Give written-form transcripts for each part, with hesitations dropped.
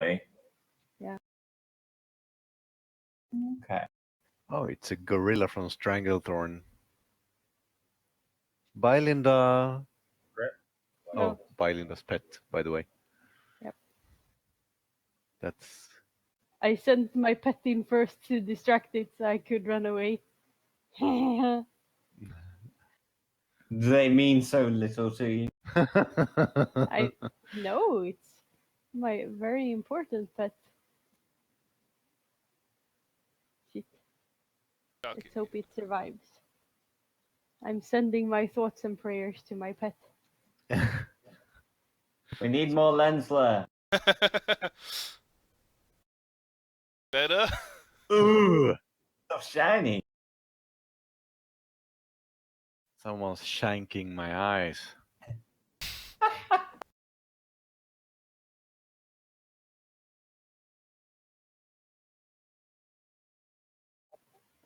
Yeah. Okay. Oh, it's a gorilla from Stranglethorn. Bye, Linda. No. Oh, bye, Linda's pet, by the way. Yep. That's... I sent my pet in first to distract it so I could run away. They mean so little to you. I no, it's my very important pet. Shit. Okay. Let's hope it survives. I'm sending my thoughts and prayers to my pet. We need more Lensler. Better? Ooh! So shiny. Someone's shanking my eyes.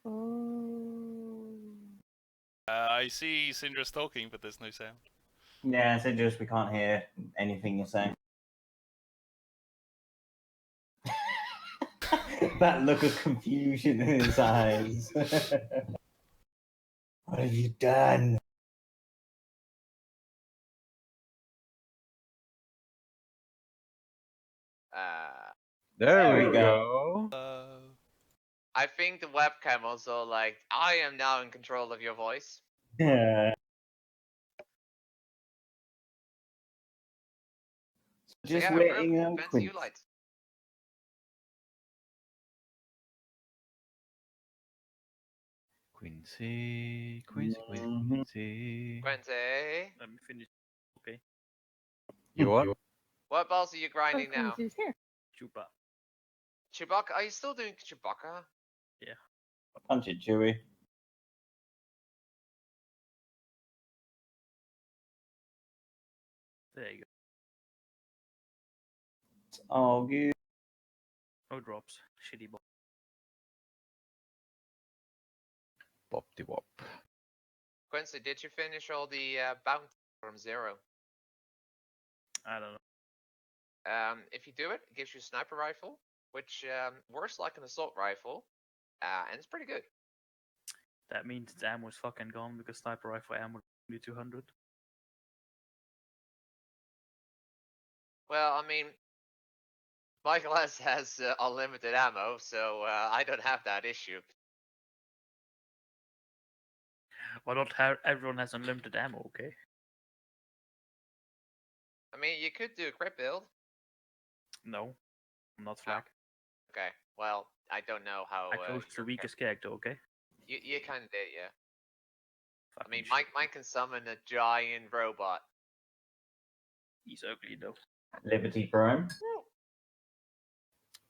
Oh. I see Syndra's talking, but there's no sound. Yeah, so just we can't hear anything you're saying. That look of confusion in his eyes. What have you done? There we we go. go. I think the webcam also I am now in control of your voice. Yeah. Just yeah, waiting bro, on fancy Quince. you lights. Quincy. Quincy. Let me finish. Okay. You what? What balls are you grinding now? Quincy's here. Chupa. Chewbacca? Are you still doing Chewbacca? Yeah. Punch it, Chewie. There you go. It's all good. No drops. Shitty ball. Bop de wop. Quincy, did you finish all the bounty from zero? I don't know. If you do it, it gives you a sniper rifle, which works like an assault rifle, and it's pretty good. That means its ammo is fucking gone because sniper rifle ammo is only 200. Well, I mean, Michael has unlimited ammo, so I don't have that issue. Why not everyone has unlimited ammo, okay? I mean, you could do a crit build. No. I'm not flak. Okay, well, I don't know how. I chose the weakest character, okay? You kind of did, yeah. I Fucking mean, shit. Mike can summon a giant robot. He's ugly though. Liberty Prime.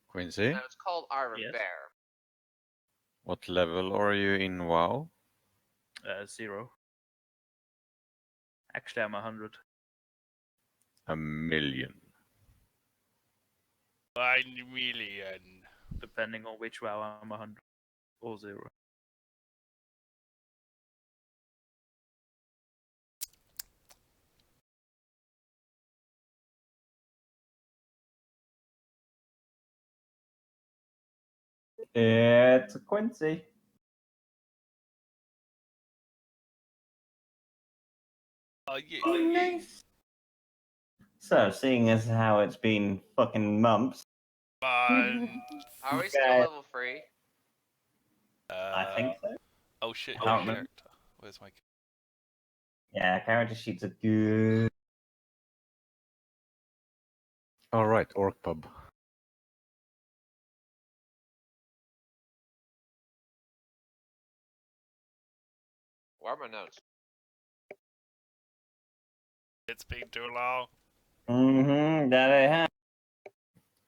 Quincy, No, it's called Iron Yes. Bear. what level are you in WoW? 0. Actually, I'm 100. 1,000,000. 1,000,000. Depending on which WoW, I'm 100 or 0. It's Quincy. Nice. So, seeing as how it's been fucking months, Fun. Are we still Okay. level 3? I think so. Oh shit, I your can't remember. character. Where's my... Yeah, character sheets are good. Alright, Orc Pub. Where are my notes? It's been too long. That I have.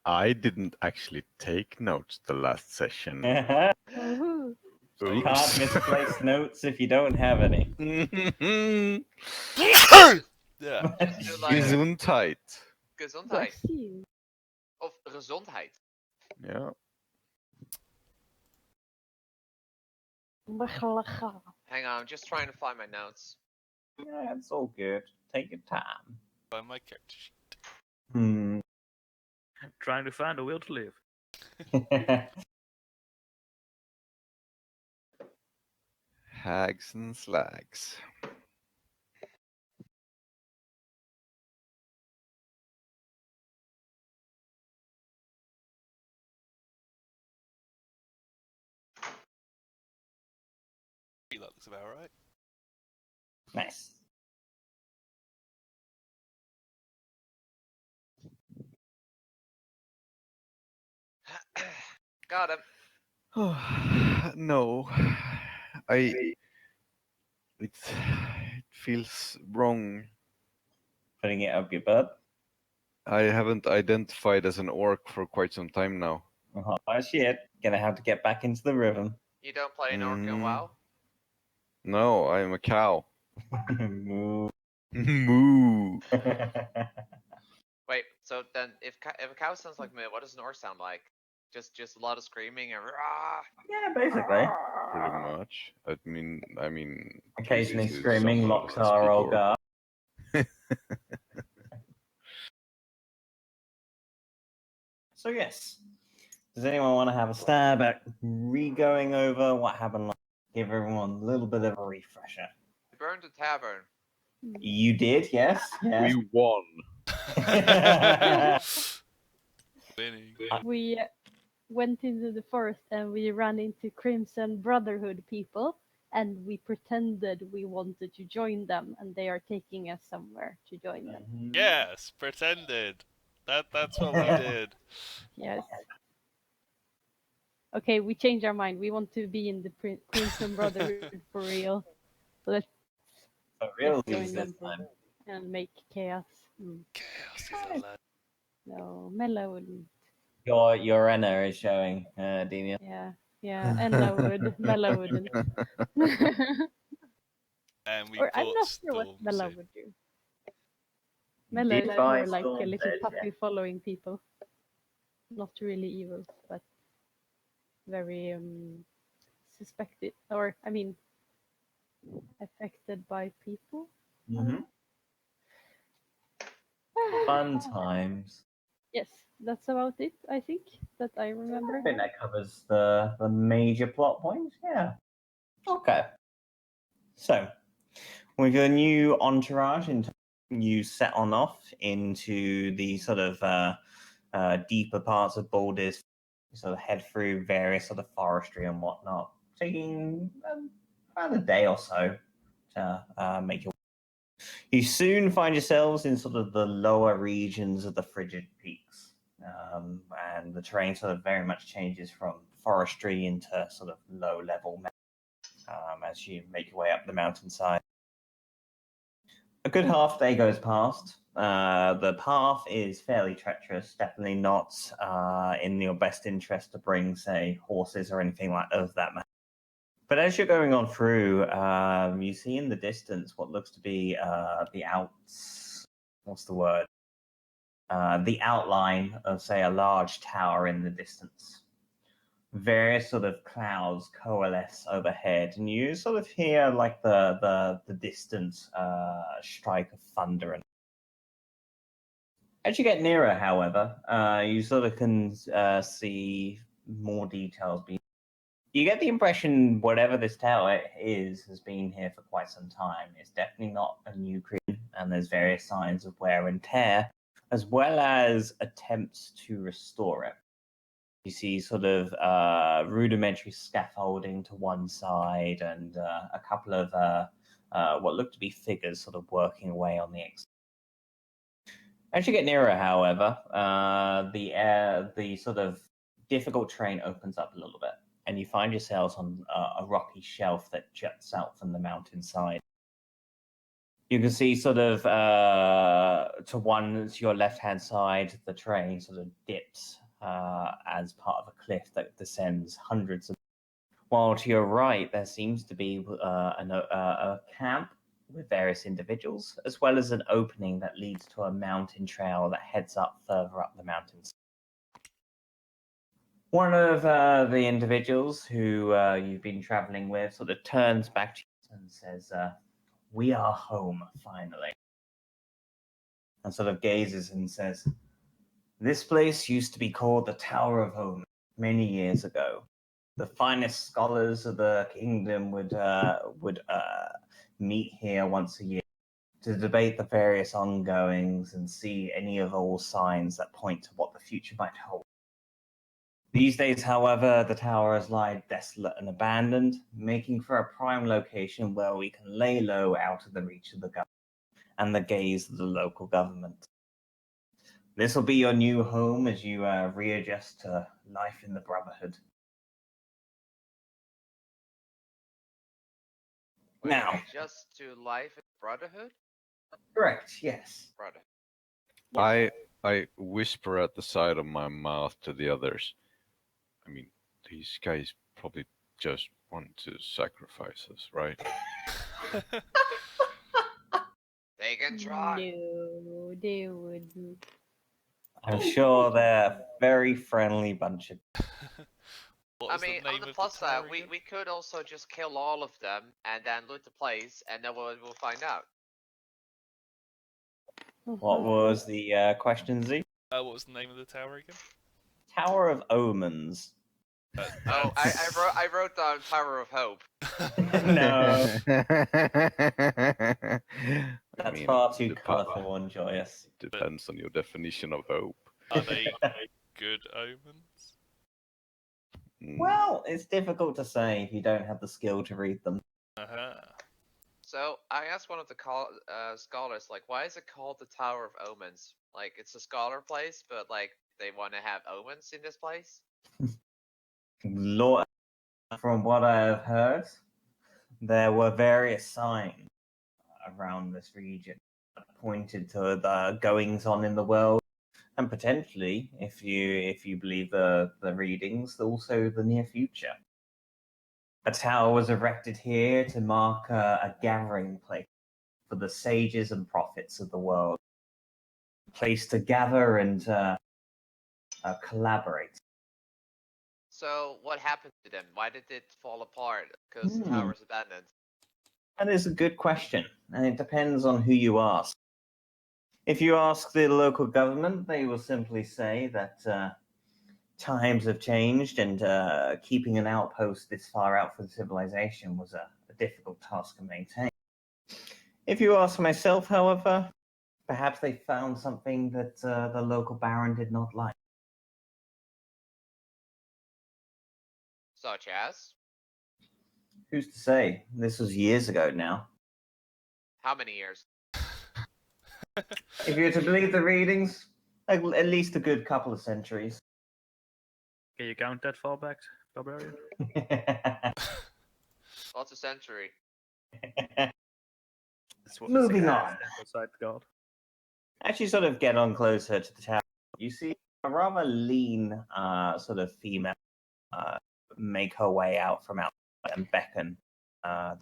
I didn't actually take notes the last session. Woohoo. Can't misplace notes if you don't have any. Yeah. Just do like Gesundheit. Gesundheit. Bless you. Of Gezondheid. Yeah. Hang on, I'm just trying to find my notes. Yeah, it's all good. Take your time. By my character sheet. Trying to find a will to live. Hags and slags. That looks about right. Nice. Got him. No, it feels wrong. Putting it up your butt. I haven't identified as an orc for quite some time now. Oh shit. Gonna have to get back into the rhythm. You don't play an orc in Mm. WoW? No, I'm a cow. Moo. Moo. Wait, so then if a cow sounds like me, what does an orc sound like? Just a lot of screaming and rah. Yeah, basically. Pretty much. I mean. Occasionally this is screaming, someone locks else's are all orc. guard. So yes, does anyone want to have a stab at re-going over what happened last? Give everyone a little bit of a refresher. We burned the tavern. You did, yes. Yes. We won. Winning. We went into the forest and we ran into Crimson Brotherhood people, and we pretended we wanted to join them, and they are taking us somewhere to join them. Yes, pretended. That's what we did. Yes. Okay, we changed our mind. We want to be in the Crimson Brotherhood for real. So let's For real join this them time. and make chaos. Chaos is allowed. No, Mela wouldn't. Your Enna is showing, Dina. Yeah, Enna would. Mela wouldn't. And we Or I'm brought not sure what Stormzy. Mela would do. Mela is more like a little puppy following people. Not really evil, but very suspected, or I mean, affected by people. Fun times. Yes, that's about it. I think that I remember. I think that covers the major plot points. Yeah. Okay. So, with your new entourage, you set on off into the sort of deeper parts of Baldur's. You sort of head through various sort of forestry and whatnot, taking about a day or so to make your. You soon find yourselves in sort of the lower regions of the frigid peaks, and the terrain sort of very much changes from forestry into sort of low level as you make your way up the mountainside. A good half day goes past. The path is fairly treacherous, definitely not in your best interest to bring, say, horses or anything like of that matter. But as you're going on through, you see in the distance what looks to be the outline of, say, a large tower in the distance. Various sort of clouds coalesce overhead, and you sort of hear like the distant strike of thunder. And as you get nearer, however, you sort of can see more details being. You get the impression whatever this tower is has been here for quite some time. It's definitely not a new creation, and there's various signs of wear and tear, as well as attempts to restore it. You see sort of rudimentary scaffolding to one side and a couple of what look to be figures sort of working away on the exit. As you get nearer, however, the sort of difficult terrain opens up a little bit, and you find yourselves on a rocky shelf that juts out from the mountainside. You can see sort of to your left-hand side, the terrain sort of dips as part of a cliff that descends hundreds of. While to your right, there seems to be a camp with various individuals, as well as an opening that leads to a mountain trail that heads up further up the mountains. One of the individuals who you've been traveling with sort of turns back to you and says, "We are home, finally." And sort of gazes and says, This place used to be called the Tower of Home many years ago. The finest scholars of the kingdom would meet here once a year to debate the various ongoings and see any of all signs that point to what the future might hold. These days, however, the tower has lied desolate and abandoned, making for a prime location where we can lay low out of the reach of the government and the gaze of the local government. This will be your new home as you readjust to life in the Brotherhood. Wait, Now, just to life in Brotherhood? correct, yes. Brotherhood. I whisper at the side of my mouth to the others. I mean, these guys probably just want to sacrifice us, right? They can try. No, they wouldn't. I'm sure they're a very friendly bunch of... What I was mean, the on name the of plus the tower side, again? we could also just kill all of them and then loot the place, and then we'll find out. What was the question, Z? What was the name of the tower again? Tower of Omens. Oh, I wrote down Tower of Hope. No, I that's mean, far too colourful and joyous. depends on your definition of hope. Are they good omens? Well, it's difficult to say if you don't have the skill to read them. Uh-huh. So I asked one of the scholars, like, why is it called the Tower of Omens? Like, it's a scholar place, but like they want to have omens in this place. Lord, from what I have heard, there were various signs around this region that pointed to the goings on in the world, and potentially, if you believe the readings, also the near future. A tower was erected here to mark a gathering place for the sages and prophets of the world, a place to gather and collaborate. So what happened to them? Why did it fall apart? Because the tower's abandoned. That is a good question, and it depends on who you ask. If you ask the local government, they will simply say that times have changed and keeping an outpost this far out from civilization was a difficult task to maintain. If you ask myself, however, perhaps they found something that the local baron did not like. Such as? Who's to say? This was years ago now. How many years? If you're to believe the readings, at least a good couple of centuries. Can you count that far back, Barbarian? What's a century? That's what Moving on. Outside God. As you sort of get on closer to the tower, you see a rather lean sort of female make her way out from outside and beckon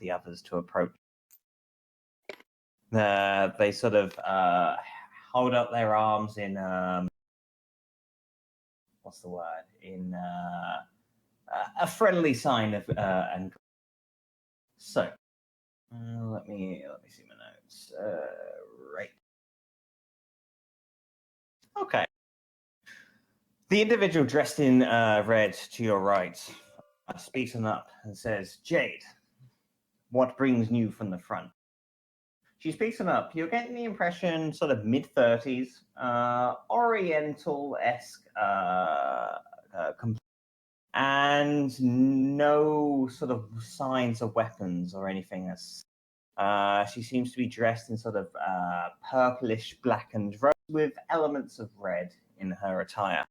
the others to approach. They sort of hold up their arms in what's the word? In a friendly sign of and so let me see my notes. Right. Okay. The individual dressed in red to your right speaks up and says, "Jade, what brings you from the front?" She speaks up. You're getting the impression, sort of mid-30s, Oriental-esque, and no sort of signs of weapons or anything. She seems to be dressed in sort of purplish blackened robes with elements of red in her attire.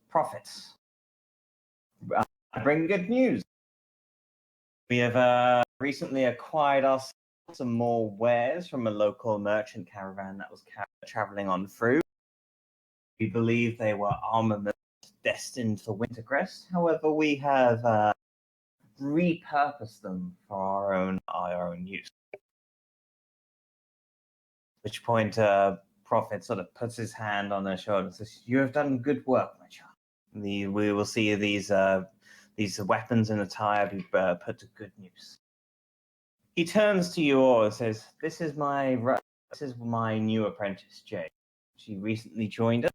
Prophets, I bring good news. We have recently acquired us some more wares from a local merchant caravan that was traveling on through. We believe they were armaments destined for Wintercrest. However, we have repurposed them for our own use. At which point, Prophet sort of puts his hand on her shoulder and says, "You have done good work, my child. We will see these weapons and attire be put to good use." He turns to you all and says, This is my new apprentice, Jade. She recently joined us.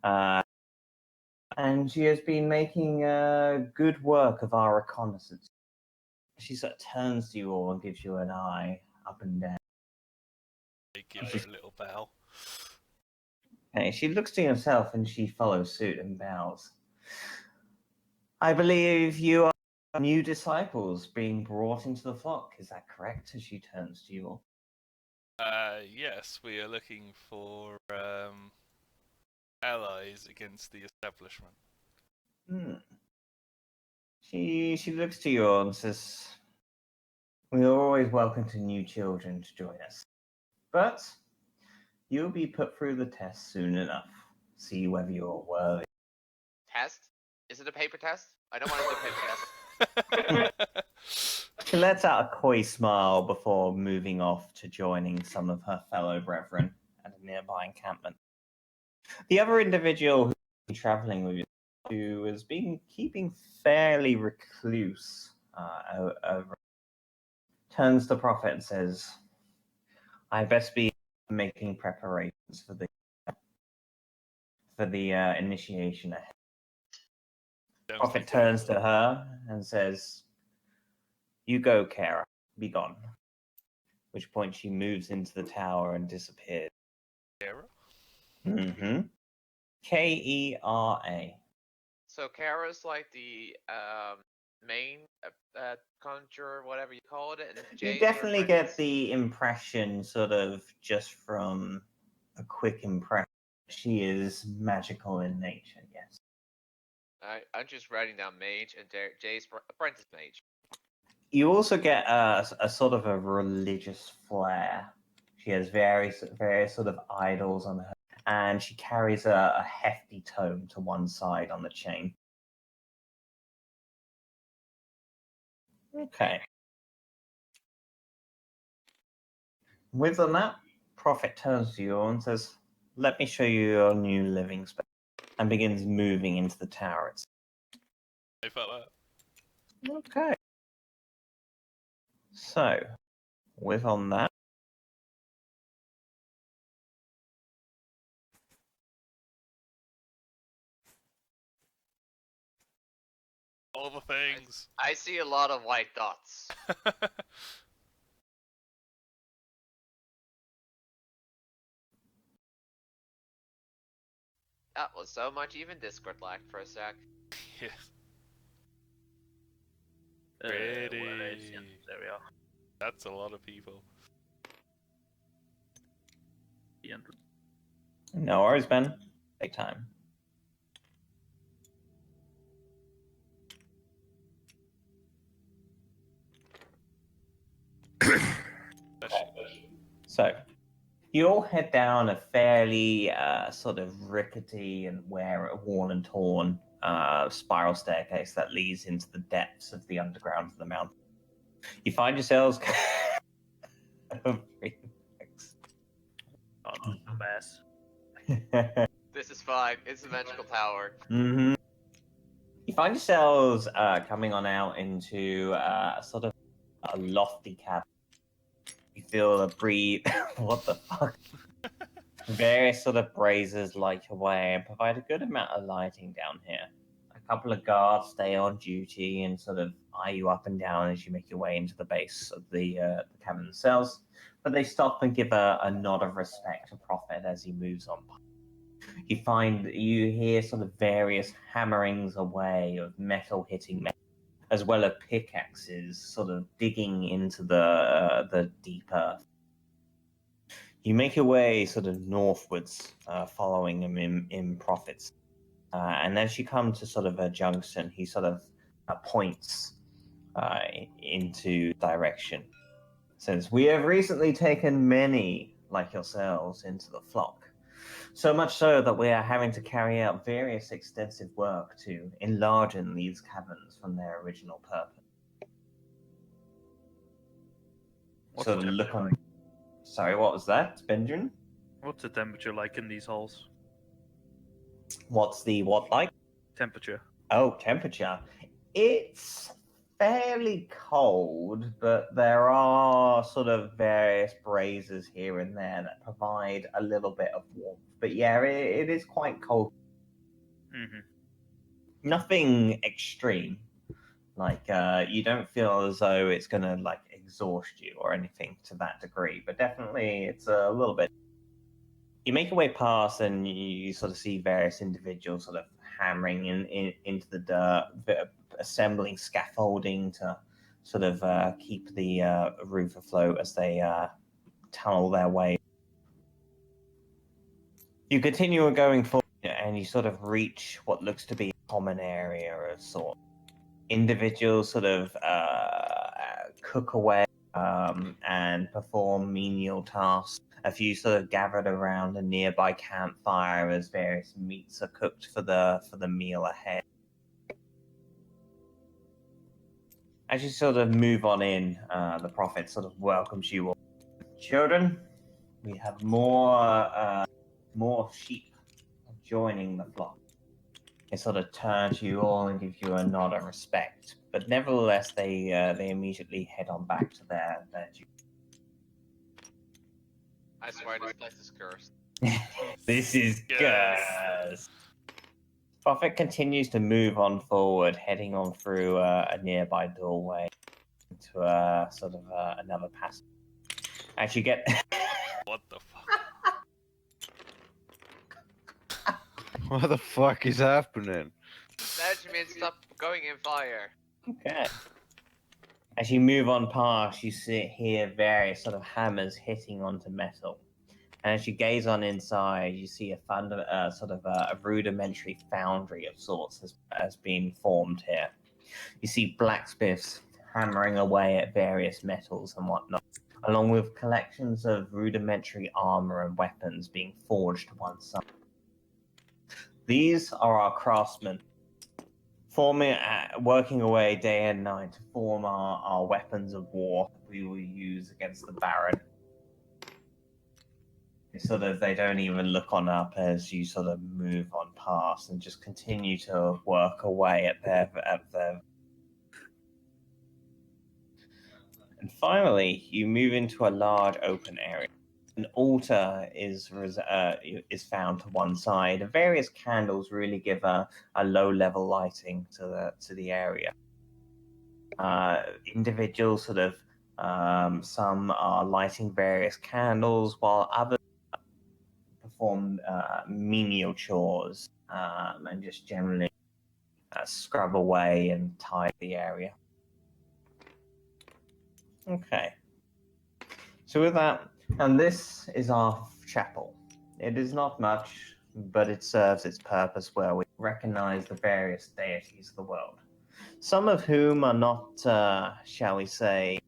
And she has been making good work of our reconnaissance. She sort of turns to you all and gives you an eye up and down. I give her a little bow. Okay, she looks to herself and she follows suit and bows. I believe you are new disciples being brought into the flock. Is that correct? As she turns to you all. Yes, we are looking for allies against the establishment. She looks to you all and says, "We are always welcome to new children to join us, but you'll be put through the test soon enough. See whether you're worthy." Test? Is it a paper test? I don't want to do a paper test. She lets out a coy smile before moving off to joining some of her fellow brethren at a nearby encampment. The other individual who's been traveling with you, who has been keeping fairly recluse over, turns to Prophet and says, "I best be making preparations for the initiation ahead." Prophet turns to her and says, "You go, Kara. Be gone." At which point she moves into the tower and disappears. Kara? Mm-hmm. Kera. So Kara's like the main conjurer, whatever you call it, and Jay's You definitely get apprentice? the impression, sort of, just from a quick impression, she is magical in nature, yes. I'm just writing down mage and Jay's apprentice mage. You also get a sort of a religious flair. She has various sort of idols on her, and she carries a hefty tome to one side on the chain. Okay. With that, Prophet turns to you and says, "Let me show you your new living space," and begins moving into the tower itself. I felt that. Okay. So, with on that, All the things. I see a lot of white dots. That was so much. Even Discord lagged for a sec. Yes. Where is Pretty. There we are. That's a lot of people. The end. no worries, Ben. Take time. So, you all head down a fairly sort of rickety and worn and torn spiral staircase that leads into the depths of the underground of the mountain. You find yourselves. Oh, no, bass. This is fine. It's a magical tower. Mm-hmm. You find yourselves coming on out into sort of a lofty cavern. You feel a breeze. What the fuck? Various sort of braziers light away and provide a good amount of lighting down here. A couple of guards stay on duty and sort of eye you up and down as you make your way into the base of the cavern themselves. But they stop and give a nod of respect to Prophet as he moves on. You hear sort of various hammerings away of metal hitting metal, as well as pickaxes sort of digging into the deep earth. You make your way sort of northwards, following him in Prophet's. And as you come to sort of a junction, he sort of points into direction. Says, "We have recently taken many like yourselves into the flock. So much so that we are having to carry out various extensive work to enlarge these caverns from their original purpose." What's So the look temperature on. like? Sorry, what was that, Benjamin? What's the temperature like in these halls? What's the what like? Temperature. Oh, temperature. It's fairly cold, but there are sort of various braziers here and there that provide a little bit of warmth. But yeah, it is quite cold. Mm-hmm. Nothing extreme. Like you don't feel as though it's gonna like exhaust you or anything to that degree, but definitely it's a little bit. You make your way past, and you sort of see various individuals sort of hammering into the dirt, assembling scaffolding to sort of keep the roof afloat as they tunnel their way. You continue going forward, and you sort of reach what looks to be a common area of sort. Individuals sort of cook away and perform menial tasks. A few sort of gathered around a nearby campfire as various meats are cooked for the meal ahead. As you sort of move on in, the prophet sort of welcomes you all. Children, we have more sheep joining the flock. They sort of turn to you all and give you a nod of respect, but nevertheless, they immediately head on back to their duty. I swear this place is cursed. This is Yes. cursed. Prophet continues to move on forward, heading on through a nearby doorway to sort of another passage. As you get, What the fuck? What the fuck is happening? That means stop going in fire. okay. As you move on past, you hear various sort of hammers hitting onto metal. And as you gaze on inside, you see a sort of a rudimentary foundry of sorts has been formed here. You see blacksmiths hammering away at various metals and whatnot, along with collections of rudimentary armor and weapons being forged to one side. These are our craftsmen, working away day and night to form our weapons of war we will use against the Baron. They don't even look on up as you sort of move on past and just continue to work away at their. And finally, you move into a large open area. An altar is found to one side. Various candles really give a low level lighting to the area. Individuals sort of some are lighting various candles, while others perform menial chores and just generally scrub away and tidy the area. Okay. So with that, and this is our chapel. It is not much, but it serves its purpose where we recognize the various deities of the world, some of whom are not, shall we say,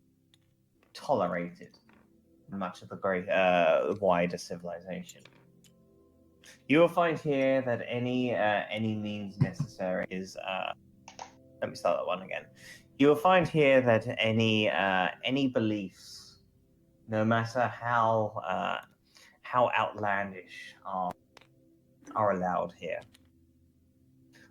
tolerated in much of the great wider civilization. You will find here that any means necessary is. Let me start that one again. You will find here that any beliefs, no matter how outlandish, are allowed here.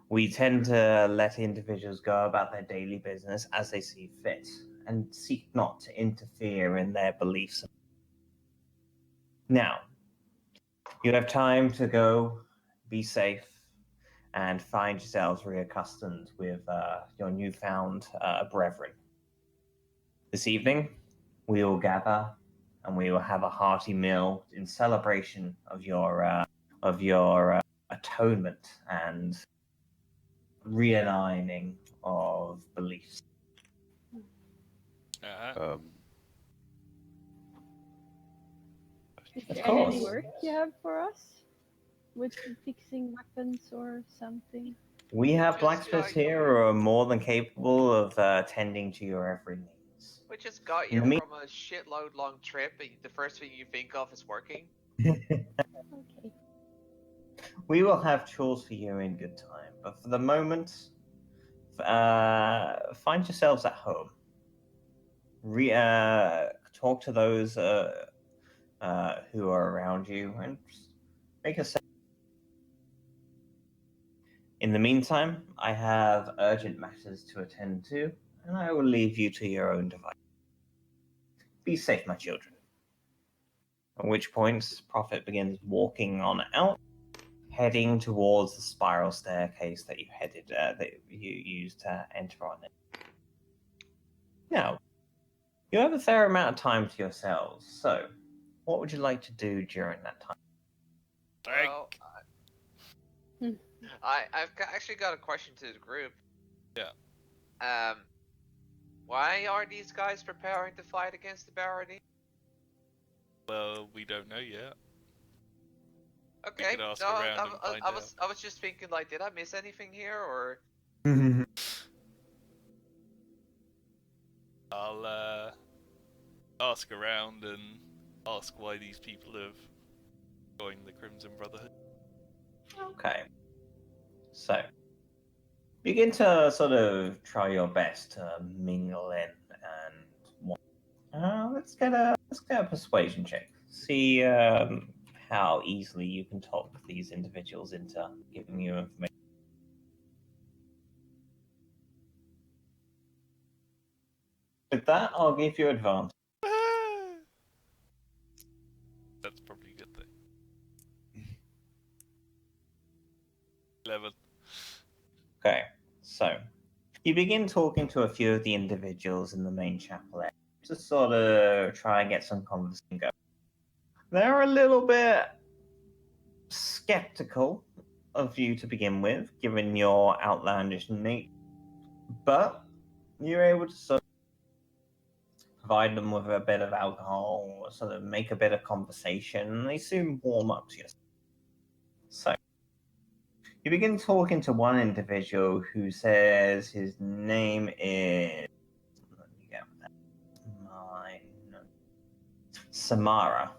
We tend to let individuals go about their daily business as they see fit, and seek not to interfere in their beliefs. Now, you have time to go, be safe, and find yourselves reaccustomed with your newfound brethren. This evening, we will gather and we will have a hearty meal in celebration of your atonement and realigning of beliefs. Is Of there course. any work you have for us? With fixing weapons or something? We have Just blacksmiths like- here who are more than capable of tending to your every needs. We just got In here the mean- from a shitload long trip, and the first thing you think of is working. Okay. We will have chores for you in good time, but for the moment, find yourselves at home. Talk to those who are around you, and make a. In the meantime, I have urgent matters to attend to, and I will leave you to your own device. Be safe, my children. At which point, Prophet begins walking on out, heading towards the spiral staircase that that you used to enter on it. Now, you have a fair amount of time to yourselves, so what would you like to do during that time? Well, Hmm. actually got a question to the group. Yeah. Why are these guys preparing to fight against the Barony? Well, we don't know yet. Okay, could ask no, around and find I was just thinking, like, did I miss anything here, or? I'll ask around and ask why these people have joined the Crimson Brotherhood. Okay. So, begin to sort of try your best to mingle in and let's get a persuasion check. See how easily you can talk these individuals into giving you information. With that, I'll give you advantage. That's probably a good thing. 11. Okay, so you begin talking to a few of the individuals in the main chapel area to sort of try and get some conversation going. They're a little bit skeptical of you to begin with, given your outlandish nature, but you're able to sort of provide them with a bit of alcohol, sort of make a bit of conversation, and they soon warm up to you. So, you begin talking to one individual who says his name is. Let me get my notes. Samara.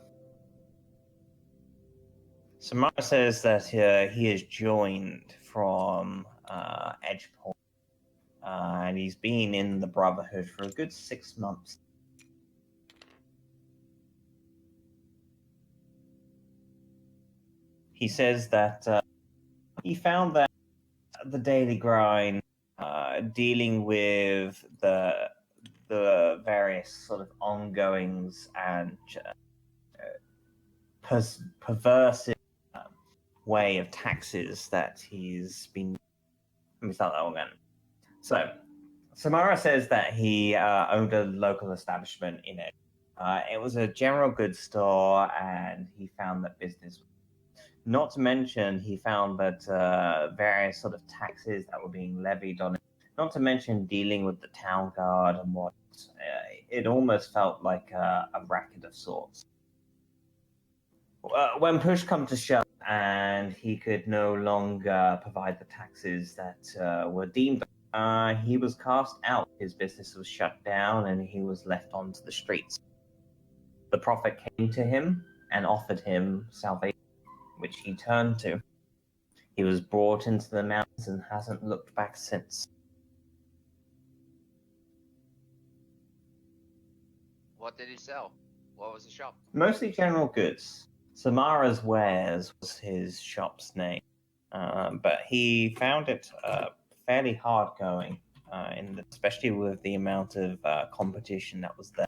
Samara says that he is joined from Edgeport, and he's been in the Brotherhood for a good 6 months. He says that he found that the daily grind, dealing with the various sort of ongoings and perversive way of taxes that he's been. Let me start that one again. So, Samara says that he owned a local establishment in it. It was a general goods store, and he found that business. Not to mention, he found that various sort of taxes that were being levied on it. Not to mention dealing with the town guard and what. It almost felt like a racket of sorts. When push come to shove, and he could no longer provide the taxes that were deemed, he was cast out. His business was shut down, and he was left onto the streets. The prophet came to him and offered him salvation, which he turned to. He was brought into the mountains and hasn't looked back since. What did he sell? What was the shop? Mostly general goods. Samara's Wares was his shop's name, but he found it fairly hard going, especially with the amount of competition that was there.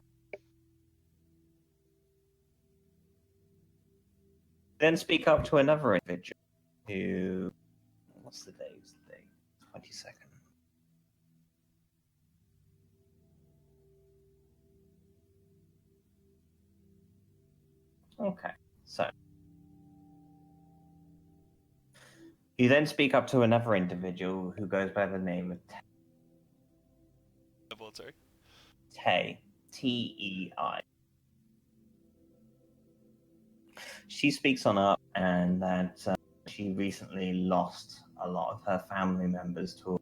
Then speak up to another individual who. What's the day? 22nd. Okay, so you then speak up to another individual who goes by the name of Sorry. Tay, T-E-I. She speaks on up, and that she recently lost a lot of her family members to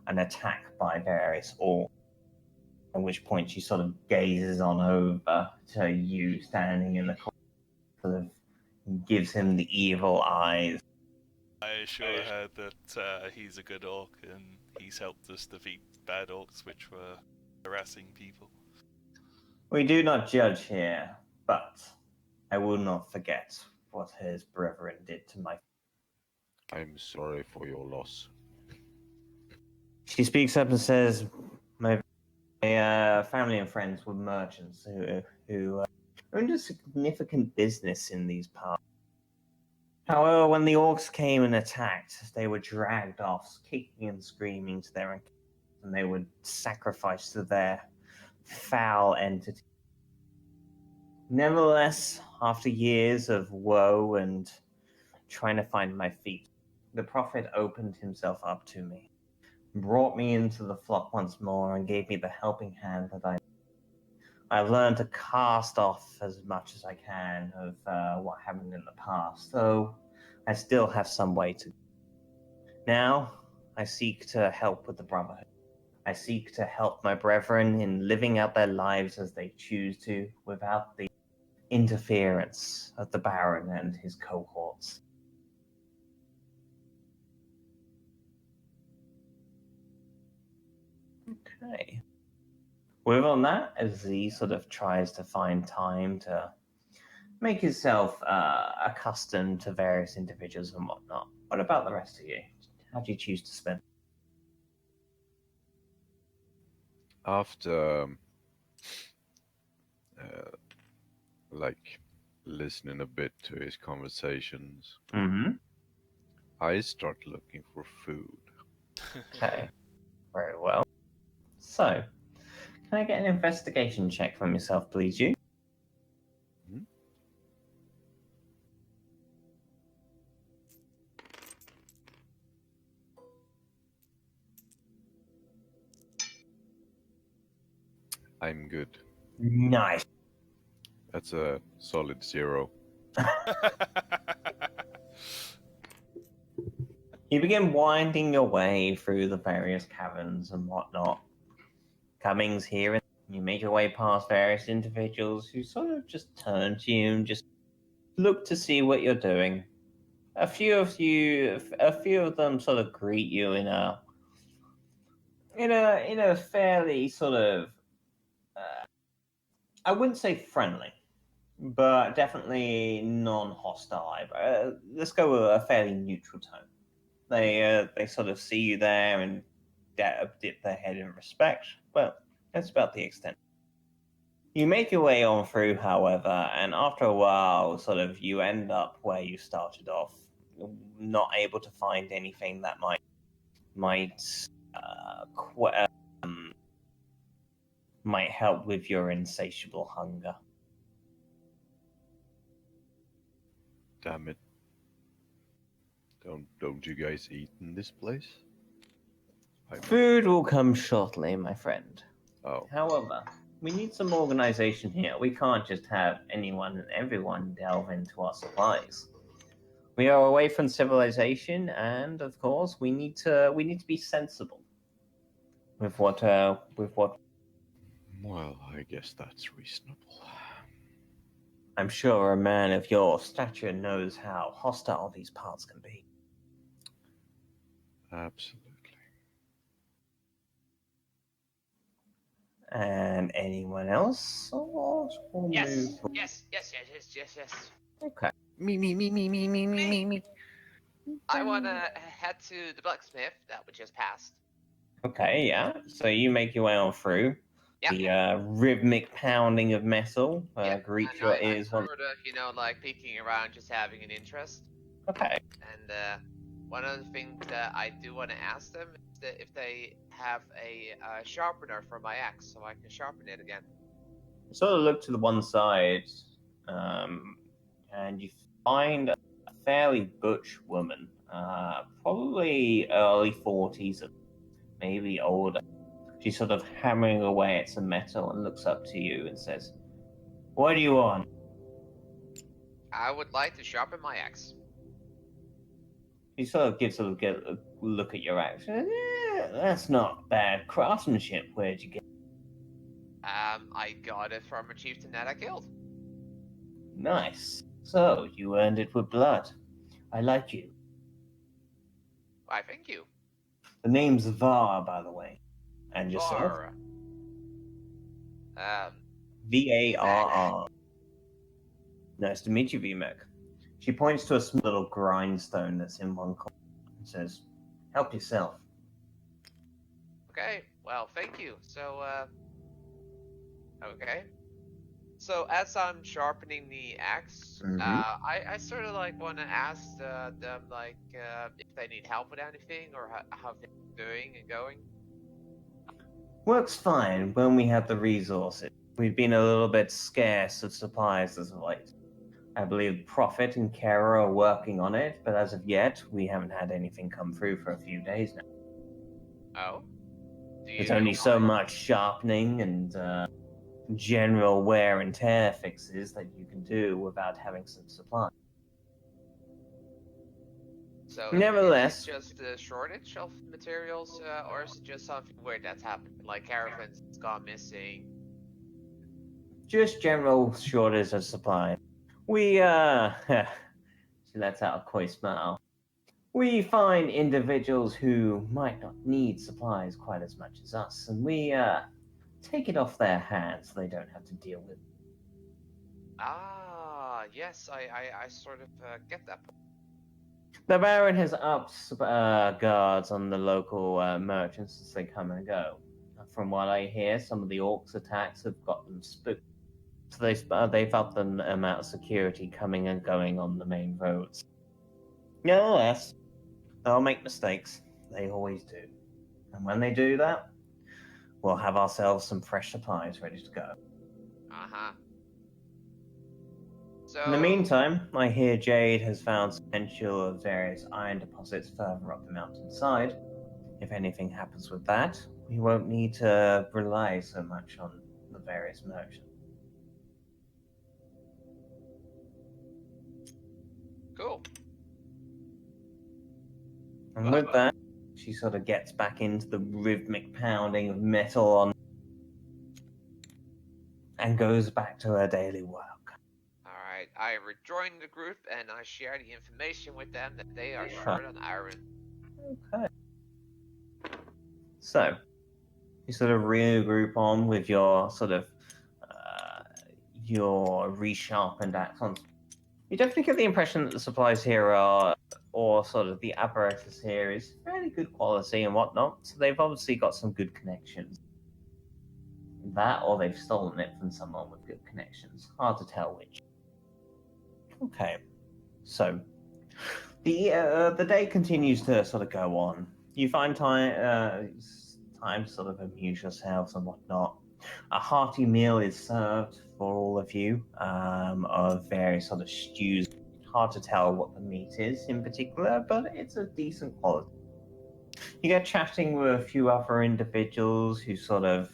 an attack by various orcs. At which point she sort of gazes on over to you standing in the corner, sort of gives him the evil eyes. I assure her that he's a good orc and he's helped us defeat bad orcs which were harassing people. We do not judge here, but I will not forget what his brethren did to my. I'm sorry for your loss. She speaks up and says, my family and friends were merchants who owned a significant business in these parts. However, when the orcs came and attacked, they were dragged off, kicking and screaming to their encampment, and they were sacrificed to their foul entity. Nevertheless, after years of woe and trying to find my feet, the prophet opened himself up to me, brought me into the flock once more, and gave me the helping hand that I've learned to cast off as much as I can of what happened in the past, though I still have some way to go. Now, I seek to help with the Brotherhood. I seek to help my brethren in living out their lives as they choose to, without the interference of the Baron and his cohorts. Okay. With on that, as he sort of tries to find time to make himself accustomed to various individuals and whatnot, what about the rest of you? How do you choose to spend? After like listening a bit to his conversations, Mm-hmm. I start looking for food. Okay. Very well. So, can I get an investigation check from yourself, please, you? Hmm? I'm good. Nice. That's a solid 0. You begin winding your way through the various caverns and whatnot. Comings here and you make your way past various individuals who sort of just turn to you and just look to see what you're doing. A few of them sort of greet you in a fairly sort of I wouldn't say friendly, but definitely non-hostile. Let's go with a fairly neutral tone. They sort of see you there and dip their head in respect, but that's about the extent. You make your way on through, however, and after a while, sort of you end up where you started off, not able to find anything that might help with your insatiable hunger. Damn it. Don't you guys eat in this place? Food will come shortly, my friend. Oh. However, we need some organization here. We can't just have anyone and everyone delve into our supplies. We are away from civilization, and of course, we need to be sensible with what. Well, I guess that's reasonable. I'm sure a man of your stature knows how hostile these parts can be. Absolutely. And anyone else? Yes. Okay. Me. I wanna head to the blacksmith that we just passed. Okay, yeah. So you make your way on through. Yep. The rhythmic pounding of metal greets your ears. I'm sort of, like peeking around, just having an interest. Okay. And one of the things that I do want to ask them is that if they have a sharpener for my axe, so I can sharpen it again. You sort of look to the one side, and you find a fairly butch woman, probably early 40s, maybe older. She's sort of hammering away at some metal and looks up to you and says, "What do you want?" I would like to sharpen my axe. He sort of gives a look at your axe. Yeah, that's not bad craftsmanship. Where'd you get it? I got it from a chieftain that I killed. Nice. So, you earned it with blood. I like you. Why, thank you. The name's Var, by the way. And yourself? Var. Varr. Nice to meet you, Vmek. She points to a small little grindstone that's in one corner and says, "Help yourself." Okay, well, thank you. So, okay. So as I'm sharpening the axe, Mhm. I sort of like want to ask them like if they need help with anything or how things are doing and going. Works fine when we have the resources. We've been a little bit scarce of supplies as of late. I believe Prophet and Kara are working on it, but as of yet, we haven't had anything come through for a few days now. Oh, do There's you only so mind? much sharpening and general wear and tear fixes that you can do without having some supply. So Nevertheless, is it just a shortage of materials, or is it just something weird that's happened, like caravans gone missing? just general shortage of supply. We, she lets out a coy smile. We find individuals who might not need supplies quite as much as us, and we, take it off their hands so they don't have to deal with it. Ah, yes, I sort of get that. The Baron has upped guards on the local merchants as they come and go. From what I hear, some of the orcs' attacks have got them spooked. So they've upped the amount of security coming and going on the main roads. Nevertheless, they'll make mistakes. They always do. And when they do that, we'll have ourselves some fresh supplies ready to go. Uh-huh. So In the meantime, I hear Jade has found potential of various iron deposits further up the mountainside. If anything happens with that, we won't need to rely so much on the various merchants. cool. And with that, she sort of gets back into the rhythmic pounding of metal on and goes back to her daily work. Alright, I rejoin the group and I share the information with them that they are short on iron. Okay. So, you sort of regroup on with your sort of your resharpened axons. You definitely get the impression that the supplies here are, or sort of the apparatus here is fairly good quality and whatnot. So they've obviously got some good connections. That, or they've stolen it from someone with good connections. Hard to tell which. Okay, so the day continues to sort of go on. You find time to sort of amuse yourselves and whatnot. A hearty meal is served for all of you of various sort of stews. Hard to tell what the meat is in particular, but it's a decent quality. You get chatting with a few other individuals who sort of,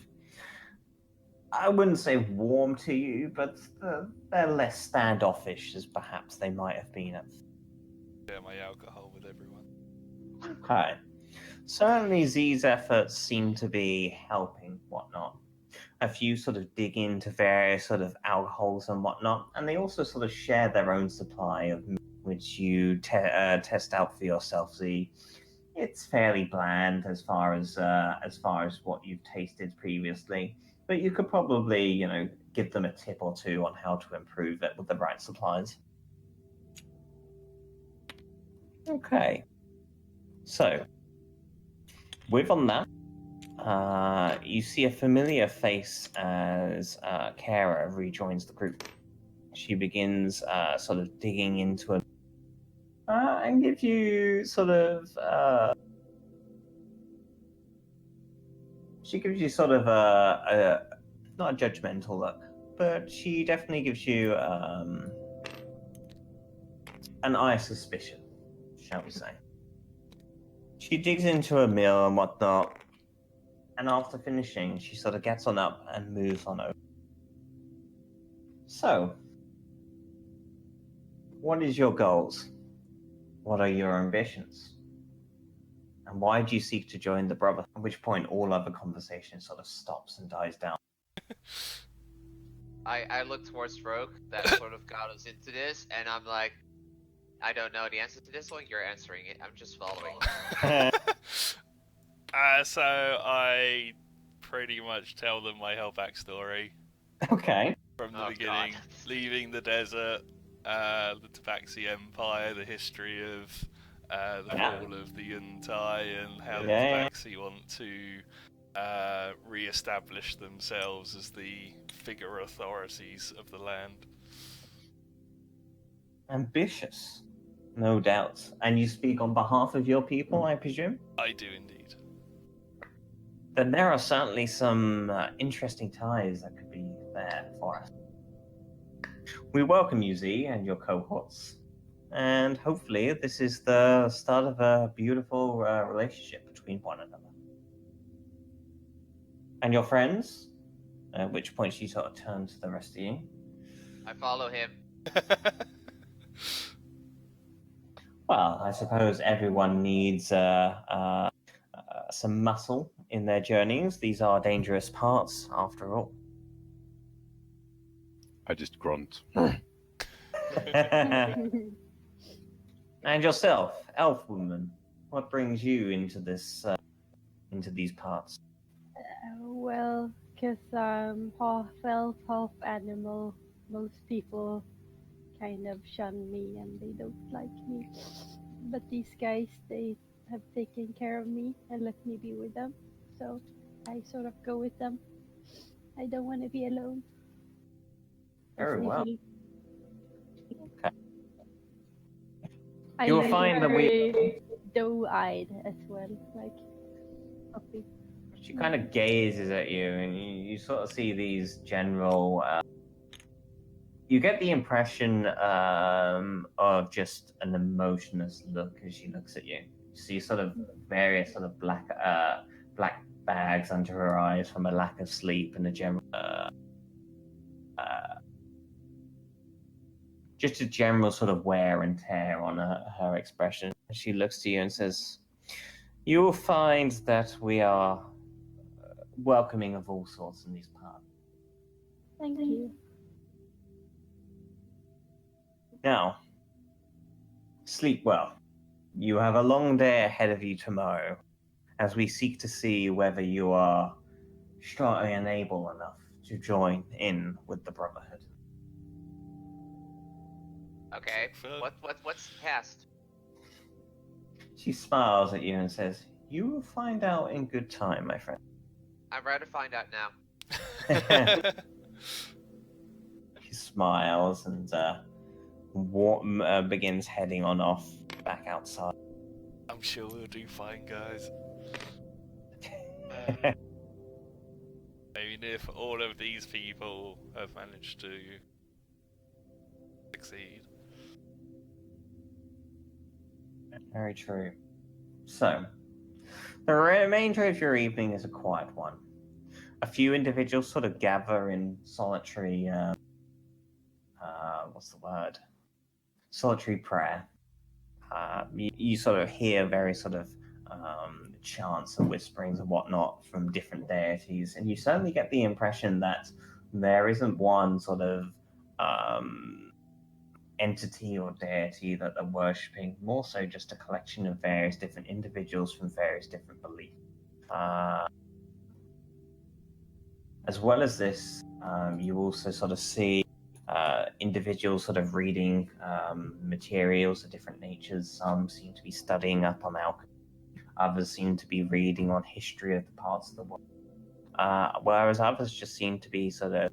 I wouldn't say warm to you, but they're less standoffish as perhaps they might have been at. Share my alcohol with everyone. Okay. Certainly these efforts seem to be helping whatnot. A few sort of dig into various sort of alcohols and whatnot, and they also sort of share their own supply of meat, which you test out for yourself. See, it's fairly bland as far as what you've tasted previously, but you could probably give them a tip or two on how to improve it with the right supplies. Okay, so with on that. You see a familiar face as Kara rejoins the group. She begins sort of digging into it and gives you sort of. She gives you sort of not a judgmental look, but she definitely gives you an eye of suspicion, shall we say. She digs into her meal and whatnot, and after finishing, she sort of gets on up and moves on over. So, what is your goals? What are your ambitions? And why do you seek to join the Brotherhood? At which point all other conversation sort of stops and dies down. I look towards Rogue that sort of got us into this, and I'm like, I don't know the answer to this one. You're answering it. I'm just following. So I pretty much tell them my whole backstory Okay. from the Oh, beginning, God. leaving the desert, the Tabaxi Empire, the history of the fall of the Yuntai, and how the Yeah. Tabaxi want to re-establish themselves as the figure authorities of the land. Ambitious, no doubt. And you speak on behalf of your people, I presume? I do indeed. Then there are certainly some interesting ties that could be there for us. We welcome you, Z, and your cohorts. And hopefully this is the start of a beautiful relationship between one another. And your friends? At which point she sort of turns to the rest of you. I follow him. Well, I suppose everyone needs some muscle in their journeys. These are dangerous parts, after all. I just grunt. And yourself, elf woman, what brings you into this, into these parts? Well, because I'm half elf, half animal, most people kind of shun me and they don't like me. But these guys, they have taken care of me and let me be with them. So I sort of go with them. I don't want to be alone. Very well. Okay. I You will look find that very doe-eyed as well, like puppy. She kind of gazes at you, and you sort of see these general. You get the impression of just an emotionless look as she looks at you. You see sort of various sort of black bags under her eyes from a lack of sleep and a general. Just a general sort of wear and tear on her expression. She looks to you and says, "You will find that we are welcoming of all sorts in these parts. Thank you. Now, sleep well. You have a long day ahead of you tomorrow, as we seek to see whether you are strong and able enough to join in with the Brotherhood." Okay. What's the test? She smiles at you and says, "You will find out in good time, my friend." I'm ready to find out now. She smiles and begins heading on off back outside. I'm sure we'll do fine, guys. I mean, if all of these people have managed to succeed. Very true. So, the remainder of your evening is a quiet one. A few individuals sort of gather in solitary, what's the word? Solitary prayer. You sort of hear very sort of chants and whisperings and whatnot from different deities, and you certainly get the impression that there isn't one sort of entity or deity that they're worshipping, more so just a collection of various different individuals from various different beliefs. As well as this, you also sort of see individuals sort of reading materials of different natures. Some seem to be studying up on alchemy. Others seem to be reading on history of the parts of the world. Whereas others just seem to be sort of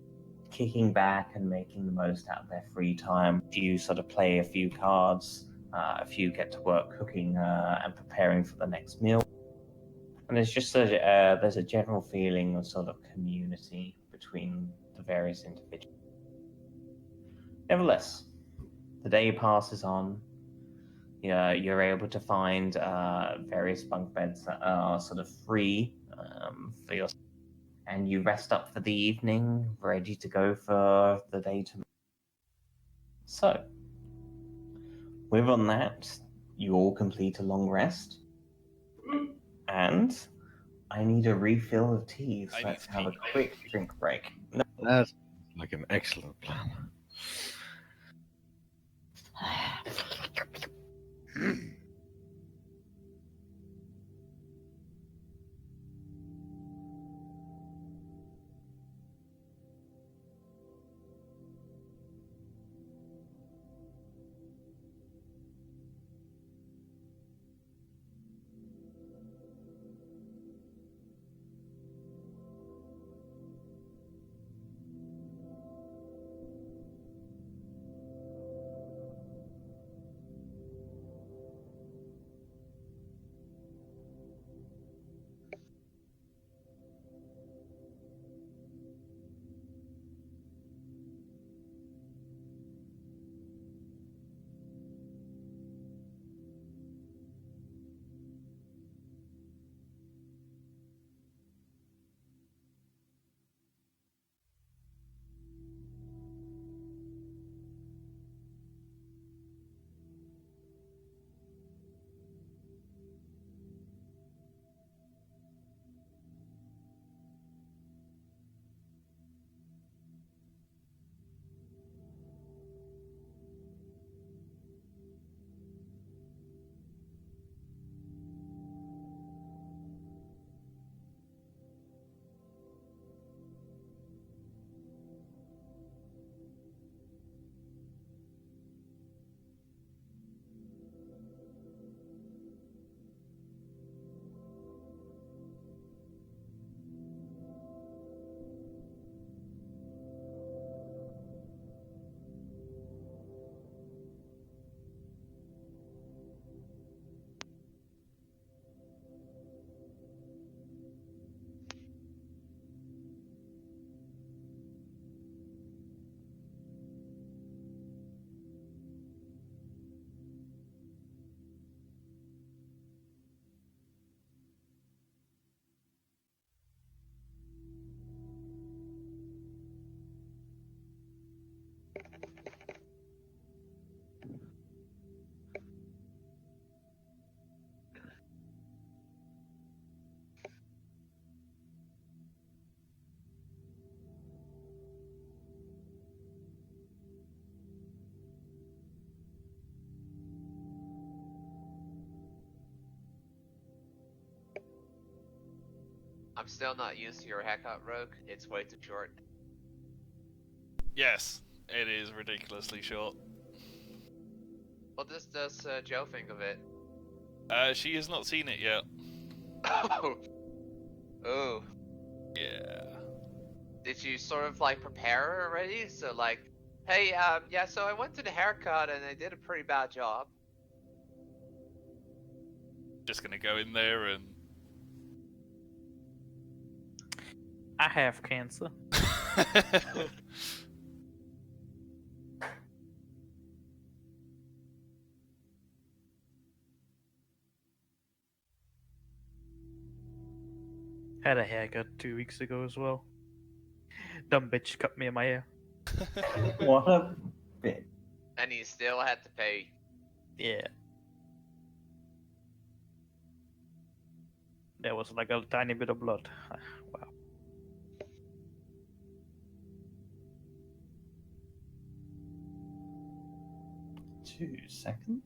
kicking back and making the most out of their free time. A few sort of play a few cards, a few get to work cooking and preparing for the next meal. And there's just there's a general feeling of sort of community between the various individuals. Nevertheless, the day passes on. You're able to find various bunk beds that are sort of free for yourself. And you rest up for the evening, ready to go for the day tomorrow. So, with on that, you all complete a long rest. And I need a refill of tea, so let's have a quick drink break. No. That's like an excellent plan. I'm still not used to your haircut, Rogue. It's way too short. Yes, it is ridiculously short. What does Joe think of it? She has not seen it yet. Oh. Oh. Yeah. Did you sort of like prepare her already? So like, hey, yeah, so I went to the haircut and I did a pretty bad job. Just gonna go in there and. I have cancer. Had a haircut 2 weeks ago as well. Dumb bitch cut me in my hair. What a bit. And you still had to pay. Yeah. There was like a tiny bit of blood. Wow. Two seconds.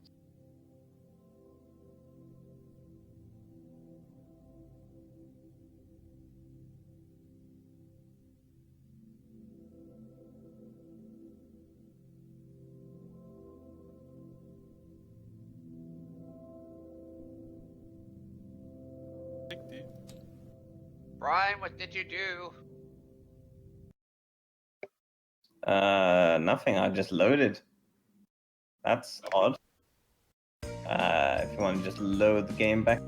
Brian, what did you do? Nothing. I just loaded. That's odd. If you want to just load the game back,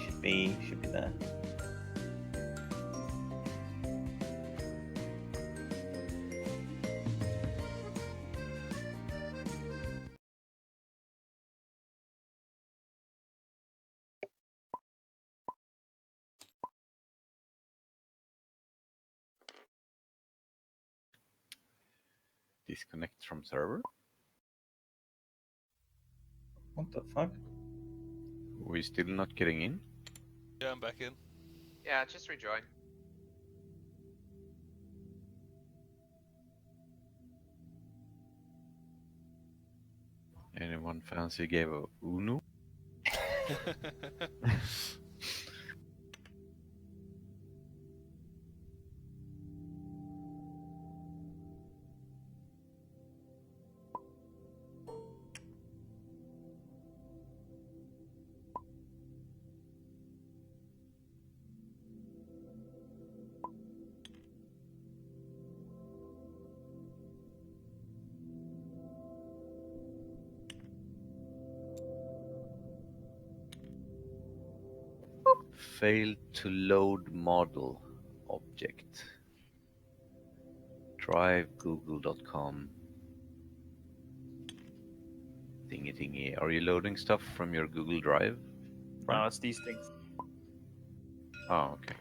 should be there. Disconnect from server? What the fuck? We still not getting in? Yeah, I'm back in. Yeah, just rejoin. Anyone fancy gave a Uno? Failed to load model object. Drive google.com. Thingy thingy. Are you loading stuff from your Google Drive? No, it's these things. Oh, okay.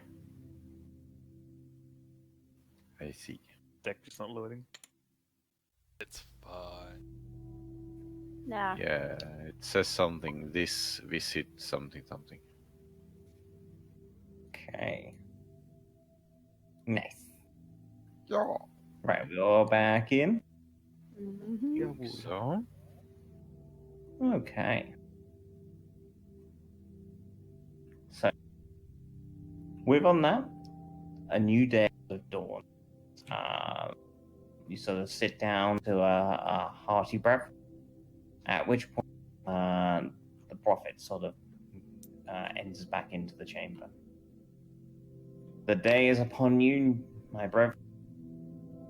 I see. Deck is not loading. It's fine. Yeah. Yeah, it says something. This visit something something. Okay. Nice. Yeah. Right, we're all back in. Mhm. So? Okay. So, with on that, a new day has dawned. You sort of sit down to a hearty breakfast, at which point the prophet sort of enters back into the chamber. The day is upon you, my brethren.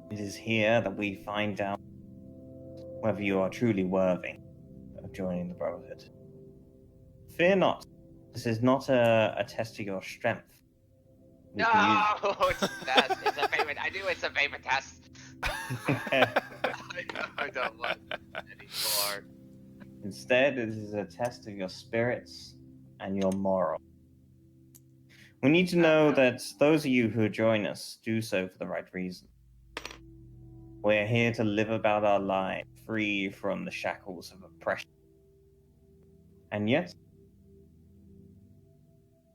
It is here that we find out whether you are truly worthy of joining the Brotherhood. Fear not. This is not a test of your strength. We No, can it's a favorite. I knew it's a favorite test. I don't want anymore. Instead, it is a test of your spirits and your moral. We need to know that those of you who join us do so for the right reason. We're here to live about our lives, free from the shackles of oppression. And yet,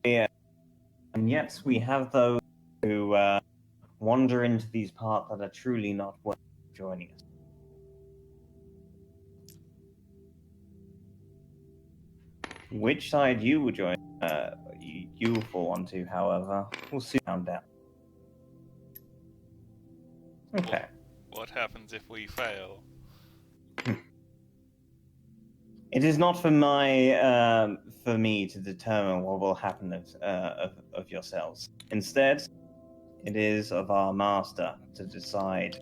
we have those who wander into these paths that are truly not worth joining us. Which side you would join? you fall onto, however, will soon find out. Okay. What happens if we fail? It is not for me to determine what will happen of yourselves. Instead, it is of our master to decide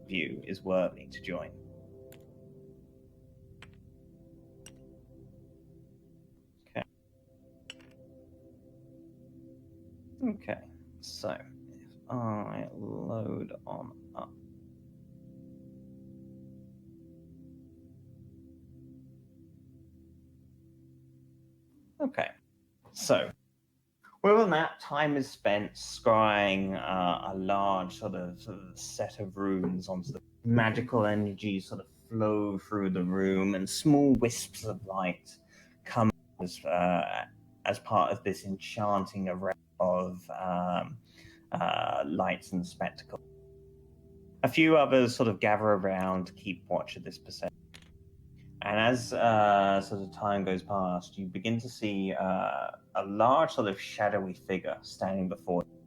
if you is worthy to join. Okay. Okay. So, if I load on up. Okay. So, within that, time is spent scrying a large sort of set of runes onto the magical energy sort of flow through the room, and small wisps of light come as part of this enchanting array of lights and spectacles. A few others sort of gather around to keep watch of this procession. And as sort of time goes past, you begin to see a large sort of shadowy figure standing before you.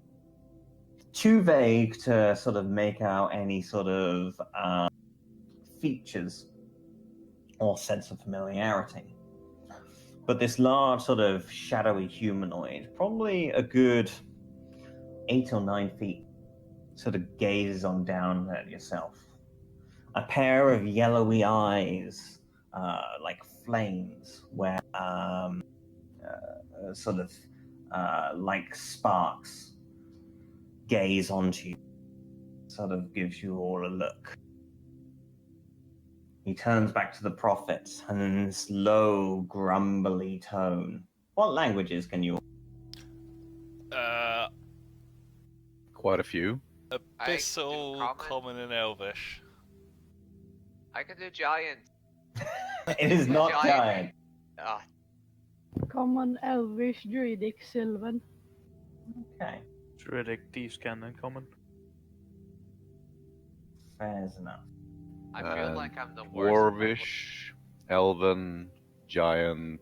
Too vague to sort of make out any sort of features or sense of familiarity. But this large sort of shadowy humanoid, probably a good 8 or 9 feet, sort of gazes on down at yourself. A pair of yellowy eyes, like flames, where sort of like sparks gaze onto you, sort of gives you all a look. He turns back to the prophets, and in this low, grumbly tone, what languages can you? Quite a few. Abyssal, Common, and Elvish. I can do giant. It is not giant. Ah, Common, Elvish, Druidic, Sylvan. Okay, Druidic, Thieves' Cannon, Common. fair enough. I feel like I'm the worst. Dwarvish, Elven, Giant,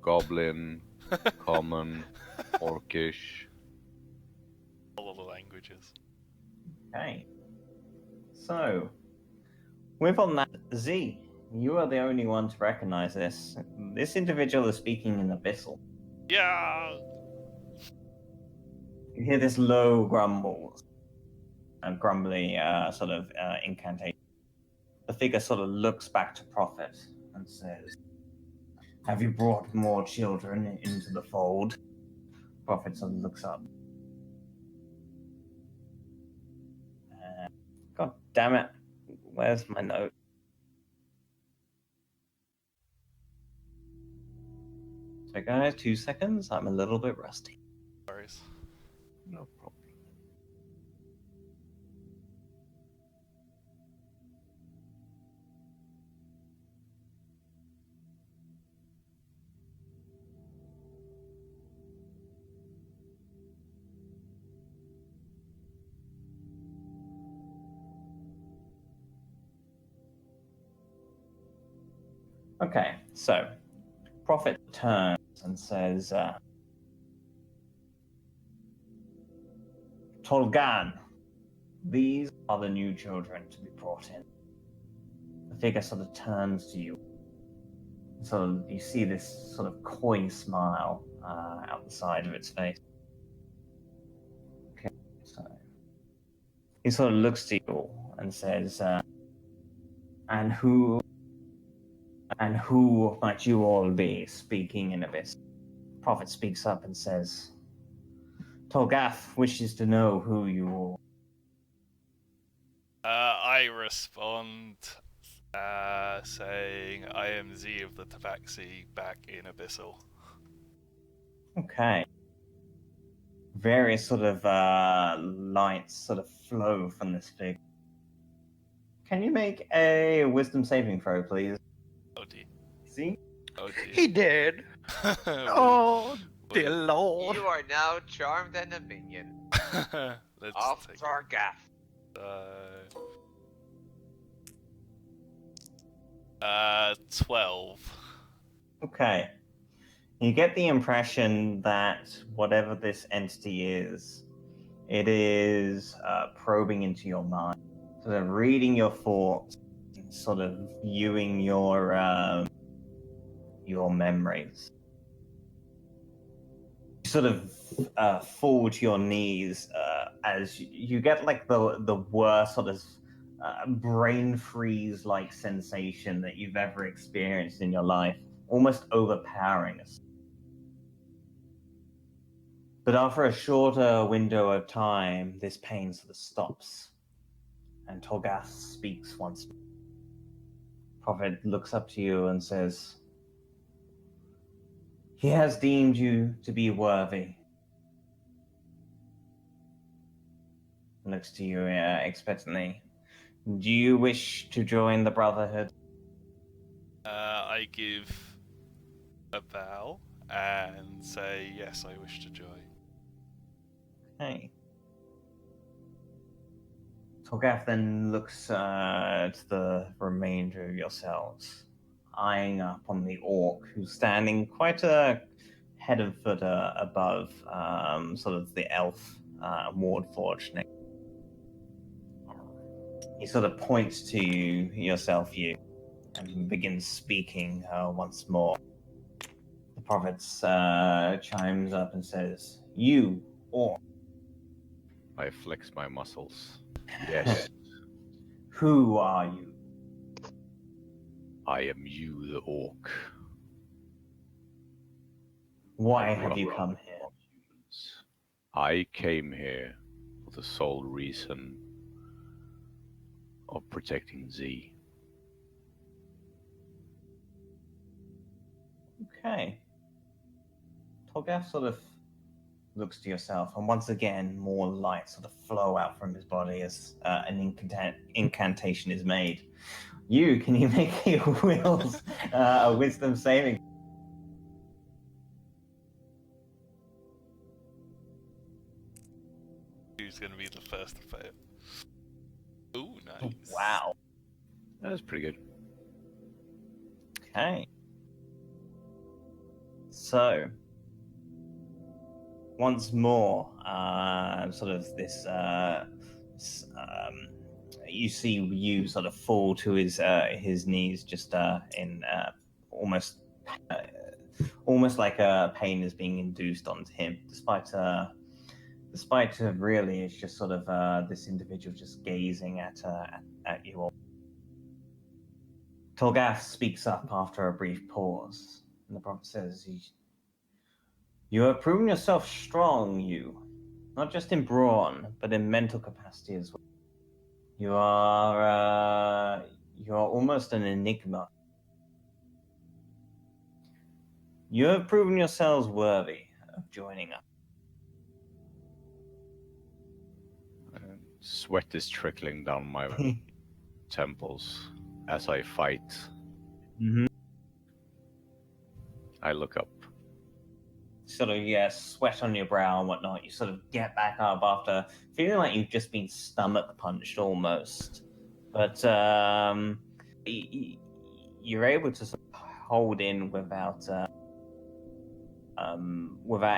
Goblin, Common, Orcish. All of the languages. Okay. So, with on that, Z, you are the only one to recognize this. This individual is speaking in Abyssal. Yeah! You hear this low grumble, a grumbly sort of incantation. The figure sort of looks back to Prophet and says, "Have you brought more children into the fold?" Prophet sort of looks up. God damn it. Where's my note? So guys, 2 seconds. I'm a little bit rusty. Worries. No problem. Okay, so Prophet turns and says, Tolgan, these are the new children to be brought in. The figure sort of turns to you. So you see this sort of coy smile out the side of its face. Okay, so he sort of looks to you and says, and who might you all be, speaking in Abyss? Prophet speaks up and says, Tolgath wishes to know who you are. I respond saying, I am Z of the Tabaxi back in Abyssal. Okay. Various sort of lights sort of flow from this figure. Can you make a wisdom saving throw, please? Oh dear. See? Oh dear. He did! Oh, dear lord! You are now charmed and a minion Let's of take Targath. 12. Okay. You get the impression that whatever this entity is, it is probing into your mind, sort of reading your thoughts, sort of viewing your memories. You sort of fall to your knees as you get like the worst sort of brain freeze like sensation that you've ever experienced in your life, almost overpowering us. But after a shorter window of time, this pain sort of stops, and Tolgath speaks once more. Prophet looks up to you and says, "He has deemed you to be worthy." Looks to you expectantly. "Do you wish to join the Brotherhood?" I give a bow and say, yes, I wish to join. Okay. Tolgath then looks to the remainder of yourselves, eyeing up on the orc who's standing quite a head and foot above sort of the elf Wardforge. He sort of points to yourself, and begins speaking once more. The prophet chimes up and says, "You, orc." I flex my muscles. Yes, "Who are you?" I am you, the orc. "Why I have grew you up come here?" among humans. I came here for the sole reason of protecting Z. Okay. Tolgath sort of looks to yourself, and once again, more light sort of flow out from his body as an incantation is made. Can you make a wisdom saving? Who's going to be the first to fail? Ooh, nice. Wow. That was pretty good. Okay. So, once more, sort of this, you see you sort of fall to his knees, just in almost like a pain is being induced onto him, despite really it's just sort of this individual just gazing at you all. Tolgath speaks up after a brief pause, and the prophet says, "You have proven yourself strong, not just in brawn, but in mental capacity as well. You are almost an enigma. You have proven yourselves worthy of joining us." Sweat is trickling down my temples as I fight. Mm-hmm. I look up. Sort of, sweat on your brow and whatnot. You sort of get back up after feeling like you've just been stomach punched almost. But you're able to sort of hold in without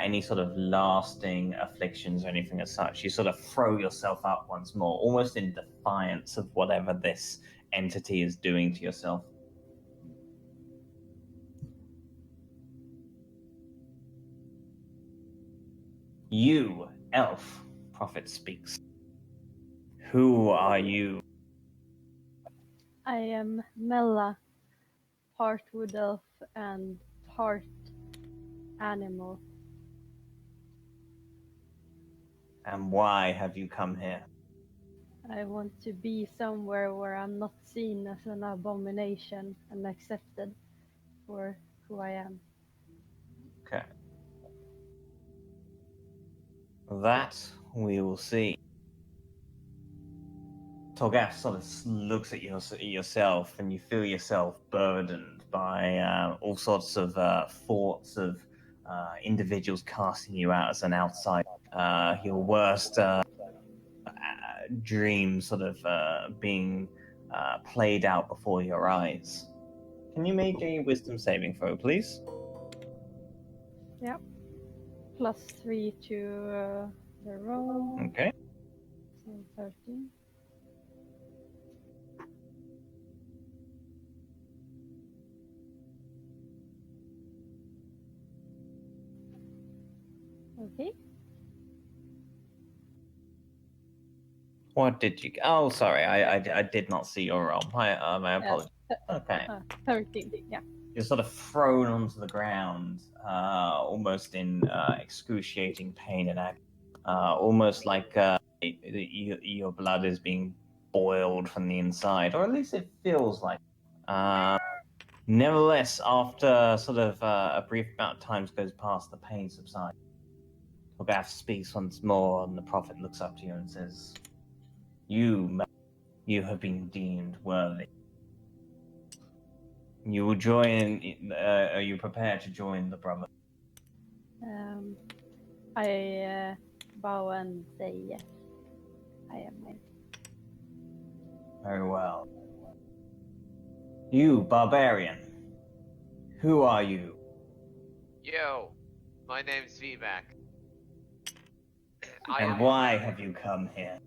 any sort of lasting afflictions or anything as such. You sort of throw yourself up once more, almost in defiance of whatever this entity is doing to yourself. "You, elf," prophet speaks. "Who are you?" I am Mella, part wood elf and part animal. "And why have you come here?" I want to be somewhere where I'm not seen as an abomination and accepted for who I am. Okay. That we will see. Tolgath sort of looks at yourself, and you feel yourself burdened by all sorts of thoughts of individuals casting you out as an outsider. Your worst dreams sort of being played out before your eyes. Can you make a wisdom saving throw, please? Yeah. +3 to the roll. Okay. So 13. Okay. What did you? Oh, sorry, I did not see your roll. My apologies. Okay. 13. Yeah. You're sort of thrown onto the ground, almost in excruciating pain and agony, almost like your blood is being boiled from the inside, or at least it feels like. Nevertheless, after sort of a brief amount of time goes past, the pain subsides. Togath speaks once more, and the prophet looks up to you and says, "You have been deemed worthy. You will join. Are you prepared to join the brother?" I bow and say yes. I am ready. Very well. You, barbarian. Who are you? Yo, my name's VMAC. And why have you come here?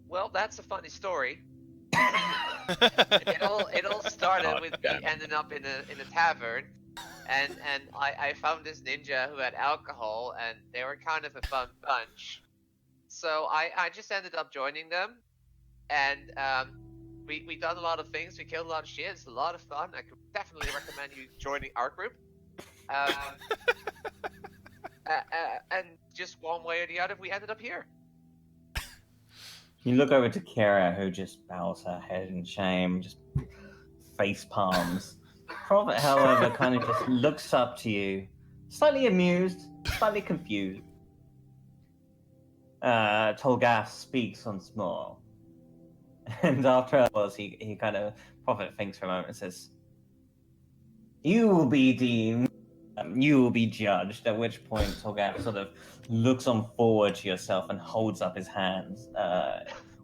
Well, that's a funny story. It all started with me ending up in a tavern, and I found this ninja who had alcohol, and they were kind of a fun bunch. So I just ended up joining them, and we done a lot of things. We killed a lot of shit. It's a lot of fun. I could definitely recommend you joining our group. And just one way or the other, we ended up here. You look over to Kira, who just bows her head in shame, just face palms. Prophet, however, kind of just looks up to you, slightly amused, slightly confused. Tolgath speaks once more. And after a pause, he kind of, Prophet thinks for a moment and says, "You will be deemed, you will be judged," at which point Tolgath sort of looks on forward to yourself and holds up his hands,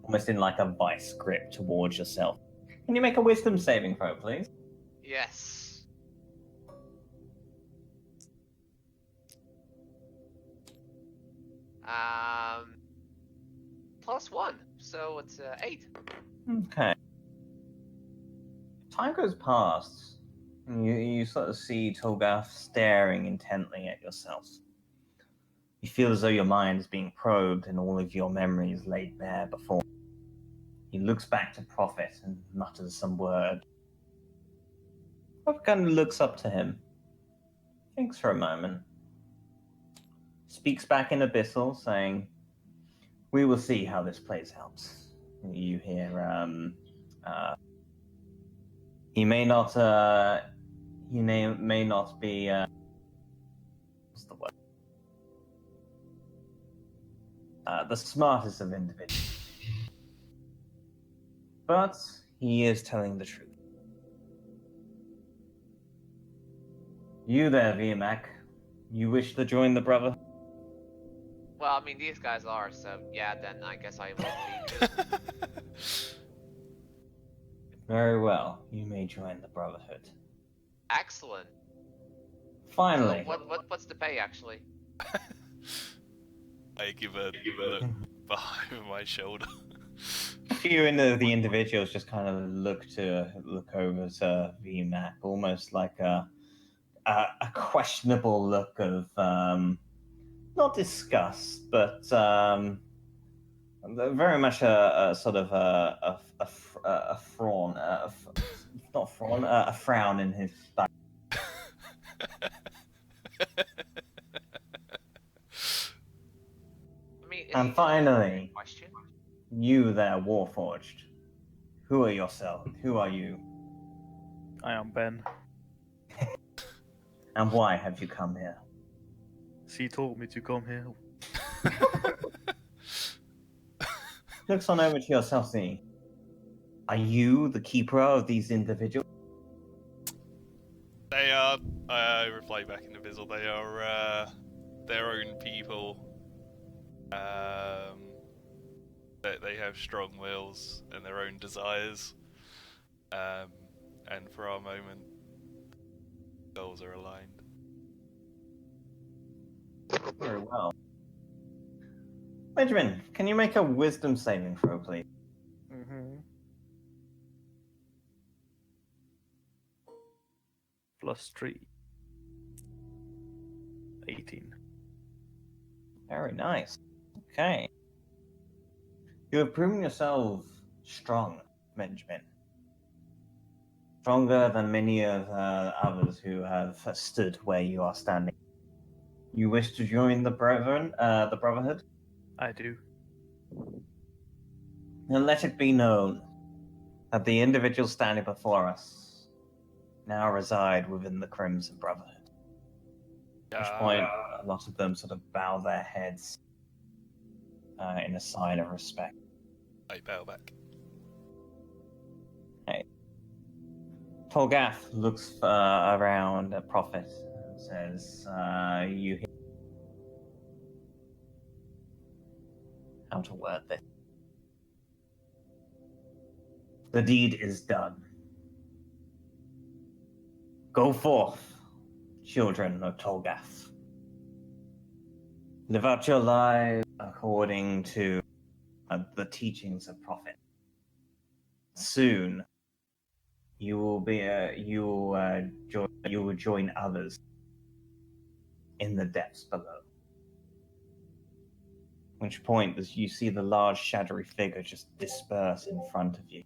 almost in like a vice grip towards yourself. Can you make a wisdom saving throw, please? Yes. +1, so it's 8. Okay. Time goes past, and you sort of see Tolgath staring intently at yourself. You feel as though your mind is being probed and all of your memories laid bare before. He looks back to Prophet and mutters some word. Prophet kind of looks up to him, thinks for a moment, speaks back in Abyssal, saying, "We will see how this plays out." You hear, he may not be, what's the word? The smartest of individuals. But he is telling the truth. You there, VMAC. You wish to join the brother? Well, I mean, these guys are, so yeah, then I guess I will leave. Very well. You may join the Brotherhood. Excellent. Finally. So what's the pay, actually? I give a look behind my shoulder. A few of the individuals just kind of look over to VMAC, almost like a questionable look of not disgust, but very much a sort of a frown, not frown, a frown in his back. I mean, And finally, question? you there, Warforged. Who are yourself? Who are you? I am Ben. And why have you come here? She told me to come here. Looks on over to yourself, saying, "Are you the keeper of these individuals?" They are, I reply back in the Bizzle, they are their own people. They have strong wills and their own desires. And for our moment, goals are aligned. Very well. Benjamin, can you make a wisdom saving throw, please? +3. 18. Very nice. Okay. You have proven yourself strong, Benjamin. Stronger than many of others who have stood where you are standing. You wish to join the Brotherhood? I do. Then let it be known that the individuals standing before us now reside within the Crimson Brotherhood. At which point, a lot of them sort of bow their heads in a sign of respect. I bow back. Tolgath looks around at Prophet and says, you hear how to word this. The deed is done. Go forth, children of Tolgath. Live out your lives according to the teachings of Prophet. Soon, you will join others in the depths below. At which point, as you see the large shadowy figure just disperse in front of you,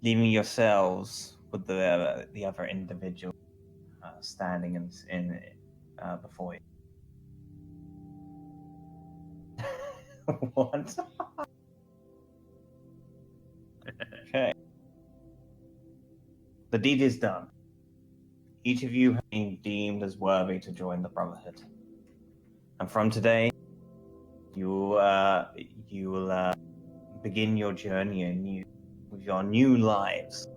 leaving yourselves with the other individual standing in before you. What? Okay. The deed is done. Each of you have been deemed as worthy to join the Brotherhood. And from today, you will begin your journey anew with your new lives.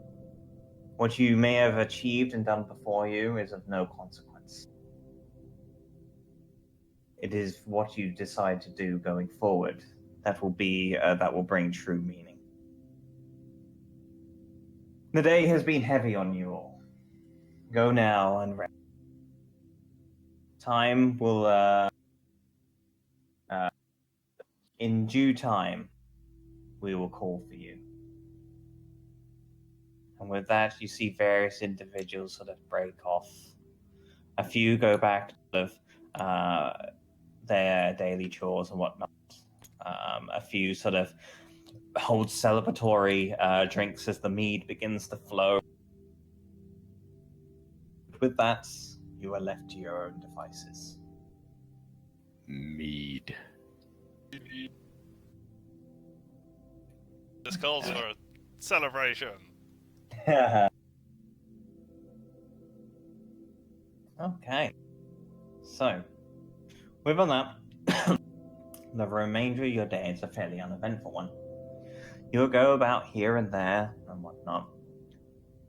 What you may have achieved and done before you is of no consequence. It is what you decide to do going forward that will bring true meaning. The day has been heavy on you all. Go now and rest. Time will, in due time, we will call for you. And with that, you see various individuals sort of break off. A few go back to their daily chores and whatnot. A few sort of hold celebratory drinks as the mead begins to flow. With that, you are left to your own devices. Mead. This calls for a celebration. Okay. So, with on that, the remainder of your day is a fairly uneventful one. You'll go about here and there and whatnot.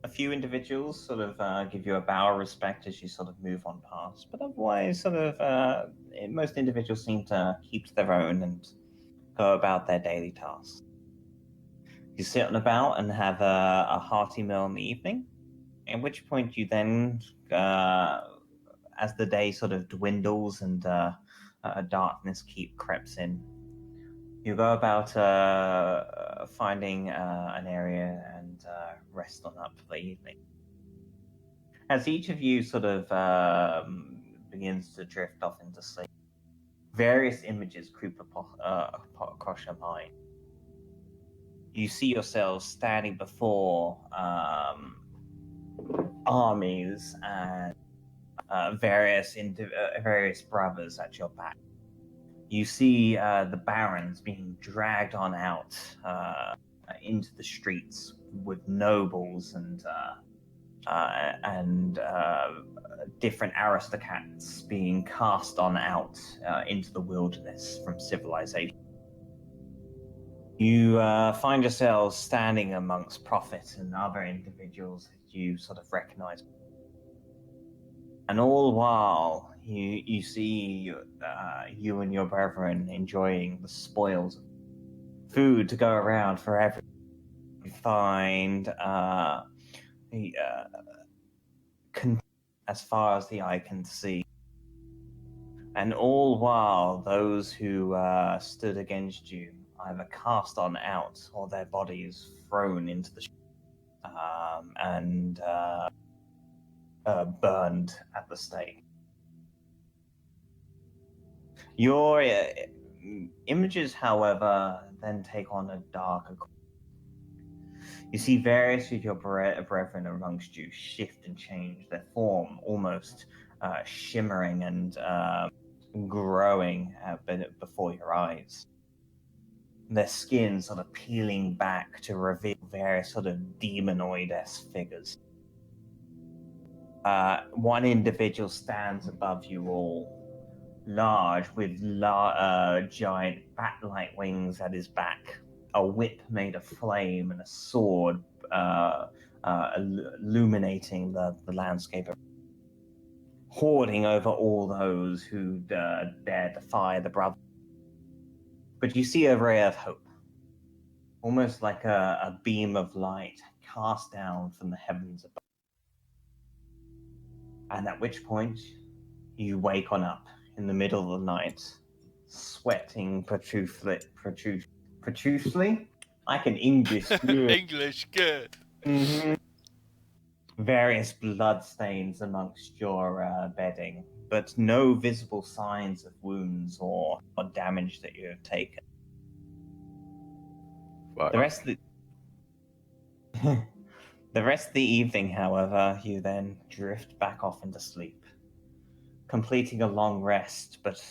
A few individuals sort of give you a bow of respect as you sort of move on past, but otherwise, most individuals seem to keep to their own and go about their daily tasks. You sit on about and have a hearty meal in the evening, at which point you then, as the day sort of dwindles and darkness creeps in, you go about finding an area and rest on up for the evening. As each of you sort of begins to drift off into sleep, various images creep across your mind. You see yourselves standing before armies and various brothers at your back. You see the barons being dragged on out into the streets with nobles and different aristocrats being cast on out into the wilderness from civilization. You find yourselves standing amongst Prophet and other individuals that you sort of recognize. And all while, you see you and your brethren enjoying the spoils of food to go around for everyone. You find as far as the eye can see. And all while those who stood against you either cast on out or their bodies thrown into the and burned at the stake. Your images, however, then take on a darker. You see various of your brethren amongst you shift and change their form, almost shimmering and growing before your eyes. Their skin sort of peeling back to reveal various sort of demonoid-esque figures. One individual stands above you all, large, with giant bat-like wings at his back, a whip made of flame, and a sword illuminating the landscape, hoarding over all those who dare defy the brother. But you see a ray of hope, almost like a beam of light cast down from the heavens above. And at which point, you wake on up in the middle of the night, sweating profusely. I can English fluent. English good. Mm-hmm. Various blood stains amongst your bedding, but no visible signs of wounds or damage that you have taken. Fuck. The rest of the evening, however, you then drift back off into sleep, completing a long rest. But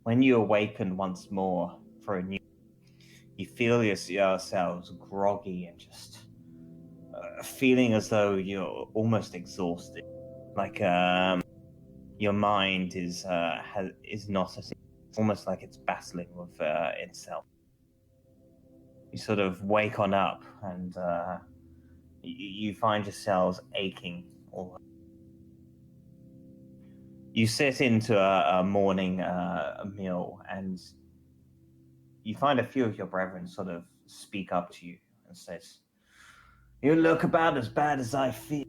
when you awaken once more for a new, you feel yourselves groggy and just feeling as though you're almost exhausted, like your mind is not as, it's almost like it's battling with itself. You sort of wake on up and you find yourselves aching. You sit into a morning meal and you find a few of your brethren sort of speak up to you and says, "You look about as bad as I feel."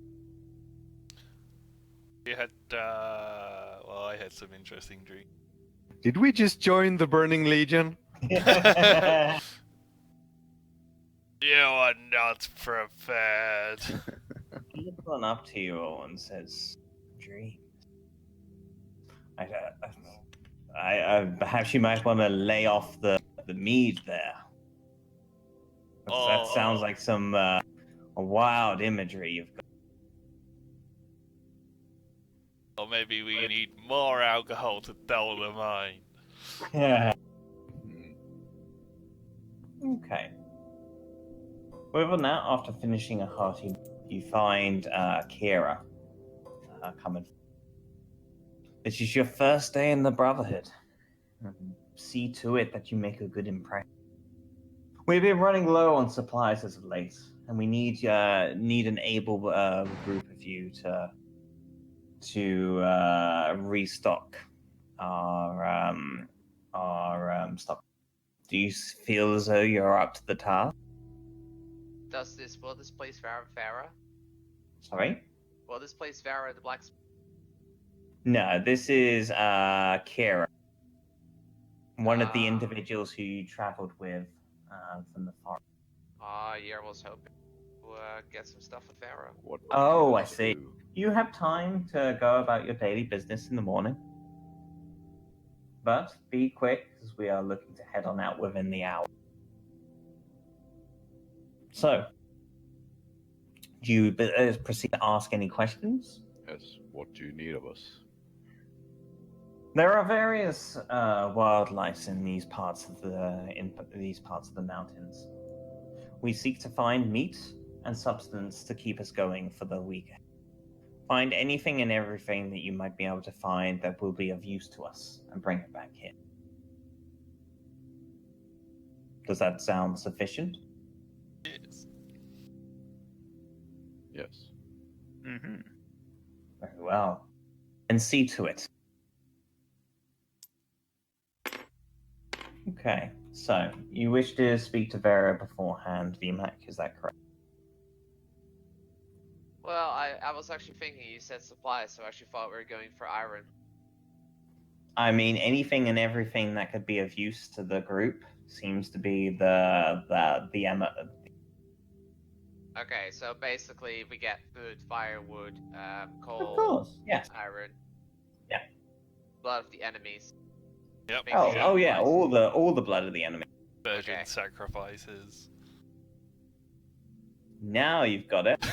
We had, well, I had some interesting dreams. Did we just join the Burning Legion? You are not prepared. He looks on up to you all and says, "Dreams. Perhaps you might want to lay off the mead there. Because that sounds like some wild imagery you've got." Or maybe we need more alcohol to dull the mind. Yeah. Okay. With that, after finishing a hearty, you find Kira coming. This is your first day in the Brotherhood. See to it that you make a good impression. We've been running low on supplies as of late, and we need an able group of you to restock our stock. Do you feel as though you're up to the task? Will this place Farah? Sorry? Will this place Farah the blacksmith? No, this is Kira. One of the individuals who you traveled with from the forest. Yer was hoping to get some stuff with Farah. Oh, I see. You have time to go about your daily business in the morning. But be quick, because we are looking to head on out within the hour. So, do you proceed to ask any questions? Yes. What do you need of us? There are various wildlife in these parts of the mountains. We seek to find meat and substance to keep us going for the week. Find anything and everything that you might be able to find that will be of use to us and bring it back here. Does that sound sufficient? Yes. Yes. Mm-hmm. Very well. And see to it. Okay, so you wish to speak to Vera beforehand, VMAC, is that correct? Well, I was actually thinking you said supplies, so I actually thought we were going for iron. I mean, anything and everything that could be of use to the group seems to be the Okay, so basically we get food, firewood, coal, Of course, yes. iron. Yeah. Blood of the enemies. Yep. Big Oh yeah, sacrifice. all the blood of the enemy. Virgin Okay. sacrifices. Now you've got it.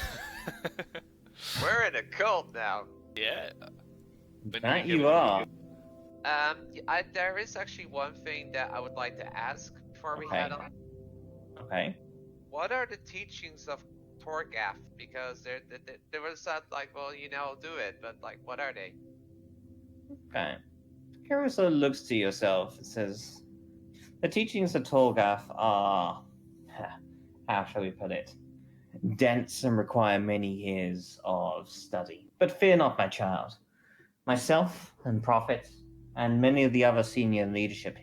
We're in a cult now. Yeah. When That you you are. There is actually one thing that I would like to ask before we Okay. head on. Okay. What are the teachings of Torgath? Because there was that like, well, do it, but like, what are they? Okay. Carousel looks to yourself and says, the teachings of Torgath are, how shall we put it, dense and require many years of study. But fear not, my child. Myself and Prophet and many of the other senior leadership,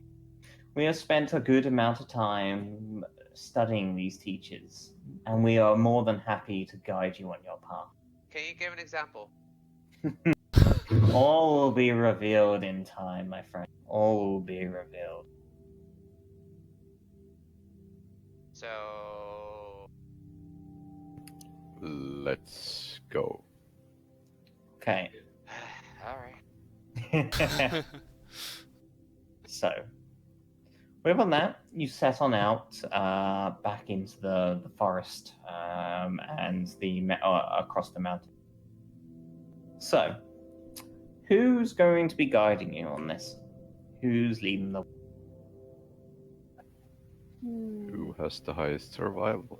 we have spent a good amount of time studying these teachers, and we are more than happy to guide you on your path. Can you give an example? All will be revealed in time, my friend. All will be revealed. So, Let's go. Okay. all right. So, with on that, you set on out back into the forest and across the mountain. So, who's going to be guiding you on this? Who's leading the? Who has the highest survival?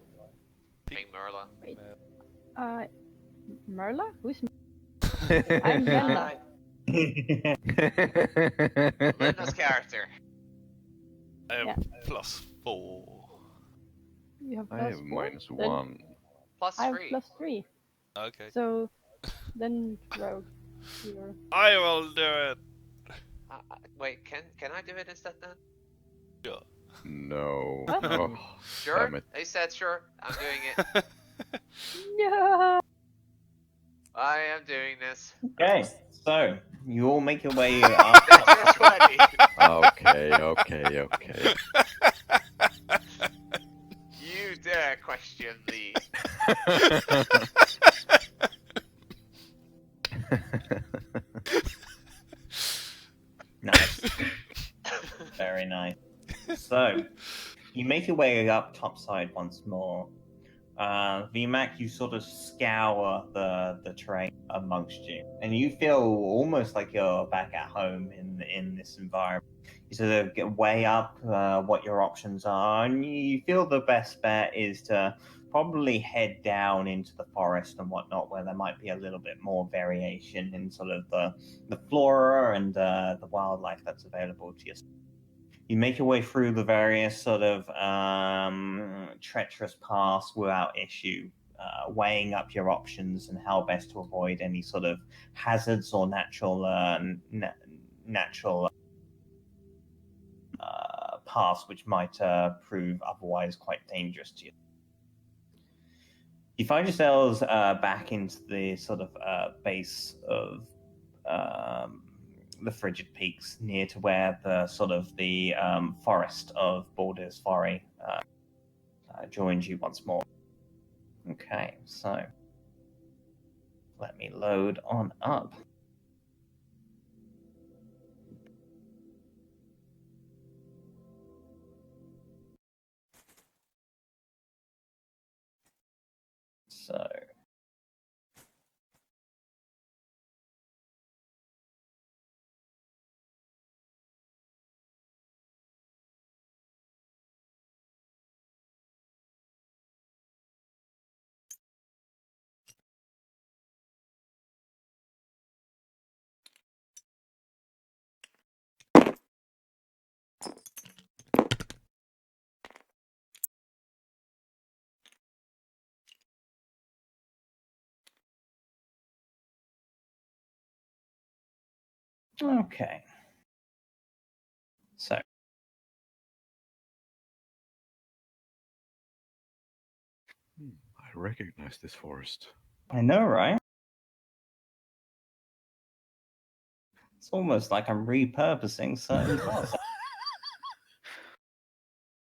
I think Merla. Merla? Who's I'm Mella. Linda's character. I have Yeah. +4. You have I plus have 4? Then -1. Plus I have 3. +3. Okay. So then Rogue, you're... I will do it. Wait, can I do it instead then? Sure. No. What? Oh, Sure. damn it. They said sure. I'm doing it. No. I am doing this. Okay, so you all make your way up. That's your 20. Okay. You dare question me. Nice. Very nice. So, you make your way up topside once more. VMAC, you sort of scour the terrain amongst you, and you feel almost like you're back at home in this environment. You sort of weigh up what your options are, and you feel the best bet is to probably head down into the forest and whatnot, where there might be a little bit more variation in sort of the flora and the wildlife that's available to you. You make your way through the various sort of treacherous paths without issue, weighing up your options and how best to avoid any sort of hazards or natural paths which might prove otherwise quite dangerous to you. You find yourselves back into the sort of base of the frigid peaks, near to where the sort of the forest of Baldur's Folly joins you once more. Okay, so let me load on up. So okay. So I recognize this forest. I know, right? It's almost like I'm repurposing certain tasks.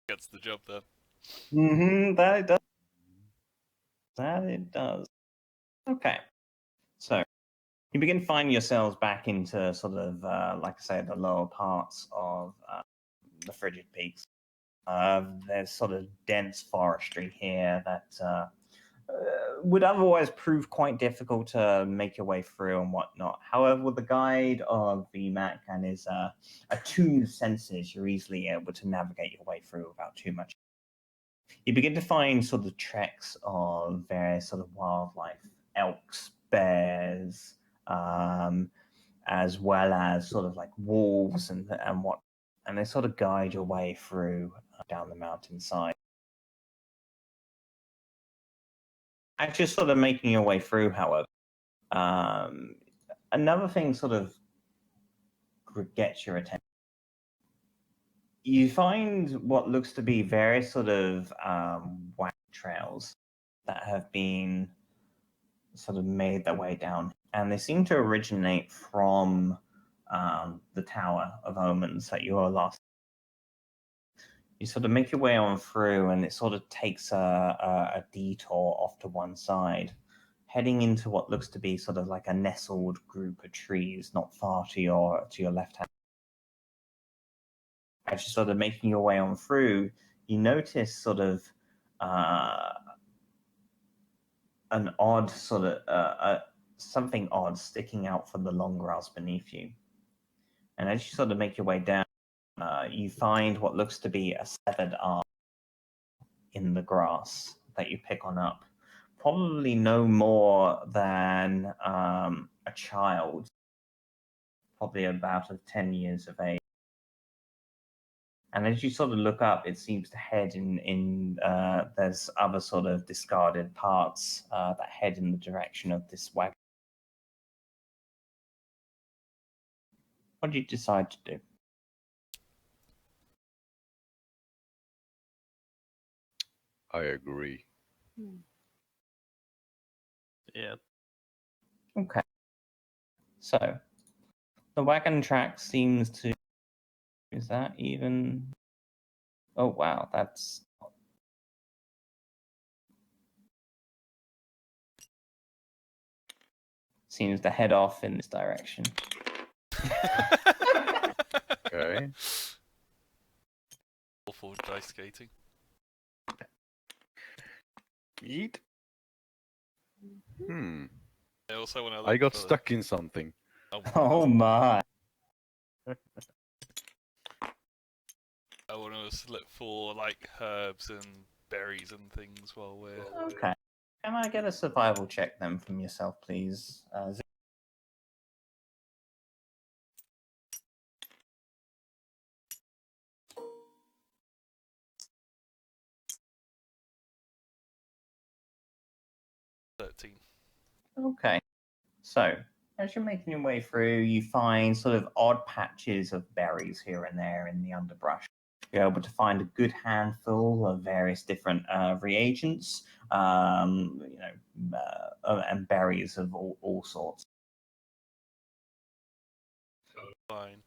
Gets the job done. That it does. That it does. Okay. So you begin to find yourselves back into sort of, like I say, the lower parts of the Frigid Peaks. There's sort of dense forestry here that would otherwise prove quite difficult to make your way through and whatnot. However, with the guide of VMAC and his attuned senses, you're easily able to navigate your way through without too much. You begin to find sort of tracks of various sort of wildlife, elks, bears, as well as sort of like wolves and what, and they sort of guide your way through down the mountainside. As you're sort of making your way through, however, another thing sort of gets your attention. You find what looks to be various sort of wagon trails that have been sort of made their way down, and they seem to originate from the Tower of Omens that you are lost. You sort of make your way on through, and it sort of takes a detour off to one side, heading into what looks to be sort of like a nestled group of trees not far to your left hand. As you're sort of making your way on through, you notice sort of an odd sort of something odd sticking out from the long grass beneath you. And as you sort of make your way down, you find what looks to be a severed arm in the grass that you pick on up. Probably no more than a child, probably about 10 years of age. And as you sort of look up, it seems to head in there's other sort of discarded parts that head in the direction of this wagon. What do you decide to do? I agree. Yeah. Okay. So the wagon track seems to. Is that even? Oh wow, that's. Seems to head off in this direction. Okay. Awful dice skating. Eat. I also want to. I got stuck in something. Oh my. I want to look for like herbs and berries and things while we're. Okay. Can I get a survival check then from yourself, please? 13. Okay. So, as you're making your way through, you find sort of odd patches of berries here and there in the underbrush. You're able to find a good handful of various different reagents, and berries of all sorts. Fine.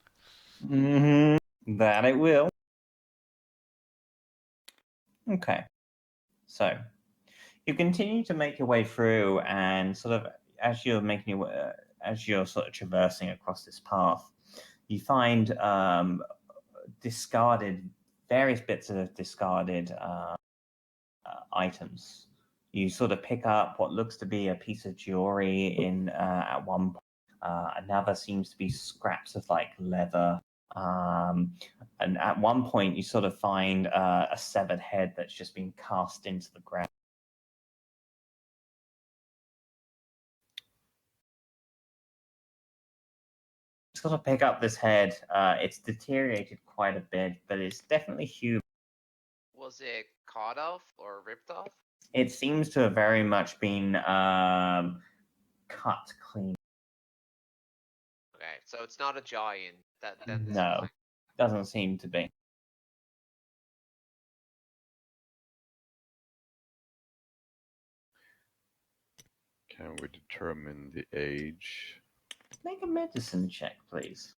That it will. Okay. So, you continue to make your way through, and sort of as you're making your way, as you're sort of traversing across this path, you find various bits of discarded items. You sort of pick up what looks to be a piece of jewelry in at one point. Another seems to be scraps of like leather. And at one point, you sort of find a severed head that's just been cast into the ground. Sort of pick up this head. It's deteriorated quite a bit, but it's definitely human. Was it cut off or ripped off? It seems to have very much been cut clean. Okay, so it's not a giant. Then this is No, fine. doesn't seem to be. Can we determine the age? Make a medicine check, please.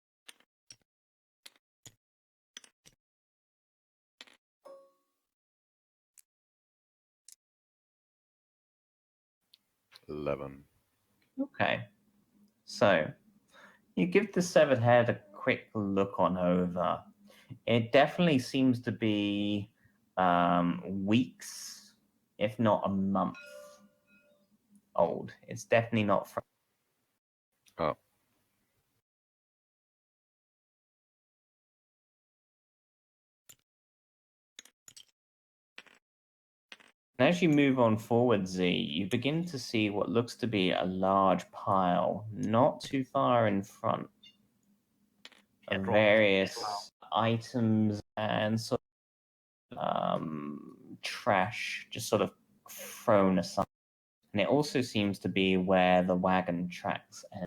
$11. Okay. So, you give the severed head a quick look on over. It definitely seems to be weeks, if not a month old. It's definitely not fresh. Oh. And as you move on forward, Z, you begin to see what looks to be a large pile, not too far in front, of various items and sort of trash just sort of thrown aside. And it also seems to be where the wagon tracks end.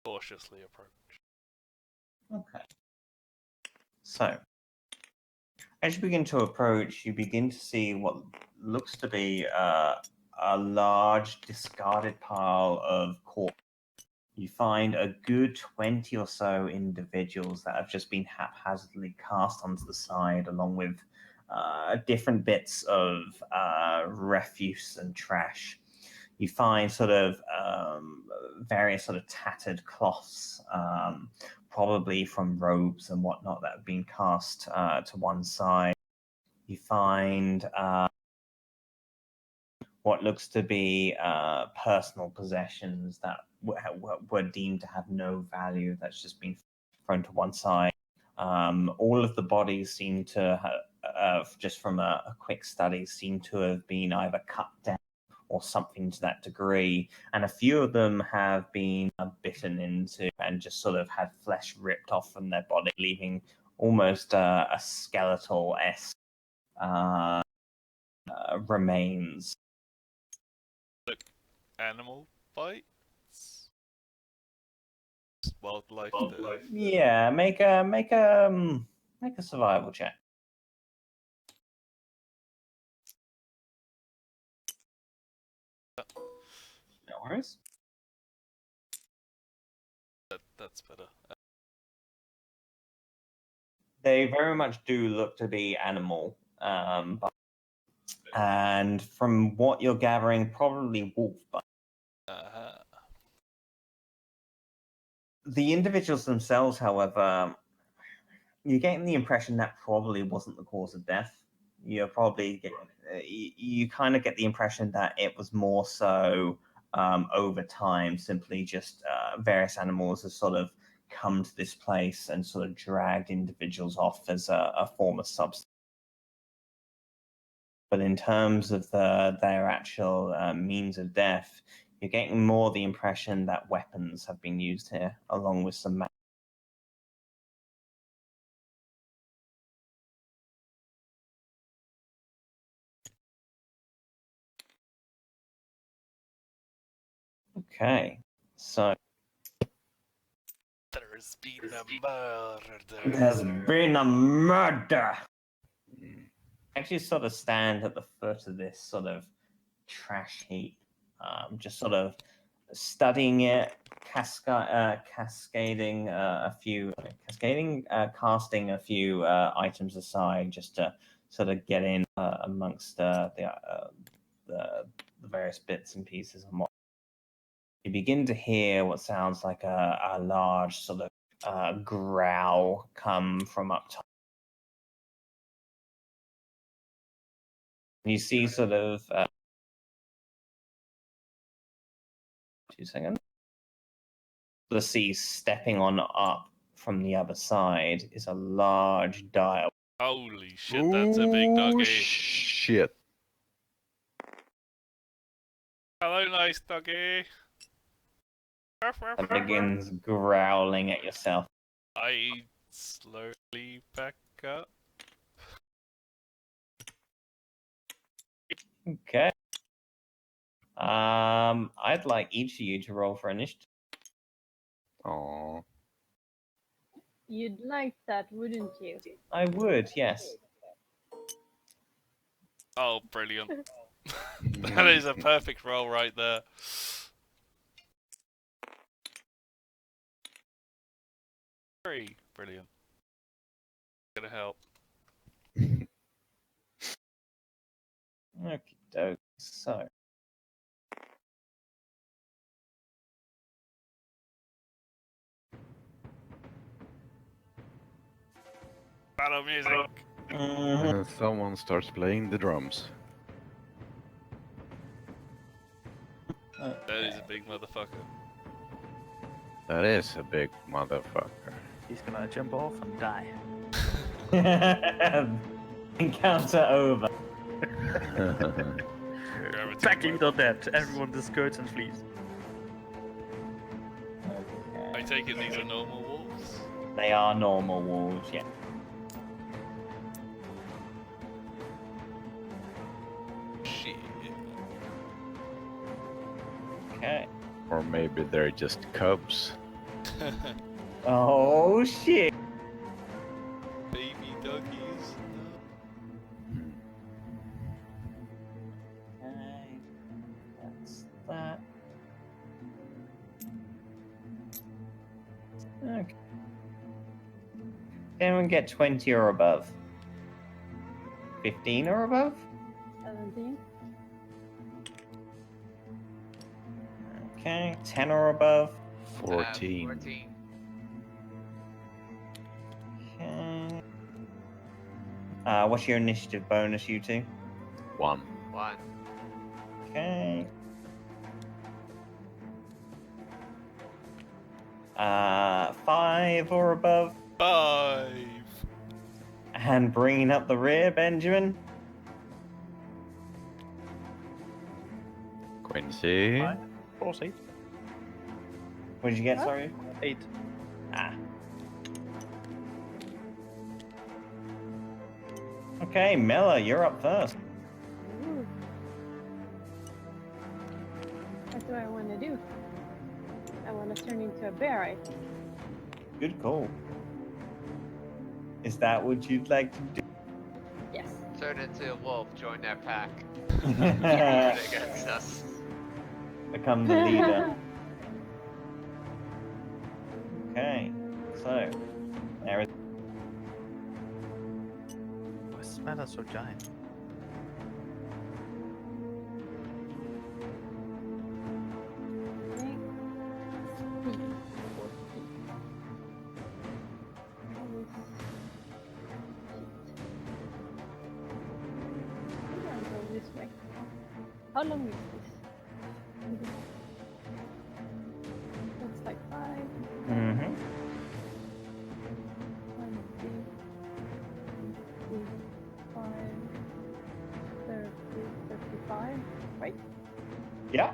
Cautiously approach. Okay. So, as you begin to approach, you begin to see what looks to be a large discarded pile of corpses. You find a good 20 or so individuals that have just been haphazardly cast onto the side, along with different bits of refuse and trash. You find sort of various sort of tattered cloths, probably from robes and whatnot that have been cast to one side. You find what looks to be personal possessions that were deemed to have no value, that's just been thrown to one side. All of the bodies seem to have, just from a quick study, seem to have been either cut down or something to that degree. And a few of them have been bitten into and just sort of had flesh ripped off from their body, leaving almost a skeletal-esque remains. Animal bites? Wildlife. Yeah, make a survival check. No worries. That's better. They very much do look to be animal, and from what you're gathering, probably wolf. The individuals themselves, however, you're getting the impression that probably wasn't the cause of death. You're probably getting, you kind of get the impression that it was more so over time, simply just various animals have sort of come to this place and sort of dragged individuals off as a form of substance. But in terms of their actual means of death, you're getting more the impression that weapons have been used here, along with some. 'Kay. So There's been a murder. There's been a murder. Actually, sort of stand at the foot of this sort of trash heap, just sort of studying it, casting a few items aside, just to sort of get in amongst the various bits and pieces and what. You begin to hear what sounds like a large sort of growl come from up top. You see sort of 2 seconds. The sea stepping on up from the other side is a large dial. Holy shit, that's a big doggy. Shit. Hello, nice doggy. And begins growling at yourself. I slowly back up. Okay. I'd like each of you to roll for initiative. Aww. You'd like that, wouldn't you? I would, yes. Oh, brilliant. That is a perfect roll right there. Very brilliant. Gonna help. Okie doke. So. Battle music. Mhm. Someone starts playing the drums. That is a big motherfucker. That is a big motherfucker. He's gonna jump off and die. Encounter over. Exactly not that. Everyone discards and flees. I take it these are normal wolves? They are normal wolves, yeah. Shit. Okay. Or maybe they're just cubs. Oh shit. Baby doggies. Okay. That's that. Okay. Anyone get 20 or above? 15 or above? 17. Okay. 10 or above? 14. 14. Okay. What's your initiative bonus, you two? 1. 1. Okay. 5 or above? 5. And bringing up the rear, Benjamin? Quincy. 5 plus 8. What did you get, What? sorry? 8. Ah. Okay, Miller, you're up first. Ooh. What do I want to do? I want to turn into a bear, I think. Good call. Is that what you'd like to do? Yes. Turn into a wolf, join their pack. Yeah. Turn against us. Become the leader. Okay, so there is. Why is this meta so giant? Okay. Speed. 14. Maybe I'll go this way. How long is this? Looks like 5. Mm-hmm. 25, 30, 35, right? Yeah.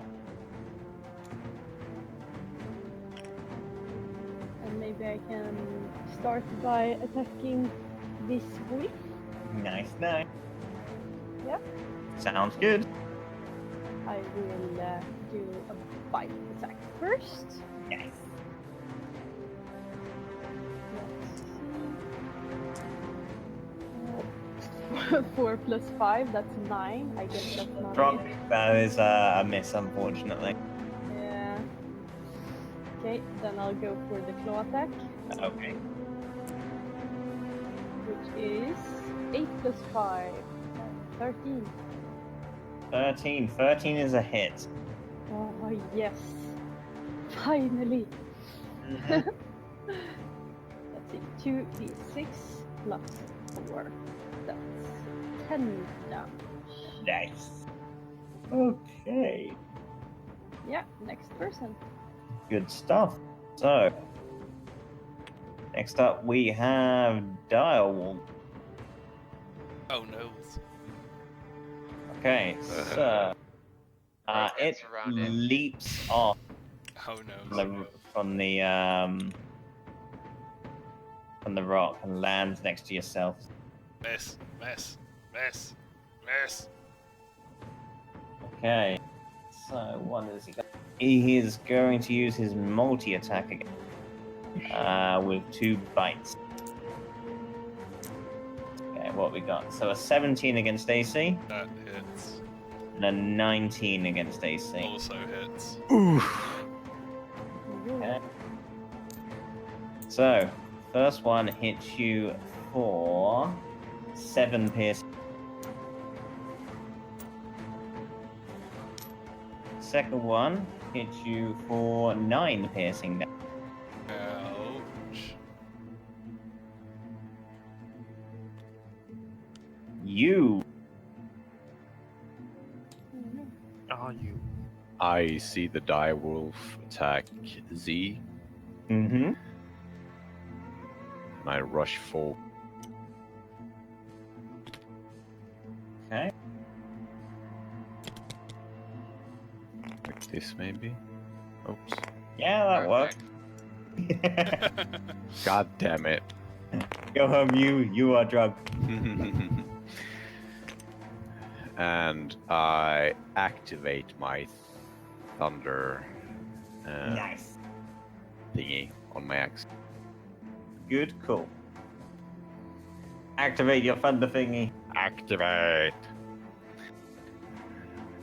And maybe I can start by attacking this wolf. Nice, nice. Yep. Sounds good. I will do a bite attack first. Nice. Let's see. 4 plus 5, that's 9. I guess that's not Drunk. it. That is a miss, unfortunately. Yeah. Okay, then I'll go for the claw attack, Okay. which is 8 plus 5, 13. 13. 13 is a hit. Oh, yes. Finally. Mhm. Let's see, 2d6 plus 4. That's 10 damage. Nice. Okay. Yeah, next person. Good stuff. So, next up we have Direwolf. Oh no. Okay, so Rogue it gets surrounded. leaps off Oh no. from the rock and lands next to yourself. Miss. Miss. Miss. Miss. Okay, so what is he got? He is going to use his multi-attack again with 2 bites. Okay, what we got. So a 17 against AC That hits. and a 19 against AC. Also hits. Oof. Okay. So, first one hits you for 7 piercing. Second one hits you for 9 piercing damage. Ouch. You. Are you? I see the direwolf attack Z, Mm-hmm. and I rush forward. Okay. Like this, maybe? Oops. Yeah, that worked. God damn it. Go home, you are drugged. And I activate my thunder Nice. thingy on my axe. Good, cool. Activate your thunder thingy. Activate!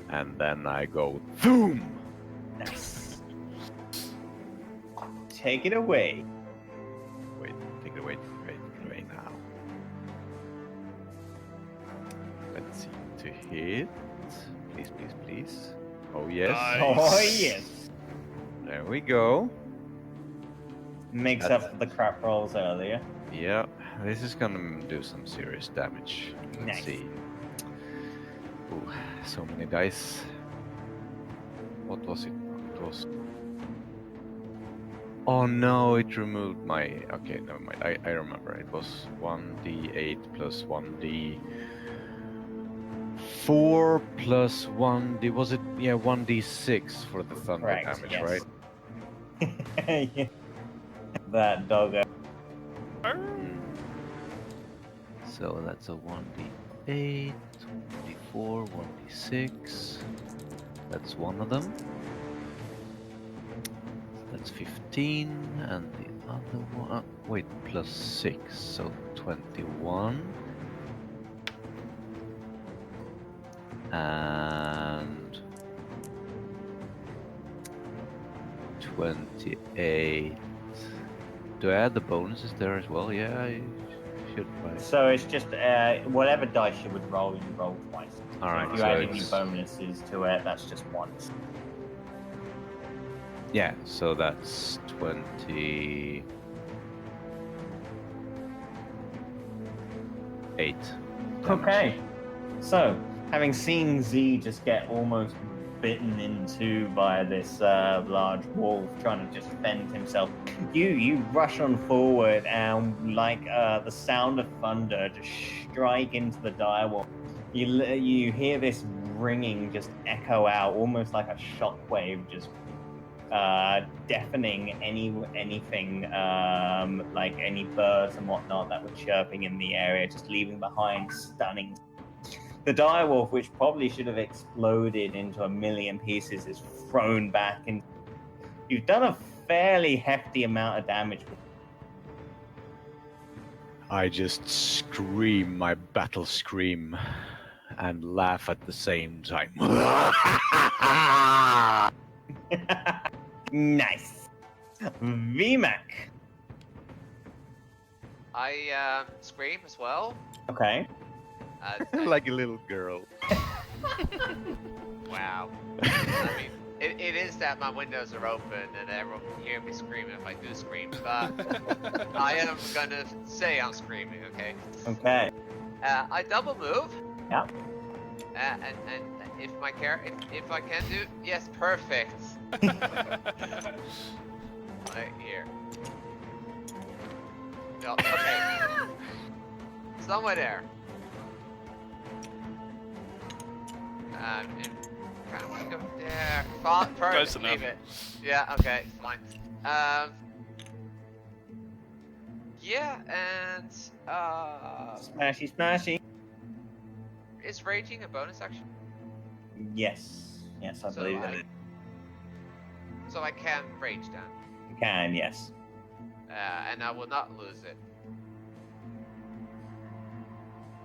And then I go boom! Nice. Take it away. Wait, take it away now. Let's see, to hit. Please, please, please. Oh yes. Nice. Oh, yes. There we go. Makes up for the crap rolls earlier. Yeah, this is gonna do some serious damage. Let's Nice. see. Ooh, so many dice. What was it? It was. Oh no, it removed my. Okay, never mind. I remember. It was 1d8 plus 1d4 plus 1d. Was it? Yeah, 1d6 for the thunder Correct, damage, yes. right? Yeah. That doggo. So that's a 1d8, 1d4, 1d6. That's one of them. That's 15, and the other one. Wait, plus 6, so 21. And 28. Do I add the bonuses there as well? Yeah, I should, right? So it's just whatever dice you would roll, you roll twice. So Alright, if you so add any it's- bonuses to it, that's just once. Yeah, so that's 28. Okay. So, having seen Z just get almost bitten into by this large wolf trying to just fend himself, you rush on forward and like the sound of thunder just strike into the direwolf. You hear this ringing just echo out, almost like a shockwave, just deafening anything like any birds and whatnot that were chirping in the area, just leaving behind stunning. The direwolf, which probably should have exploded into a million pieces, is thrown back, and you've done a fairly hefty amount of damage. I just scream my battle scream and laugh at the same time. Nice. VMAC. I scream as well. Okay. Like a little girl. Wow. I mean, it is that my windows are open and everyone can hear me screaming if I do scream, but I am gonna say I'm screaming, okay? Okay. I double move. Yep. And if my if I can do, yes, perfect. Right here. No, okay. Somewhere there. Kind of want to go there. Close Perfect. enough. Leave it. Yeah. Okay. Fine. Yeah, and Smashy, smashy. is raging a bonus action? Yes. Yes, I So believe it. So I can rage down. You can, yes. And I will not lose it.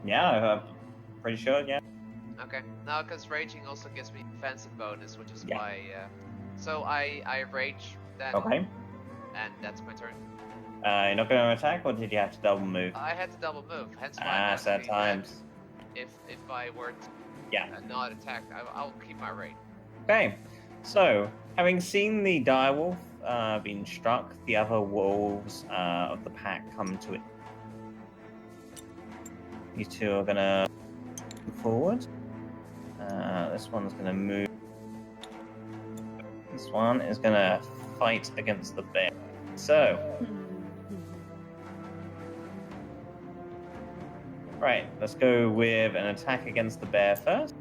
Yeah, pretty sure, yeah. Okay. No, because raging also gives me defensive bonus, which is Yeah. why. So I rage then, Okay. and that's my turn. You're not going to attack, or did you have to double move? I had to double move, hence why I'm Sad asking times. if I were to Yeah. not attack, I'll keep my rage. Okay, so having seen the direwolf being struck, the other wolves of the pack come to it. You two are gonna move forward. This one's gonna move. This one is gonna fight against the bear. So, right, let's go with an attack against the bear first.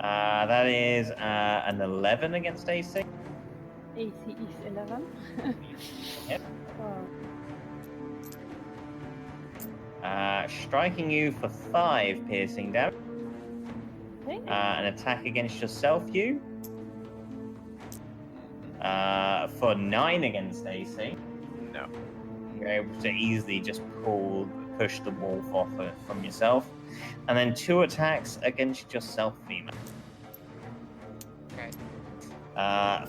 That is an 11 against AC. AC is 11. Yep. Wow. Striking you for 5 piercing damage. Okay. An attack against yourself, you. For 9 against AC. No. You're able to easily just push the wolf off from yourself. And then 2 attacks against yourself, female. Okay.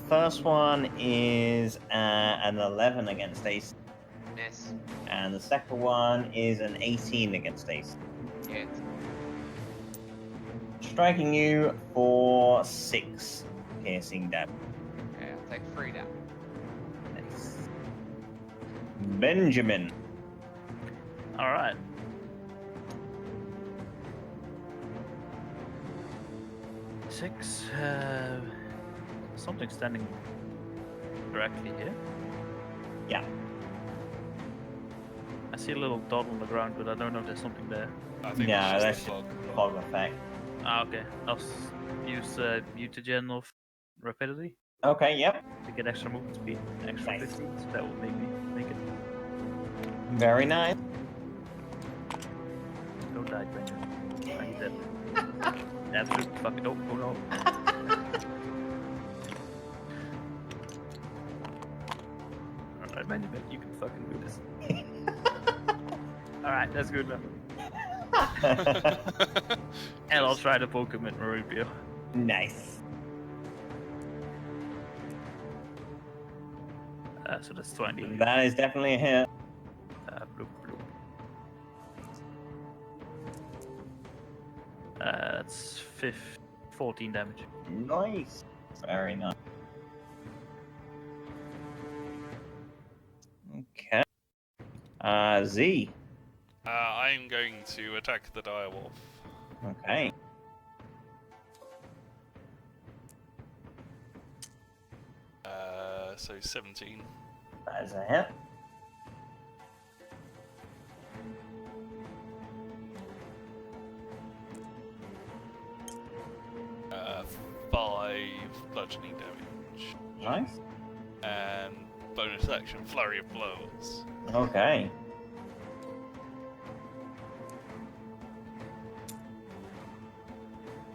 First one is an 11 against AC. Miss. And the second one is an 18 against AC. Hit. Striking you for 6 piercing damage. Okay, I'll take 3 down. Nice. Benjamin. All right. Six. Something standing directly here. Yeah. I see a little dot on the ground, but I don't know if there's something there. I think Yeah, it's that's just a fog. fog effect. Ah, okay. I'll use mutagen of rapidity Okay, yep. to get extra movement speed, extra Nice. 15, so that will make it. Very nice. Don't die, Benjamin. I need that. Absolute fucking. Oh no. Alright, Benjamin, you can fucking do this. Alright, that's good enough. And I'll try to poke him at Marubio. Nice. So that's 20. That is definitely a hit. Bloop, bloop. That's 14 damage. Nice. Very nice. Okay. Z. I'm going to attack the direwolf. Okay. So 17. That is a hit. Uh, 5 bludgeoning damage. Nice. And bonus action, flurry of blows. Okay.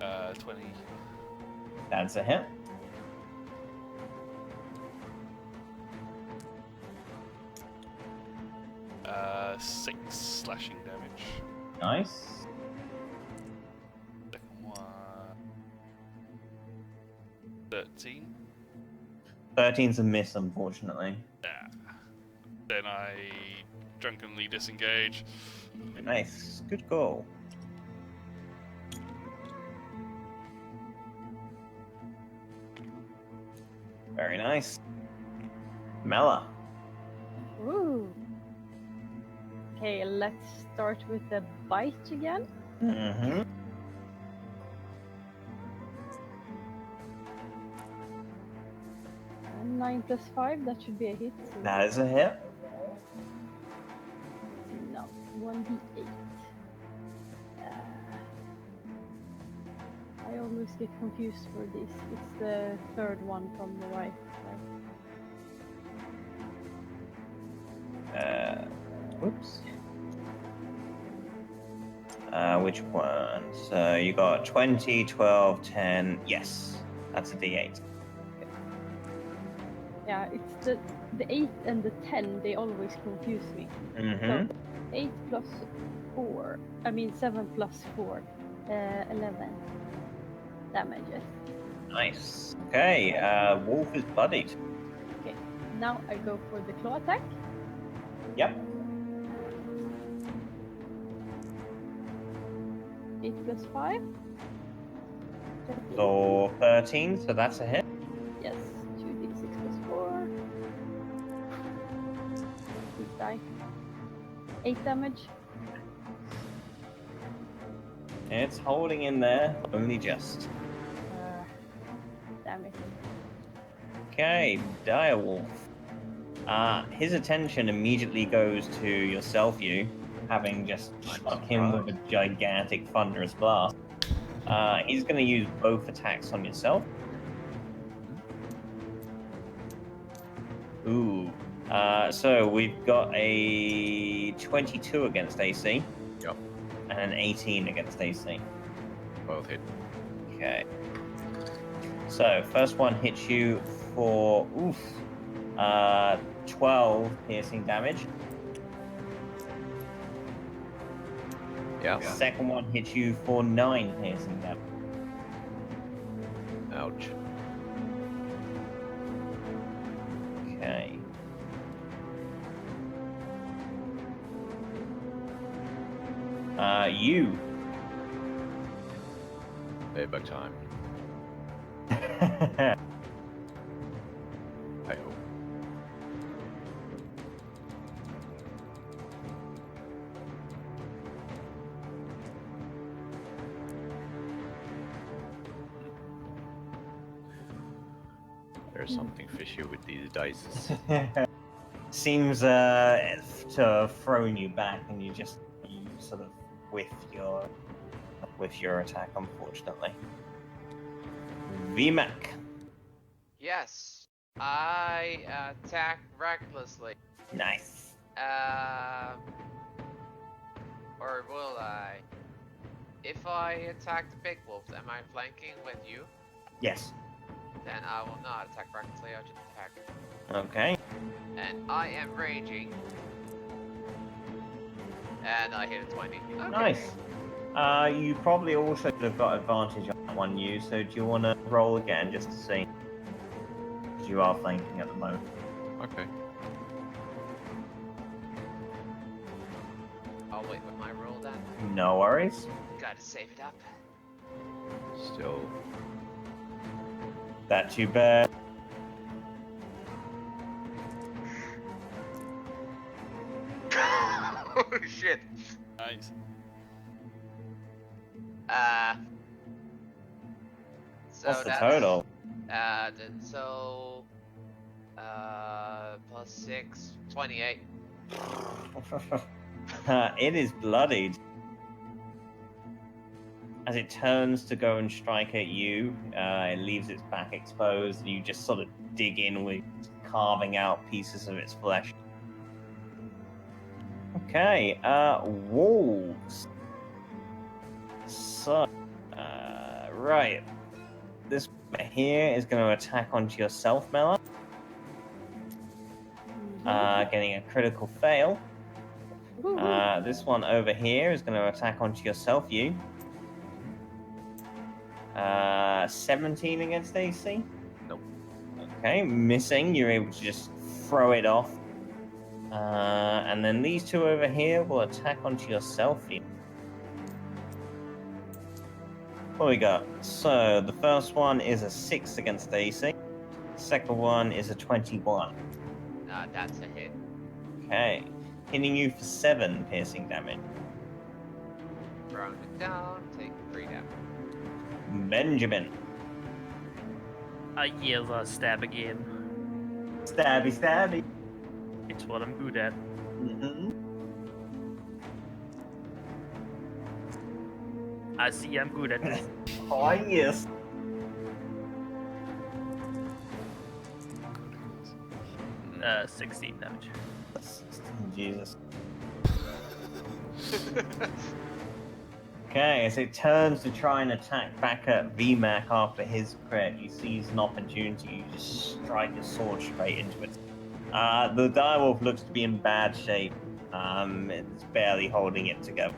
Uh, 20. That's a hit. Uh, 6 slashing damage. Nice. Second one. 13. 13's a miss, unfortunately. Yeah. Then I drunkenly disengage. Nice. Good goal. Very nice. Mela. Ooh. Okay, let's start with the bite again. Mm-hmm. And 9 plus 5, that should be a hit. So That is a hit. no, 1d8. I always get confused for this. It's the third one from the right. Whoops. Which one? So you got 20, 12, 10. Yes, that's a D8. Yeah, it's the 8 and the 10, they always confuse me. Mm-hmm. So 8 plus 4. I mean 7 plus 4. 11 damages. Nice. Okay, Wolf is bloodied. Okay, now I go for the claw attack. Yep. 8 plus 5. 13. So 13, so that's a hit. Yes, 2d6 plus 4. Please die. 8 damage. It's holding in there, only just. Damn it. Okay, Direwolf. His attention immediately goes to yourself, you, having just struck him with a gigantic thunderous blast. He's going to use both attacks on yourself. Ooh. So we've got a 22 against AC. Yep. And an 18 against AC. Both hit. Okay. So first one hits you for 12 piercing damage. Yeah. Second one hits you for 9 piercing damage. Ouch. Okay. You. Payback time. I hope. There's something fishy with these dice. Seems to have thrown you back, and you sort of whiff your attack, unfortunately. VMAC. Yes, I attack recklessly. Nice. Or will I? If I attack the big wolf, am I flanking with you? Yes. Then I will not attack recklessly, I'll just attack. Okay. And I am raging. And I hit a 20. Okay. Nice. You probably also could have got advantage on that one, you. So do you want to roll again just to see? Because you are flanking at the moment. Okay. I'll wait with my roll then. No worries. Gotta save it up. Still. That too bad. Oh shit. Nice. So What's the that's, total? Plus 6, 28. It is bloodied. As it turns to go and strike at you, it leaves its back exposed, and you just sort of dig in with carving out pieces of its flesh. Okay, wolves. So, right. This here is going to attack onto yourself, Mela. Getting a critical fail. This one over here is going to attack onto yourself, you. 17 against AC? Nope. Okay, missing. You're able to just throw it off. And then these two over here will attack onto yourself. What we got? So the first one is a 6 against AC. Second one is a 21. That's a hit. Okay. Hitting you for 7 piercing damage. Round it down, take 3 damage. Benjamin. I yell stab again. Stabby, stabby. It's what I'm good at. Mm-hmm. I see I'm good at this. Oh, yes. Uh, 16 damage. 16, Jesus. Okay, as it turns to try and attack back at VMAC after his crit, you seize an opportunity, you just strike your sword straight into it. The direwolf looks to be in bad shape. It's barely holding it together.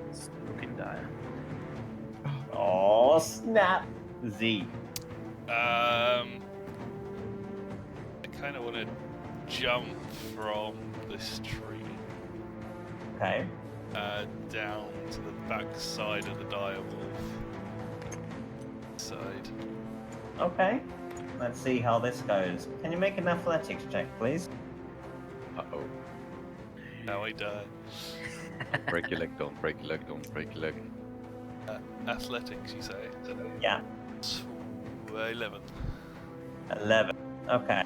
It's looking dire. Oh, snap! Z. I kind of want to jump from this tree Okay. down to the back side of the direwolf. Side. Okay. Let's see how this goes. Can you make an athletics check, please? Uh-oh. Now I die. Don't break your leg, don't break your leg, don't break your leg. Athletics, you say? Yeah. 11. 11. Okay.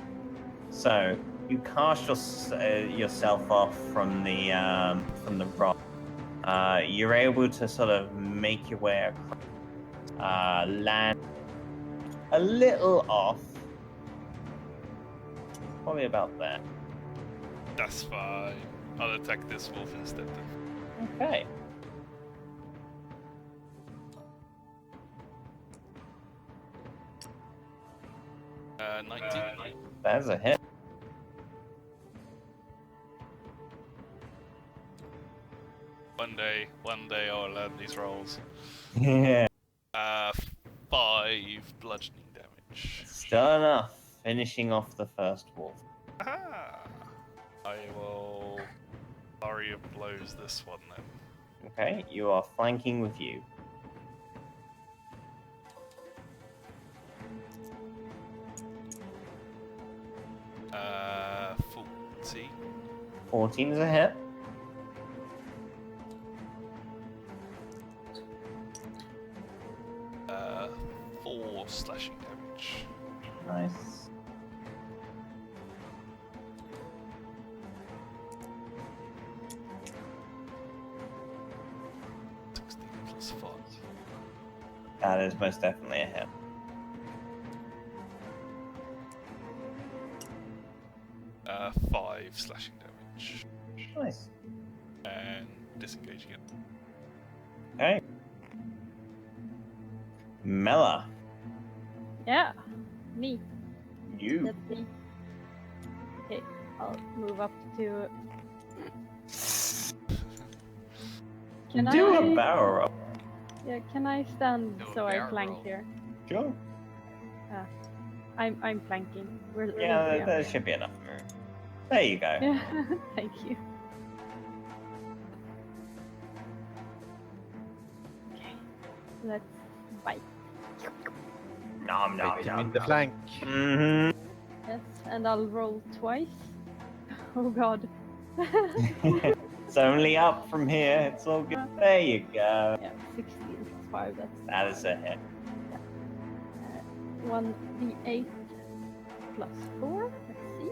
So you cast yourself off from the rock. You're able to sort of make your way across, land a little off, probably about there. That's fine. I'll attack this wolf instead then. Okay. Uh, 19. That's a hit. One day I'll learn these rolls. Yeah. 5 bludgeoning damage. Still enough. Finishing off the first wolf. Aha! I will flurry of blows this one then. Okay, you are flanking with you. Uh, 40. 14 is a hit. Uh, 4 slashing damage. Nice. +5. That is most definitely a hit. Uh, 5 slashing damage. Nice. And disengaging it. Okay. Mela, Yeah, me. you. That's me. Okay, I'll move up to. Can Do I? a barrel roll. Yeah, can I stand Do a so I barrel flank roll. here? Sure. I'm flanking. We're Yeah, three on there here. should be enough room. There you go. Yeah, thank you. Okay, let's bite. Nom nom Break him nom. in the flank. Mm-hmm. Yes, and I'll roll twice. Oh god. It's only up from here. It's all good. There you go. Yeah, 16 plus 5, That is a hit. 1d8 plus 4, let's see.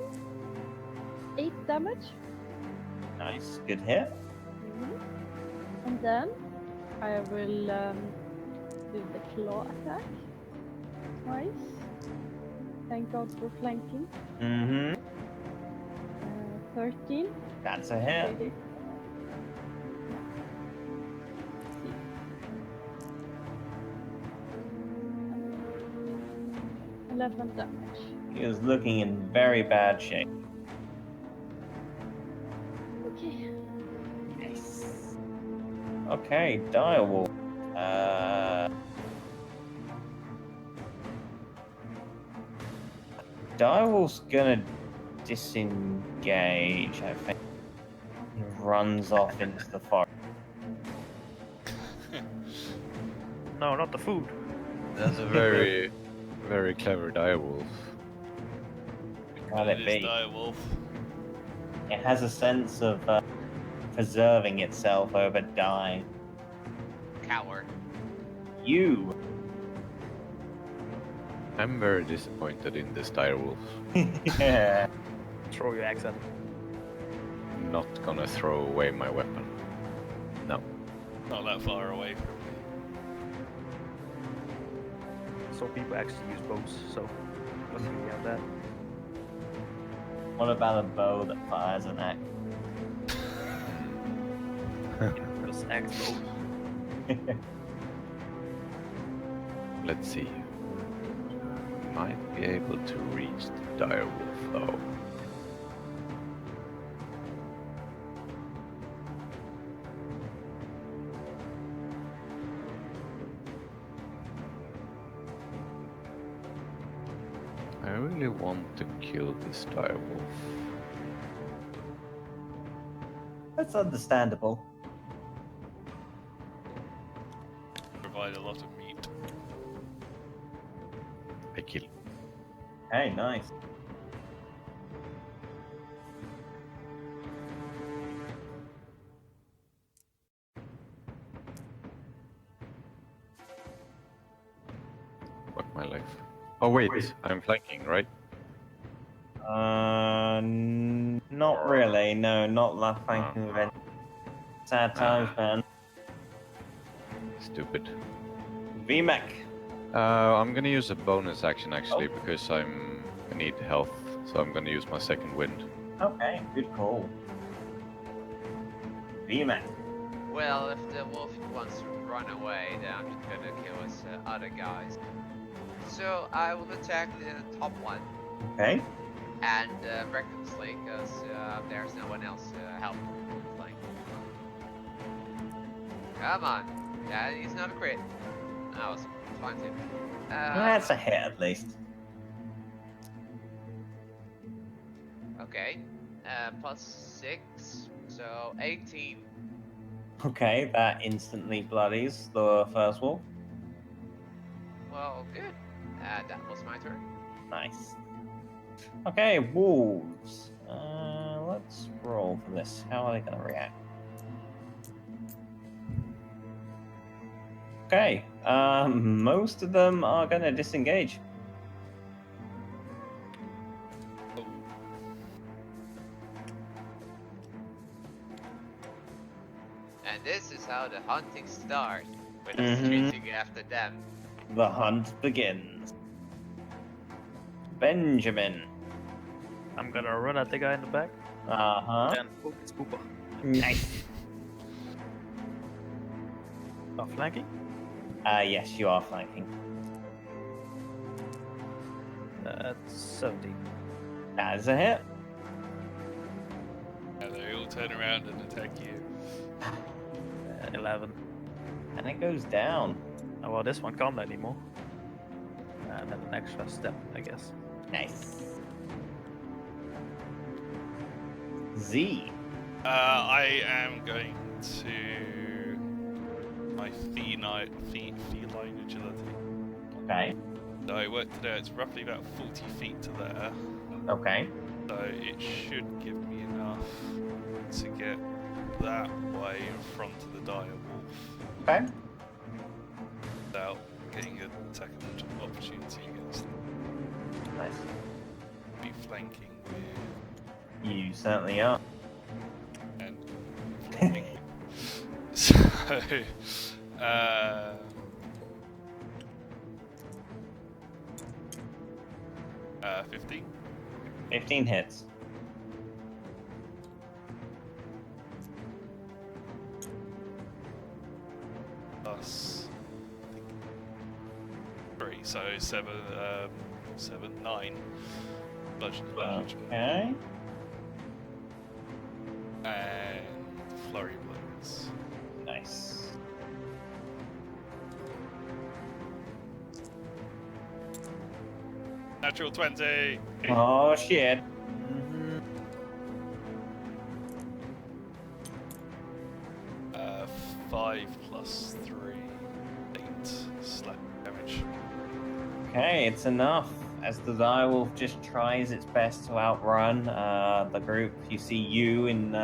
8 damage. Nice. Good hit. And then I will do the claw attack twice. Thank god for flanking. Mm-hmm. 13. That's a hit. Okay. 11 damage. He was looking in very bad shape. Okay. Nice. Okay, direwolf. Direwolf's gonna disengage, I think. And runs off into the forest. No, not the food. That's a very, very clever direwolf. Can It it is be? direwolf. It has a sense of preserving itself over dying. Coward. You. I'm very disappointed in this direwolf. Yeah. Throw your axe at him. I'm not gonna throw away my weapon. No. Not that far away from me. So people actually use bows, so luckily we have that. What about a bow that fires an axe? Just axe bows. Let's see. Might be able to reach the direwolf though. I really want to kill this direwolf. That's understandable. Provide a lot of meat. I kill. Hey, nice. Fuck my life. Oh wait, I'm flanking, right? Not really. No, not last flanking event. Sad times, man. Stupid. VMAC. I'm gonna use a bonus action actually because I need health, so I'm gonna use my second wind. Okay, good call. VMAC. Well, if the wolf wants to run away, then I'm just gonna kill his other guys. So I will attack the top one Okay. and recklessly, because there's no one else to help. Like, come on, yeah, he's not a crit. That was fine too. That's a hit at least. Okay, +6, so 18. Okay, that instantly bloodies the first wolf. Well, good. That was my turn. Nice. Okay, wolves. Let's roll for this. How are they going to react? Okay, most of them are going to disengage. And this is how the hunting starts, with us chasing after them. The hunt begins. Benjamin. I'm gonna run at the guy in the back Uh-huh. and focus Pooper. Nice. Not flanking? Yes, you are flanking. That's 17. That is a hit. And they all turn around and attack you. 11. And it goes down. Oh, well, this one can't anymore. And then an extra step, I guess. Nice. Z. I am going to my feline agility. Okay. So I worked it out, it's roughly about 40 feet to there. Okay. So it should give me enough to get that way in front of the dire wolf Okay. without getting an attack opportunity against them. Nice. Be flanking with You certainly are. and so 15. 15 hits. Plus 3, so 9 bludgeon damage. Okay. And flurry blows. Nice. Natural 20. Oh shit. 5 plus 3, 8 slap damage. Okay, it's enough. As the direwolf just tries its best to outrun the group, you see you in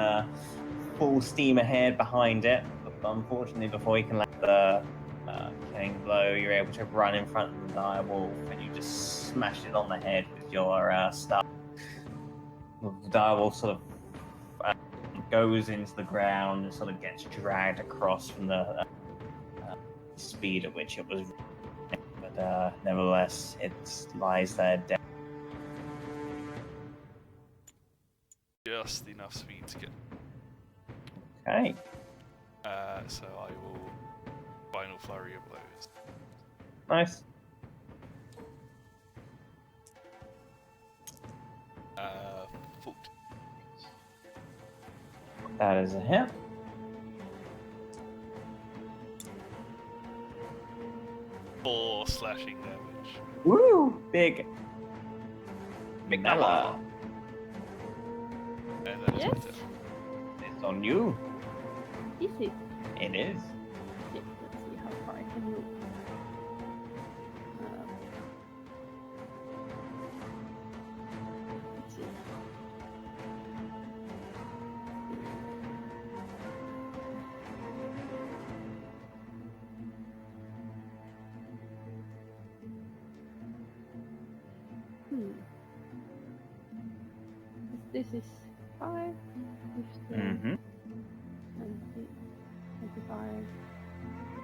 full steam ahead behind it. But unfortunately, before you can land the killing blow, you're able to run in front of the direwolf and you just smash it on the head with your staff. The direwolf sort of goes into the ground and sort of gets dragged across from the speed at which it was. But nevertheless, it lies there dead. Just enough speed to get. Okay. So I will final flurry of blows. Nice. 14. That is a hit. Four slashing damage. Woo! Big. Mela, And that is Yes. my turn. it's on you. Is it? It is. Okay, let's see how far I can move. Let's see. This is 5, 15, Mm-hmm. 20, 25,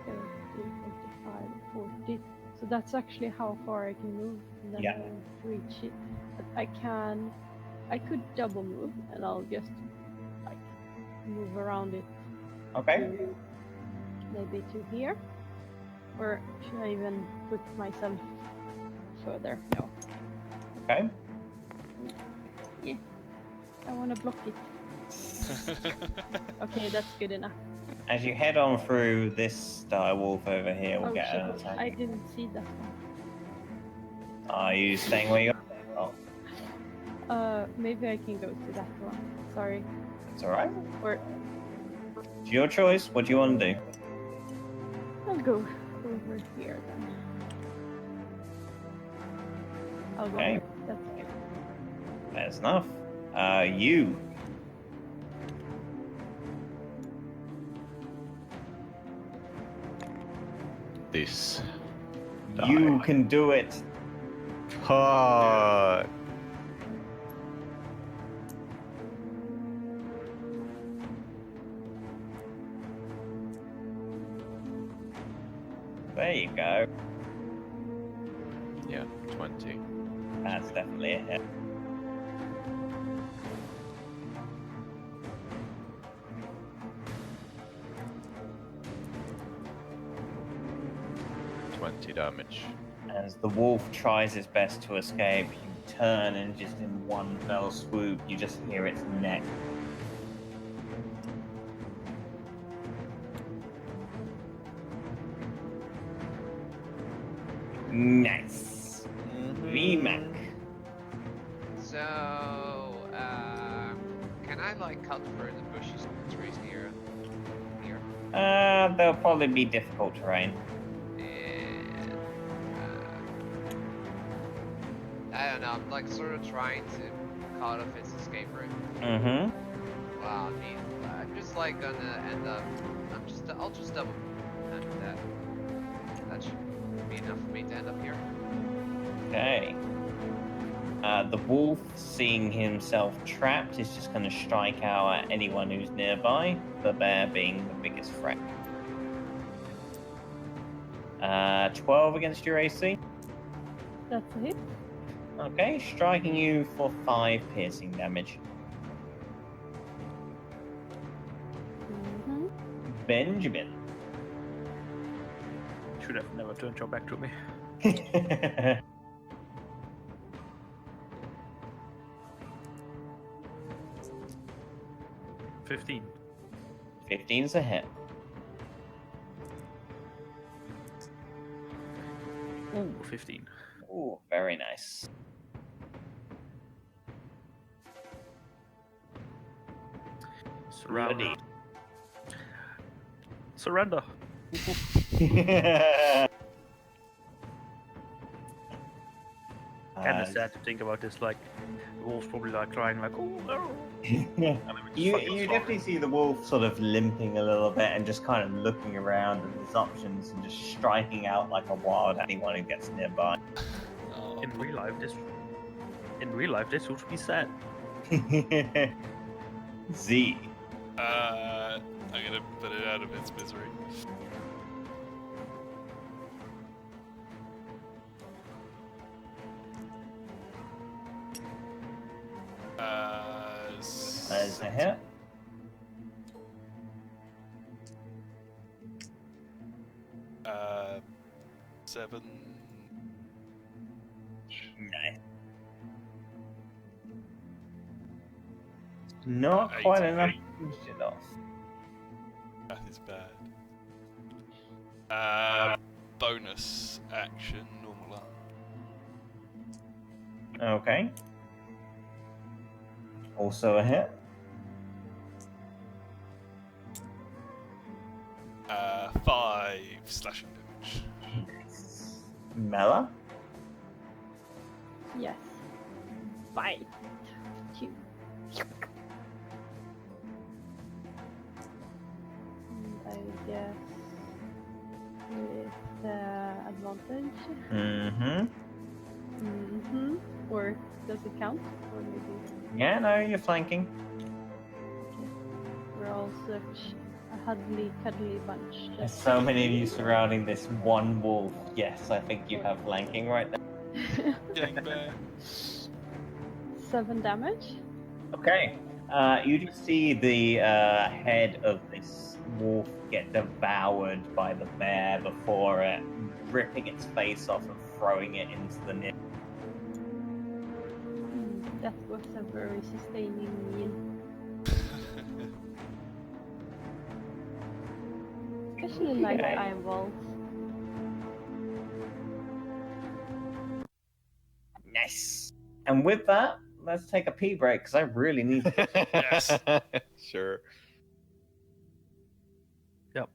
30, 45, 40. So that's actually how far I can move, and then Yeah. I won't reach it. But I could double move, and I'll just like move around it Okay. to maybe to here. Or should I even put myself further? No. Okay. Yeah. I want to block it. Okay, that's good enough. As you head on through, this dire wolf over here will Oh get an shit, attack. I didn't see that one. Are you staying where you are? Oh, Maybe I can go to that one. Sorry. it's alright. Or It's your choice. What do you want to do? I'll go over here then. I'll go Okay. here. That's good. That's enough. You. This. You can do it. Fuck. There you go. Yeah, 20. That's definitely a hit. Damage. As the wolf tries its best to escape, you turn and just in one fell swoop, you just hear its neck. Nice. VMAC. So, can I like cut through the bushes and trees here? They'll probably be difficult terrain. And I don't know. I'm like sort of trying to cut off its escape route. Mm-hmm. Wow, I mean, I'm just like gonna end up. I'll just double and that should be enough for me to end up here. Okay. The wolf, seeing himself trapped, is just going to strike out at anyone who's nearby, the bear being the biggest threat. 12 against your AC. That's a hit. Okay, striking you for 5 piercing damage. Mm-hmm. Benjamin. Should have never turned your back to me. 15. 15's a hit. Ooh, 15. Ooh, very nice. Surrender. Surrender. Kind of sad to think about this. Like, the wolf's probably like crying, like, "Oh no!" You definitely see the wolf sort of limping a little bit and just kind of looking around at his options and just striking out like a wild anyone who gets nearby. Oh, In real life, this would be sad. Z. I'm gonna put it out of its misery. There's a hit. Uh, 7. Nice. Not 8. quite enough to finish it off. That is bad. Bonus action, normal arm. Okay. Also a hit. 5 slashing damage. Mela? Yes. Bite. Chew. And I guess with advantage. Mm-hmm. Mm-hmm. Or does it count? Or maybe. Yeah, no, you're flanking. Okay. We're all such a cuddly bunch. There's Just so many of you surrounding this one wolf. Yes, I think you have flanking right now. Gangbang. 7 damage. Okay. You just see the head of this wolf get devoured by the bear before it ripping its face off and throwing it into the near. That was a very sustaining meal. Especially like Okay. eyeballs. Nice. And with that, let's take a pee break because I really need to. Yes. Sure. Yep.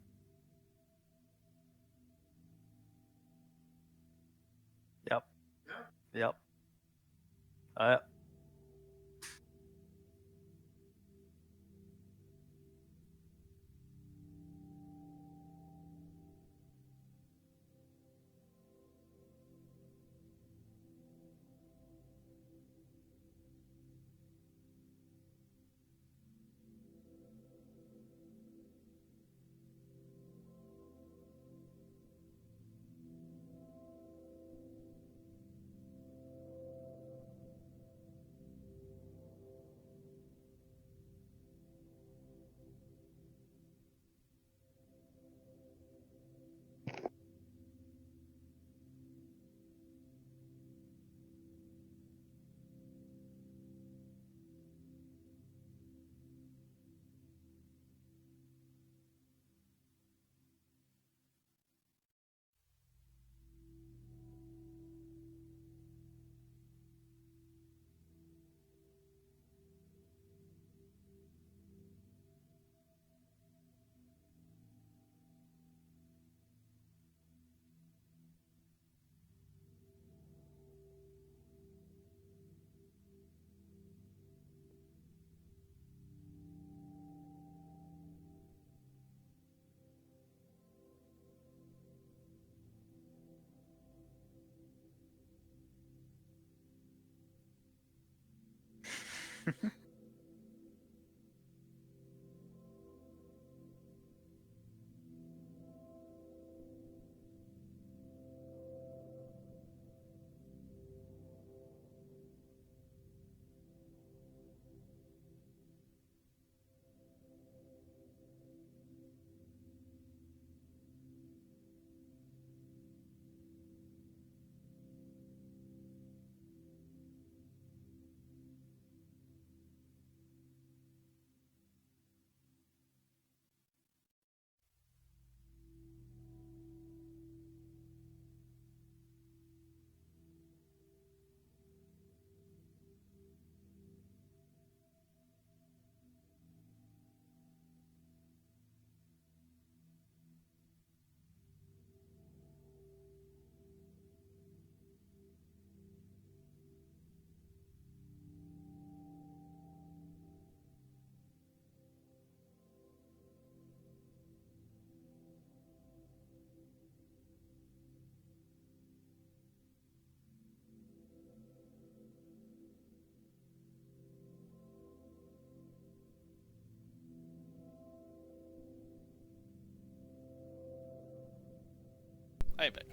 I bet.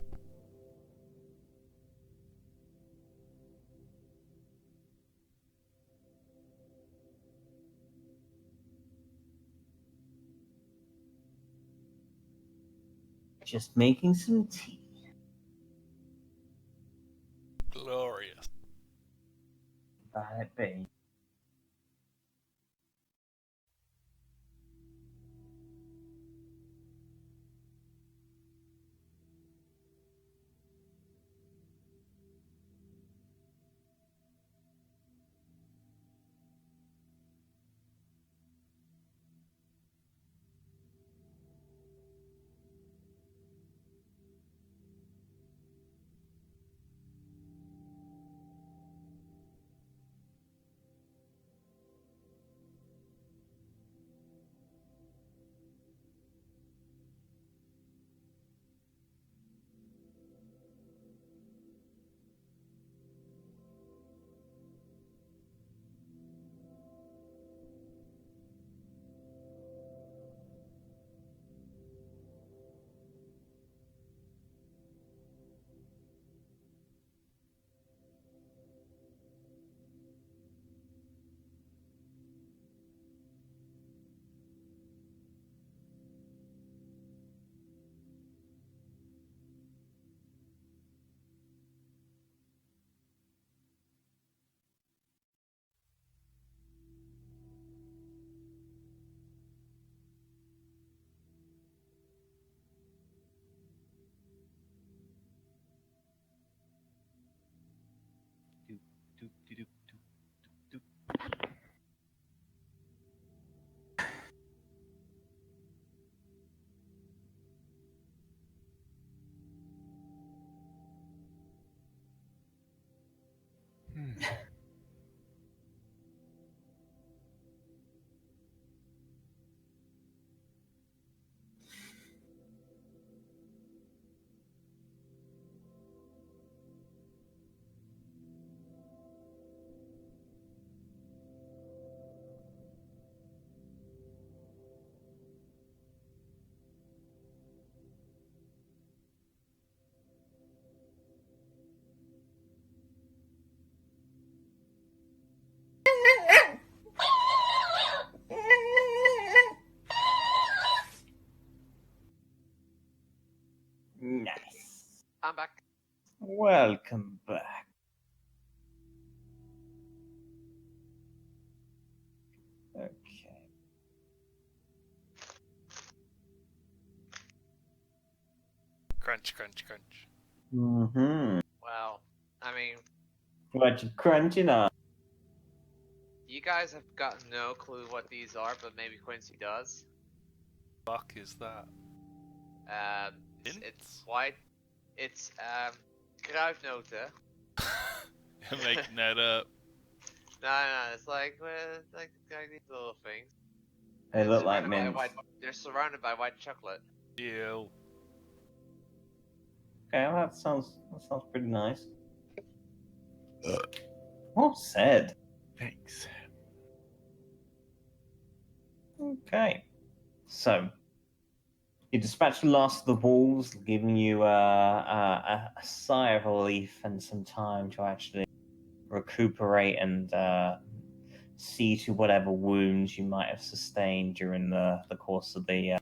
Just making some tea. Glorious. Let it be. Nice. I'm back. Welcome back. Okay. Crunch, crunch, crunch. Mm-hmm. Well, I mean, What you crunching on? you guys have got no clue what these are, but maybe Quincy does. Fuck is that? It's Hints? white. It's kruidnoten. You're making that up. No, it's like these little things. They look like surrounded by mints. They're surrounded by white chocolate. Ew. Okay, well, that sounds pretty nice. Well said. Thanks. Okay. So, you dispatch the last of the wolves, giving you a sigh of relief and some time to actually recuperate and see to whatever wounds you might have sustained during the course of the.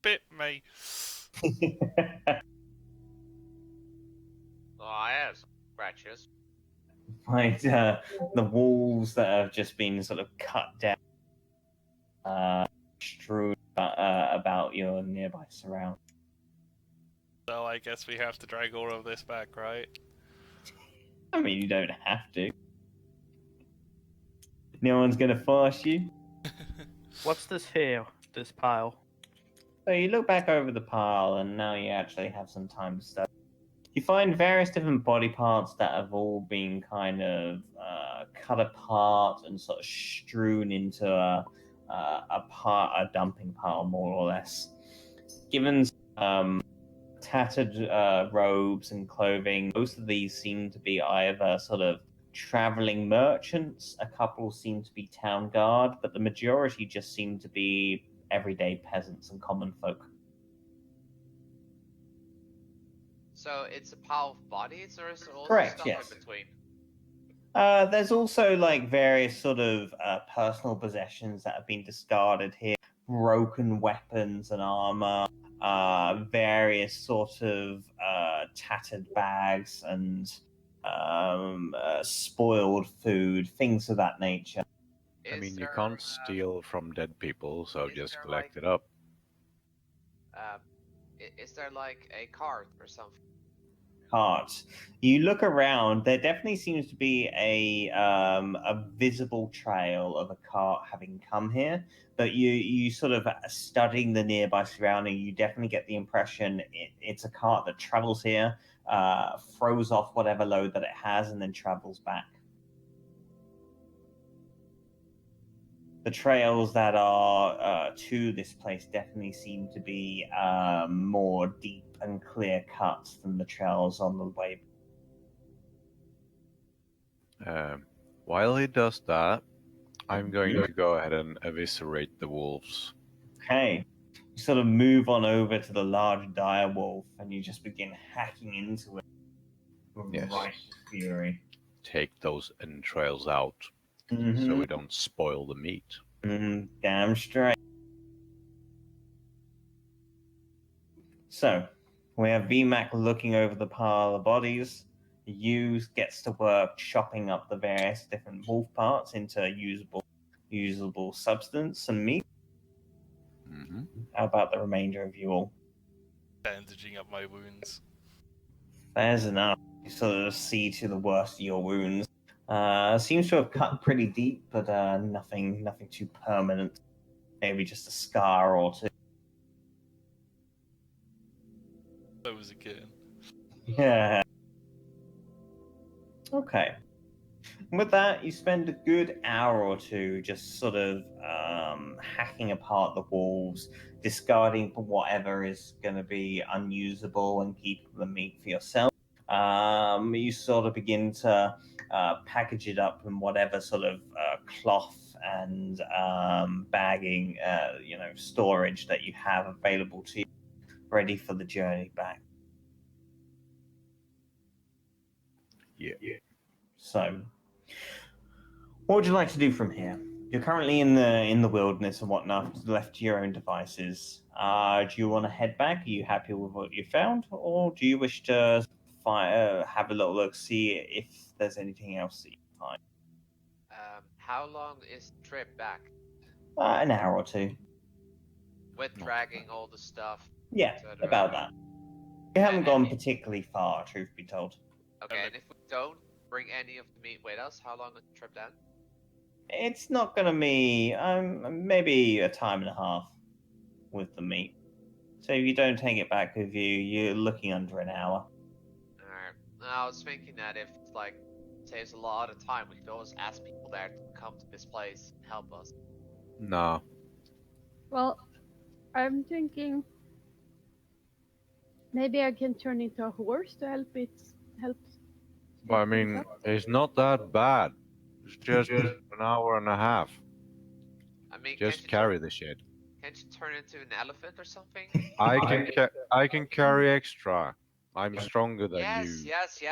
Bit me. Oh, I have some scratches. The wolves that have just been sort of cut down, strewn about your nearby surroundings. So I guess we have to drag all of this back, right? I mean, you don't have to. No one's going to force you. What's this here? This pile? So you look back over the pile, and now you actually have some time to study. You find various different body parts that have all been kind of cut apart and sort of strewn into a dumping pile, more or less. Given tattered robes and clothing, most of these seem to be either sort of traveling merchants, a couple seem to be town guard, but the majority just seem to be everyday peasants and common folk. So it's a pile of bodies, or is there also Correct, stuff yes. in between? There's also like various sort of personal possessions that have been discarded here, broken weapons and armor, various sort of tattered bags and spoiled food, things of that nature. I mean, you there, can't steal from dead people, so is just there, collect like- it up. Is there like a cart or something? Cart. You look around. There definitely seems to be a visible trail of a cart having come here. But you sort of studying the nearby surrounding, you definitely get the impression it's a cart that travels here, throws off whatever load that it has, and then travels back. The trails that are to this place definitely seem to be more deep and clear cut than the trails on the way. While he does that, I'm going to go ahead and eviscerate the wolves. Okay. You sort of move on over to the large dire wolf and you just begin hacking into it with Yes. righteous fury. Take those entrails out so Mhm. we don't spoil the meat. Damn straight. So, we have VMAC looking over the pile of bodies. You gets to work chopping up the various different wolf parts into usable substance and meat. Mm-hmm. How about the remainder of you all? Bandaging up my wounds. There's enough. You sort of see to the worst of your wounds. Seems to have cut pretty deep, but nothing too permanent. Maybe just a scar or two. That was again. Yeah. Okay. With that, you spend a good hour or two just sort of hacking apart the walls, discarding whatever is going to be unusable and keep the meat for yourself. You sort of begin to package it up in whatever sort of cloth and bagging, storage that you have available to you, ready for the journey back. Yeah. So, what would you like to do from here? You're currently in the wilderness and whatnot, left to your own devices. Do you want to head back? Are you happy with what you found, or do you wish to have a little look, see if there's anything else that you find? How long is the trip back? An hour or two. With dragging all the stuff. Yeah, etc. about that. You haven't And gone if- particularly far, truth be told. Okay, and if we don't bring any of the meat with us, how long is the trip then? It's not going to be maybe a time and a half with the meat. So if you don't take it back with you, you're looking under an hour. Alright. I was thinking that if it's like saves a lot of time, we could always ask people there to come to this place and help us. No. Well, I'm thinking maybe I can turn into a horse to help it help. But I mean, it's not that bad. It's just an hour and a half. I mean, Just carry the shit. Can't you turn into an elephant or something? I can carry extra. I'm stronger than you. Yes.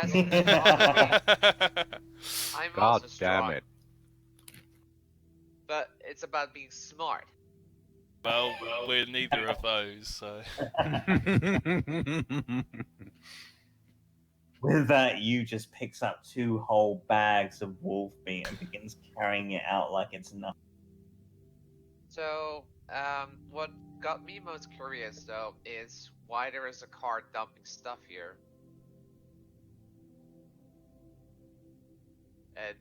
I'm God also strong. damn it. But it's about being smart. Well, we're neither of those, so. With that, you just picks up 2 whole bags of wolf meat and begins carrying it out like it's nothing. So, what got me most curious though is why there is a car dumping stuff here. And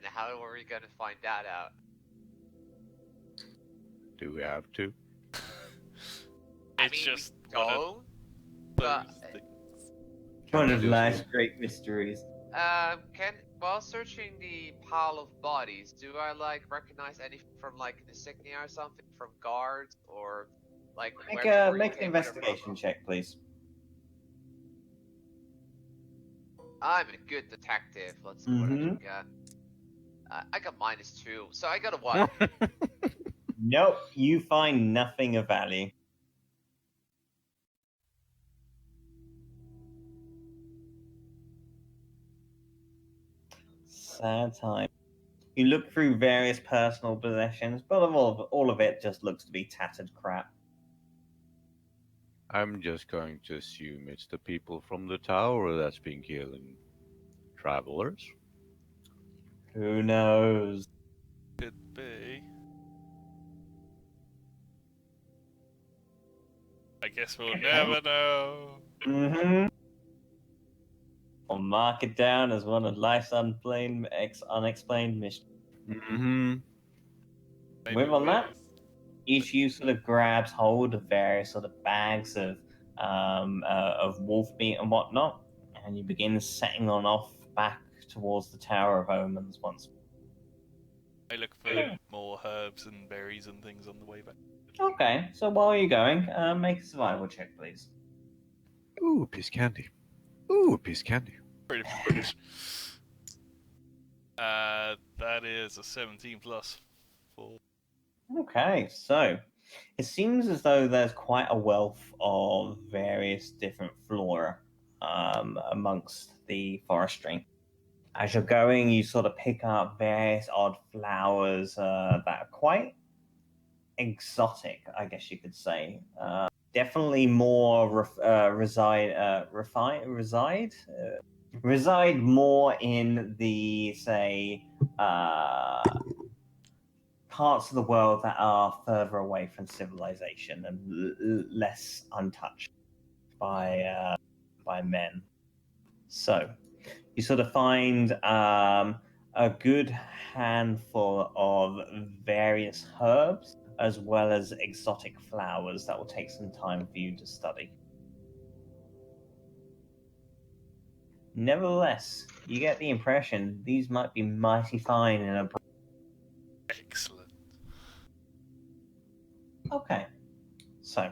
how are we gonna find that out? Do we have to? It's just one of don't. those But things. One of life's great mysteries. While searching the pile of bodies, do I recognize anything from insignia or something from guards or Make where an came investigation check, please. I'm a good detective. Let's see what I got. I got -2, so I got a 1. Nope, you find nothing of value. Sad time. You look through various personal possessions, but all of it just looks to be tattered crap. I'm just going to assume it's the people from the tower that's been killing travelers. Who knows? Could be. I guess we'll never know. Mm-hmm. I'll mark it down as one of life's unexplained mysteries. Mm-hmm. With on that, each of you sort of grabs hold of various sort of bags of wolf meat and whatnot, and you begin setting on off back towards the Tower of Omens once. I look for more herbs and berries and things on the way back. Okay, so while you're going, make a survival check, please. Ooh, piece candy. Ooh, piece candy. Pretty much. That is a 17 plus 4. Okay, so it seems as though there's quite a wealth of various different flora amongst the forestry. As you're going, you sort of pick up various odd flowers that are quite exotic, I guess you could say. Definitely more reside more in the parts of the world that are further away from civilization and less untouched by men. So you sort of find a good handful of various herbs as well as exotic flowers that will take some time for you to study. Nevertheless, you get the impression these might be mighty fine in a... Excellent. Okay, so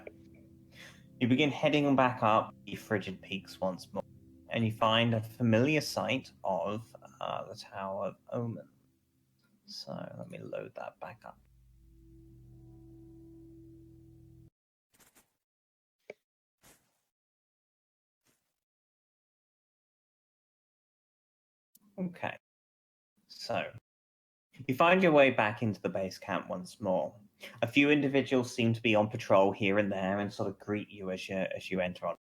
you begin heading back up the frigid peaks once more, and you find a familiar sight of the Tower of Omen. So let me load that back up. Okay, so you find your way back into the base camp once more. A few individuals seem to be on patrol here and there and sort of greet you as you enter on.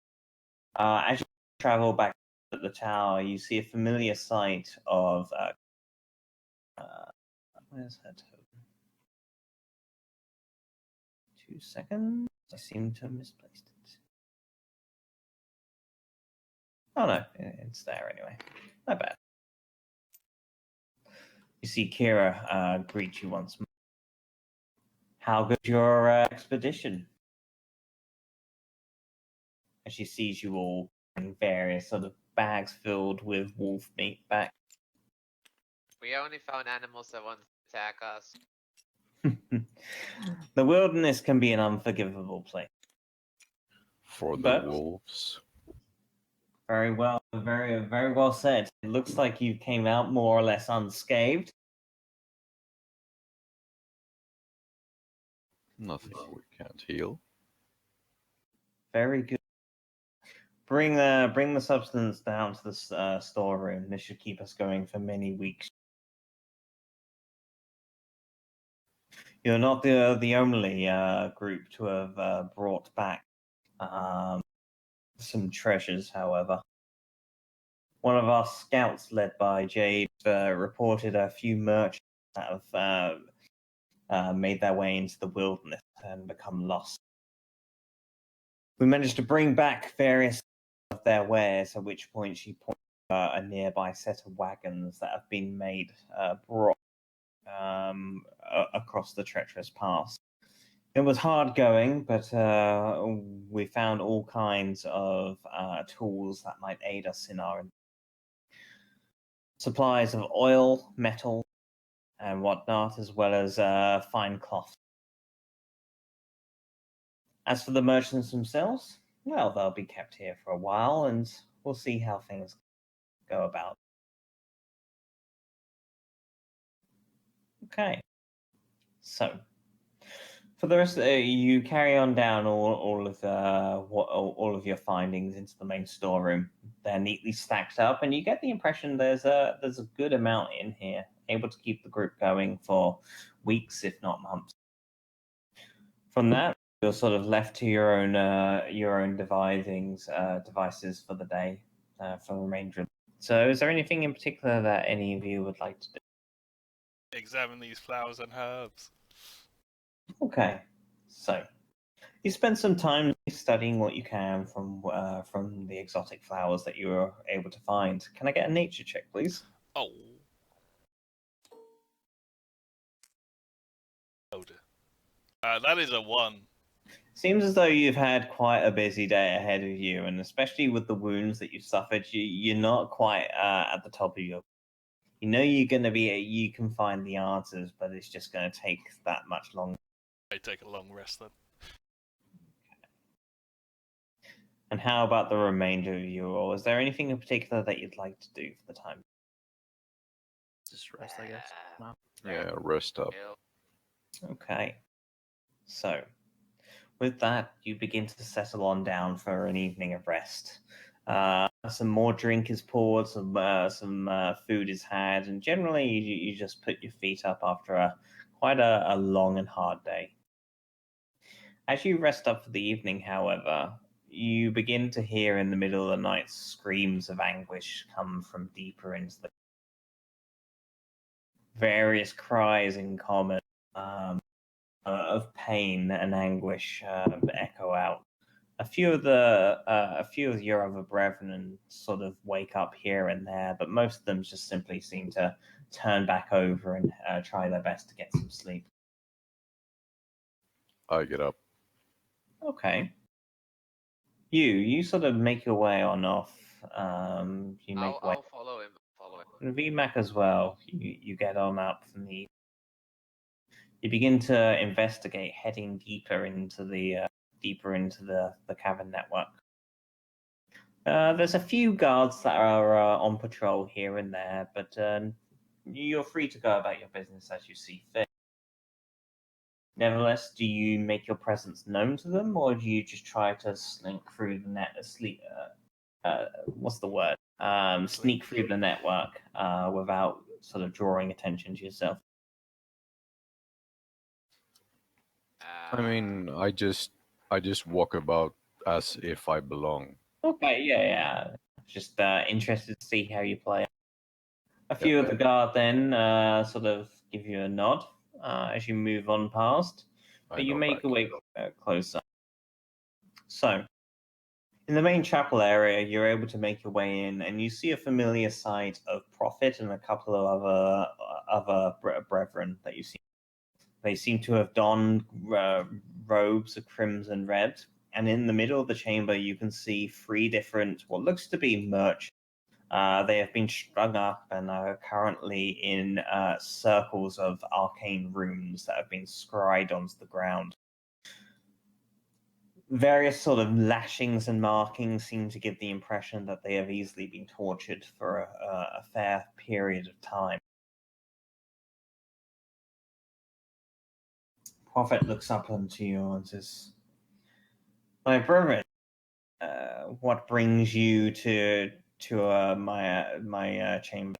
As you travel back to the tower, you see a familiar sight of where's her token? 2 seconds. I seem to have misplaced it. Oh no, it's there anyway. My bad. You see Kira greet you once more. How goes your expedition? As she sees you all in various sort of bags filled with wolf meat back. We only found animals that want to attack us. The wilderness can be an unforgivable place. For the But- wolves. Very well, very well said. It looks like you came out more or less unscathed. Nothing we can't heal. Very good. Bring the substance down to the storeroom. This should keep us going for many weeks. You're not the only group to have brought back some treasures, however. One of our scouts, led by Jade, reported a few merchants that have made their way into the wilderness and become lost. We managed to bring back various of their wares, at which point she pointed a nearby set of wagons that have been brought across the treacherous pass. It was hard going, but we found all kinds of tools that might aid us in our supplies of oil, metal, and whatnot, as well as fine cloth. As for the merchants themselves, well, they'll be kept here for a while, and we'll see how things go about. Okay. So, for the rest of you carry on down all of your findings into the main storeroom. They're neatly stacked up, and you get the impression there's a good amount in here, able to keep the group going for weeks, if not months. From that, you're sort of left to your own devices for the day, for the remainder. So, is there anything in particular that any of you would like to do? Examine these flowers and herbs. Okay, so you spend some time studying what you can from the exotic flowers that you were able to find. Can I get a nature check, please? Oh. Oh dear. That is a 1. Seems as though you've had quite a busy day ahead of you, and especially with the wounds that you suffered, you're not quite at the top of your. You know you're going to be. You can find the answers, but it's just going to take that much longer. I take a long rest then. And how about the remainder of you all? Is there anything in particular that you'd like to do for the time? Just rest, I guess. No. Yeah, rest up. Okay. So, with that, you begin to settle on down for an evening of rest. Some more drink is poured, some food is had, and generally you just put your feet up after quite a long and hard day. As you rest up for the evening, however, you begin to hear in the middle of the night screams of anguish come from deeper into the various cries in common of pain and anguish echo out a few of your other brethren sort of wake up here and there, but most of them just simply seem to turn back over and try their best to get some sleep. I get up. Okay. You sort of make your way on off. You make way. I'll follow him. And VMAC as well. You get on up from the. You begin to investigate, heading deeper into the cavern network. There's a few guards that are on patrol here and there, but you're free to go about your business as you see fit. Nevertheless, do you make your presence known to them, or do you just try to slink through the net? What's the word? Sneak through the network without sort of drawing attention to yourself. I mean, I just walk about as if I belong. Okay, yeah. Just interested to see how you play. A few of the guard then sort of give you a nod as you move on past, but you make your way closer. So, in the main chapel area, you're able to make your way in, and you see a familiar sight of Prophet and a couple of other brethren that you see. They seem to have donned robes of crimson red, and in the middle of the chamber, you can see 3 different, what looks to be merchants. They have been strung up and are currently in circles of arcane runes that have been scried onto the ground. Various sort of lashings and markings seem to give the impression that they have easily been tortured for a fair period of time. Prophet looks up onto you and says, "My brother, what brings you to my chamber?"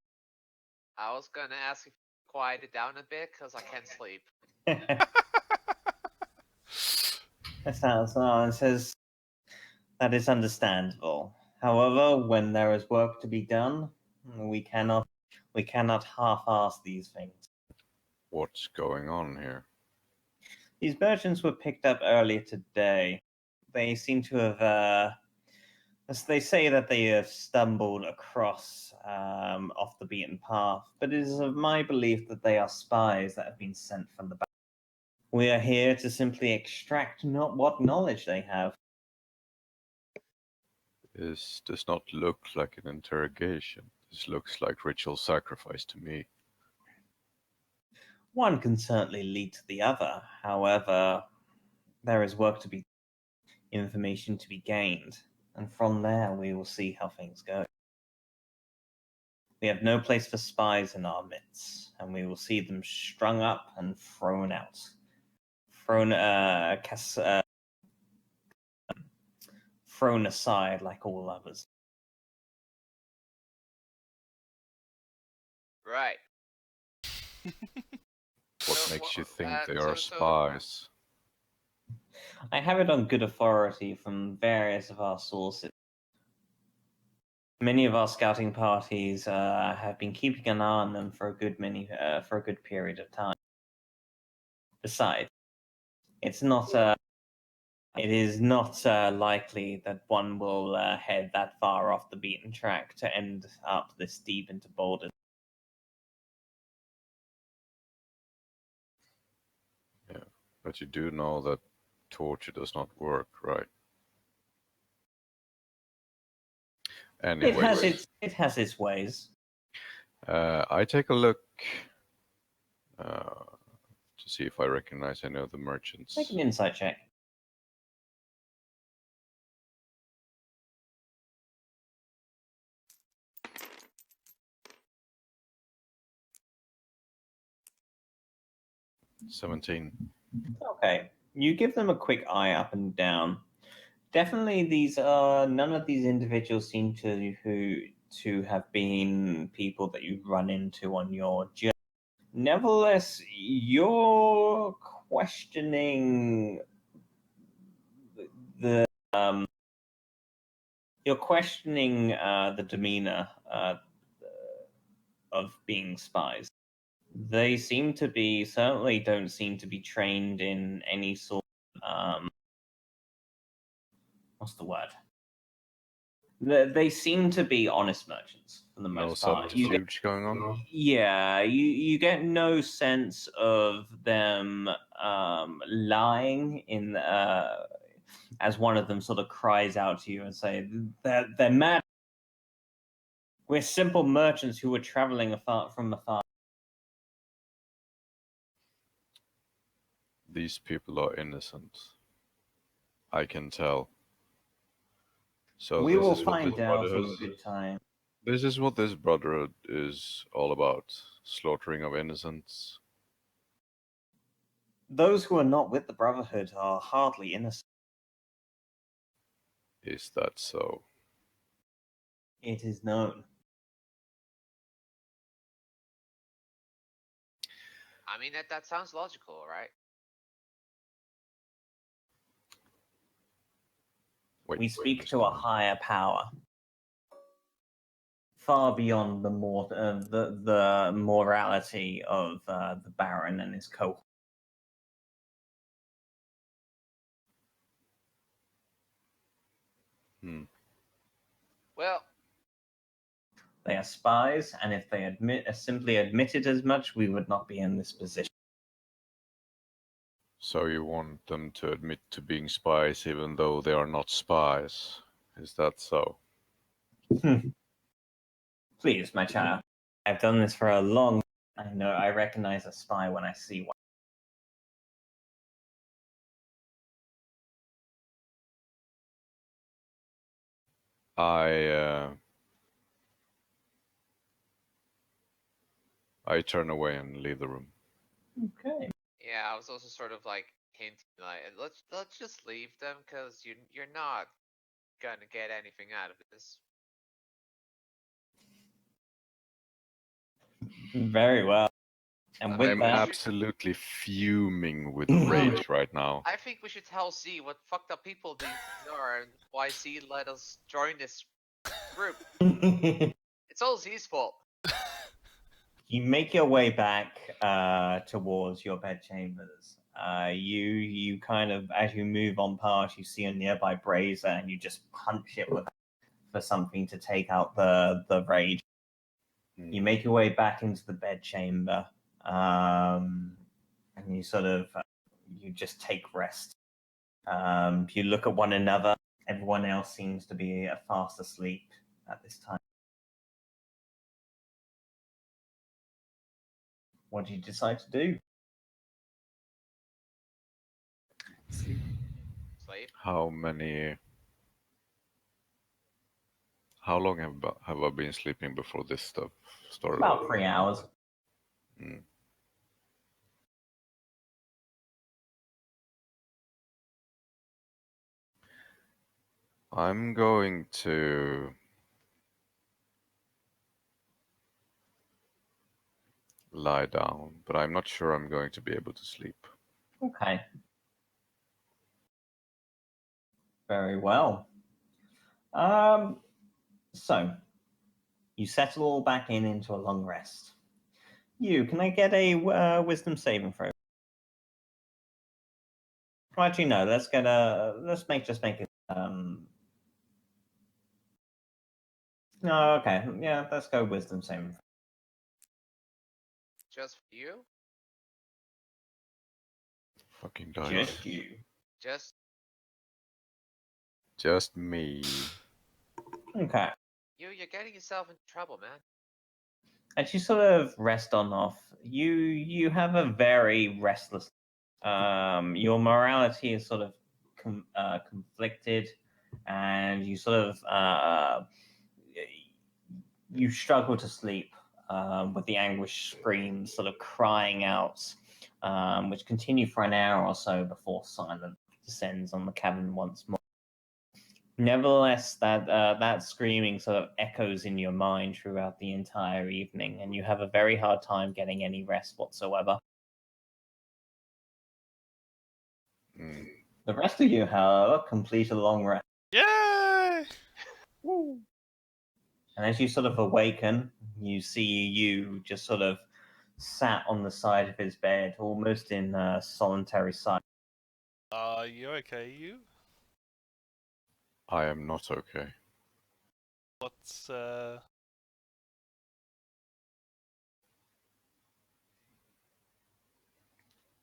I was gonna ask if you quiet it down a bit because I can't sleep. It says, "That is understandable. However, when there is work to be done, we cannot half-ass these things." What's going on here? These merchants were picked up earlier today. They seem to have, as they say, that they have stumbled across off the beaten path, but it is of my belief that they are spies that have been sent from the back. We are here to simply extract what knowledge they have. This does not look like an interrogation. This looks like ritual sacrifice to me. One can certainly lead to the other. However, there is work to be done, information to be gained, and from there we will see how things go. We have no place for spies in our midst, and we will see them strung up and thrown out. Thrown aside like all others. Right. What makes you think they are spies? I have it on good authority from various of our sources. Many of our scouting parties have been keeping an eye on them for a good period of time. Besides, it is not likely that one will head that far off the beaten track to end up this deep into boulders. Yeah, but you do know that torture does not work, right? Anyway, it has its ways. I take a look to see if I recognize any of the merchants. Make an insight check. $17. Okay, you give them a quick eye up and down. Definitely, none of these individuals seem to have been people that you run into on your journey. Nevertheless, you're questioning the demeanor of being spies. They certainly don't seem to be trained in any sort of what's the word? They seem to be honest merchants for the No most part. You get, subterfuge going on. yeah, you get no sense of them lying in as one of them sort of cries out to you and say they're mad. We're simple merchants who were traveling from afar. These people are innocent. I can tell. So We this will is what find this out in brotherhood. good time. This is what this brotherhood is all about: slaughtering of innocents. Those who are not with the Brotherhood are hardly innocent. Is that so? It is known. I mean, that sounds logical, right? We speak to a higher power, far beyond the the morality of the Baron and his cohort. Well, They are spies, and if they simply admitted as much, we would not be in this position. So you want them to admit to being spies even though they are not spies? Is that so? Please, my child. I've done this for a long time. I recognize a spy when I see one. I turn away and leave the room. Okay. yeah, I was also sort of like hinting, like, let's just leave them, because you're not gonna get anything out of this. Very well. And with I'm that, absolutely fuming with rage right now. I think we should tell Z what fucked up people these are and why Z let us join this group. It's all Z's fault. you make your way back towards your bedchambers. You kind of, as you move on past, you see a nearby brazier, and you just punch it with for something to take out the rage. You make your way back into the bedchamber, and you sort of you just take rest. You look at one another. Everyone else seems to be fast asleep at this time. What do you decide to do? Slave. How long have I been sleeping before this stuff started? About 3 hours. I'm going to lie down, but I'm not sure I'm going to be able to sleep. Okay. Very well. So you settle all back into a long rest. Can I get a wisdom saving throw? Actually, no. Let's make it. No, okay. Yeah, let's go wisdom saving. Just for you? Fucking die. Just you. Just me. Okay. You're getting yourself into trouble, man. As you sort of rest on off, you have a very restless. Your morality is sort of conflicted, and you sort of you struggle to sleep with the anguish screams sort of crying out, which continue for an hour or so before silence descends on the cabin once more. Nevertheless, that screaming sort of echoes in your mind throughout the entire evening, and you have a very hard time getting any rest whatsoever. The rest of you, however, complete a long rest. Yay! Woo! And as you sort of awaken, you see you just sort of sat on the side of his bed, almost in solitary silence. You okay, you? I am not okay. What's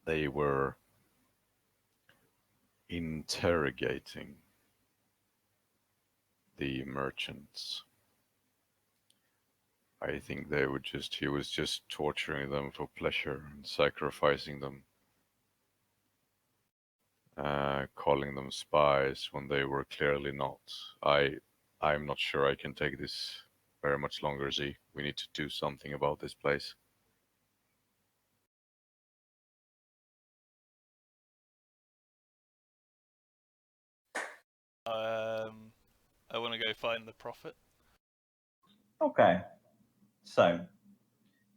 They were interrogating the merchants. I think he was just torturing them for pleasure and sacrificing them, calling them spies when they were clearly not. I'm not sure I can take this very much longer, Z. We need to do something about this place. I want to go find the prophet. Okay. So,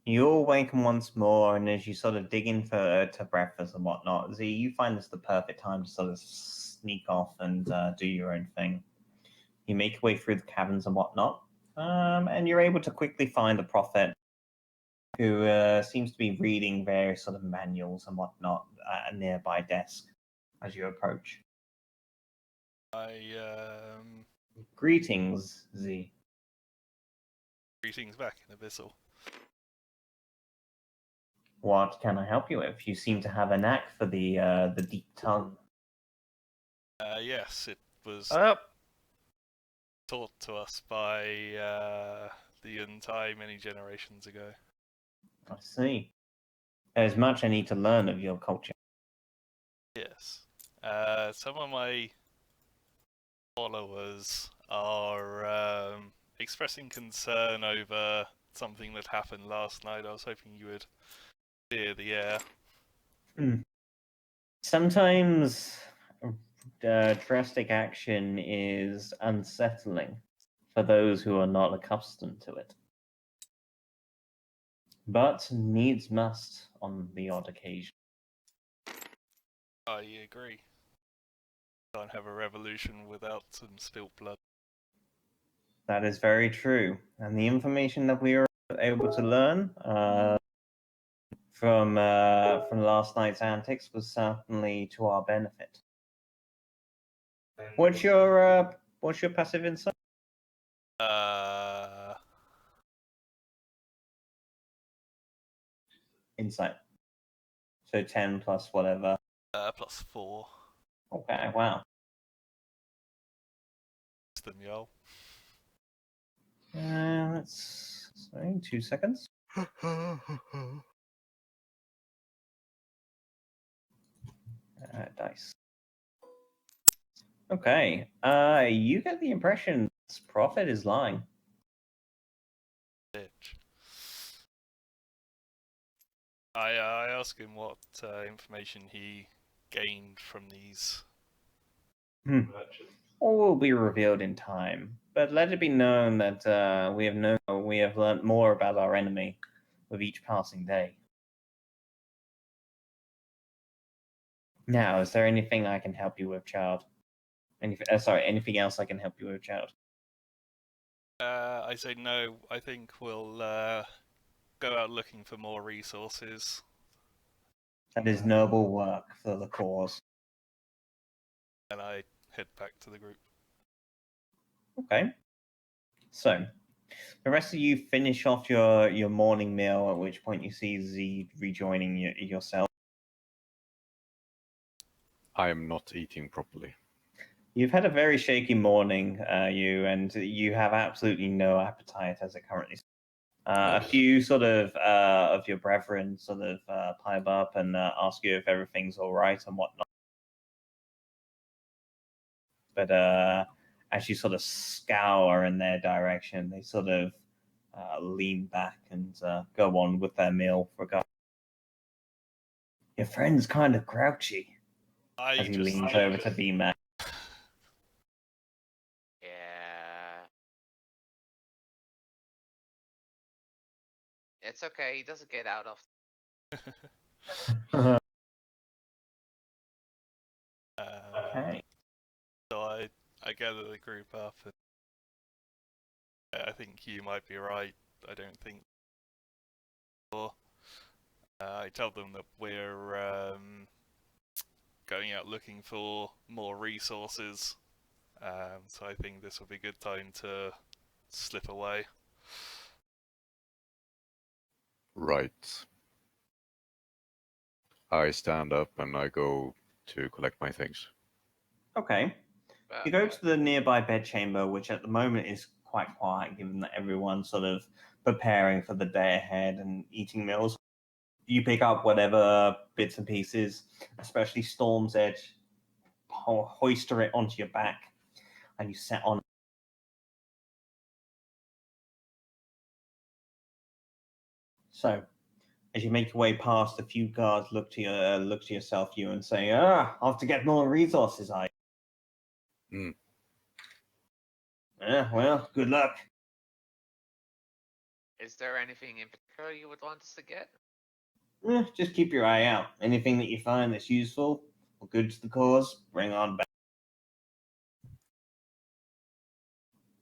you all awaken once more, and as you sort of dig in to breakfast and whatnot, Z, you find this the perfect time to sort of sneak off and do your own thing. You make your way through the caverns and whatnot, and you're able to quickly find the prophet, who seems to be reading various sort of manuals and whatnot at a nearby desk as you approach. Greetings, Z. Greetings back in Abyssal. What can I help you with? You seem to have a knack for the deep tongue. Yes, it was Up. taught to us by the Untai many generations ago. I see. There's much I need to learn of your culture. Yes. Some of my followers are expressing concern over something that happened last night. I was hoping you would clear the air. Sometimes drastic action is unsettling for those who are not accustomed to it. But needs must on the odd occasion. I agree. Can't have a revolution without some spilt blood. That is very true. And the information that we were able to learn from last night's antics was certainly to our benefit. What's your passive insight? Insight. So 10 plus whatever. Plus 4. Okay, wow. Them, yo. Let's sorry, 2 seconds. Dice. Okay. You get the impression this prophet is lying. Bitch. I asked him what information he gained from these. All will be revealed in time. But let it be known that we have learnt more about our enemy with each passing day. Now, is there anything I can help you with, child? Anything else I can help you with, child? I say no. I think we'll go out looking for more resources. That is noble work for the cause. And I head back to the group. Okay. So, the rest of you finish off your morning meal, at which point you see Z rejoining yourself. I am not eating properly. You've had a very shaky morning, and you have absolutely no appetite as it currently stands. A few sort of your brethren sort of pipe up and ask you if everything's all right and whatnot. But as you sort of scour in their direction, they sort of lean back and go on with their meal. Your friend's kind of grouchy. As he leans over to B-Man. Yeah. It's okay, he doesn't get out of. Okay. So I gather the group up, and I think you might be right. I don't think. I tell them that we're going out looking for more resources, So I think this will be a good time to slip away. Right. I stand up and I go to collect my things. Okay. You go to the nearby bedchamber, which at the moment is quite quiet, given that everyone's sort of preparing for the day ahead and eating meals. You pick up whatever bits and pieces, especially Storm's Edge, hoister it onto your back, and you set on. So, as you make your way past, a few guards look to yourself, you, and say, off to get more resources, I. Well, good luck. Is there anything in particular you would want us to get? Just keep your eye out. Anything that you find that's useful or good to the cause, bring on back.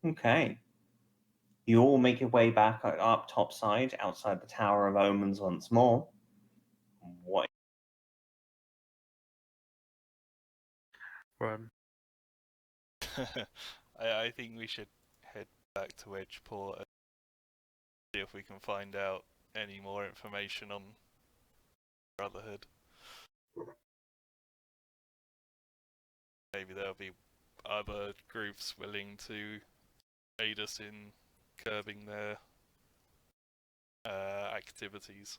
Okay. You all make your way back up topside, outside the Tower of Omens once more. What? Run. I think we should head back to Edgeport and see if we can find out any more information on Brotherhood. Maybe there'll be other groups willing to aid us in curbing their activities.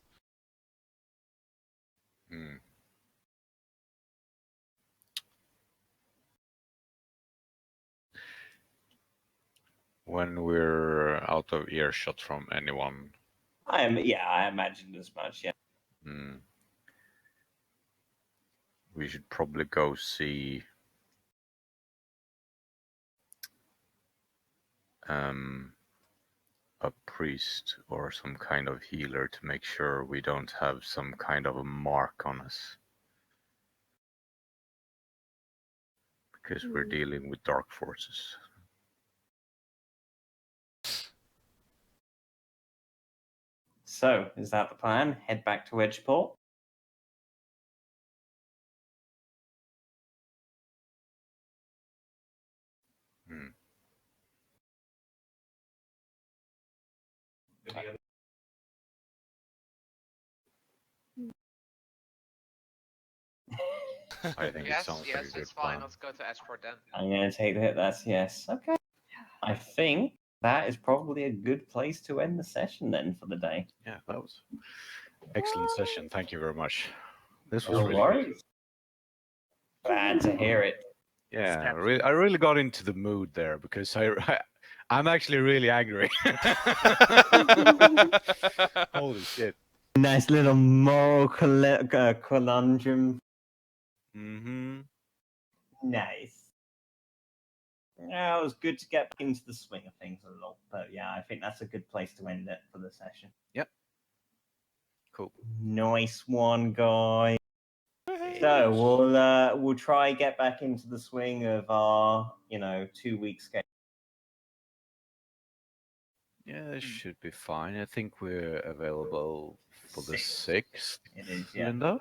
When we're out of earshot from anyone. I imagined as much, yeah. We should probably go see a priest or some kind of healer to make sure we don't have some kind of a mark on us. Because we're dealing with dark forces. So, is that the plan? Head back to Edgeport? I think it sounds like a good it's fine. plan. Let's go to Edgeport then. I'm going to take the hit. That's yes. Okay. I think that is probably a good place to end the session then for the day. Yeah, that was excellent session. Thank you very much. This was No really worries. good. Glad to hear it. Yeah, I really got into the mood there because I'm actually really angry. Holy shit. Nice little moral conundrum. Nice. Yeah, it was good to get back into the swing of things a little. But yeah, I think that's a good place to end it for the session. Yep. Cool. Nice one, guy. So we'll try get back into the swing of our 2-week schedule. Yeah, it should be fine. I think we're available for the 6th. It is, yeah. Linda?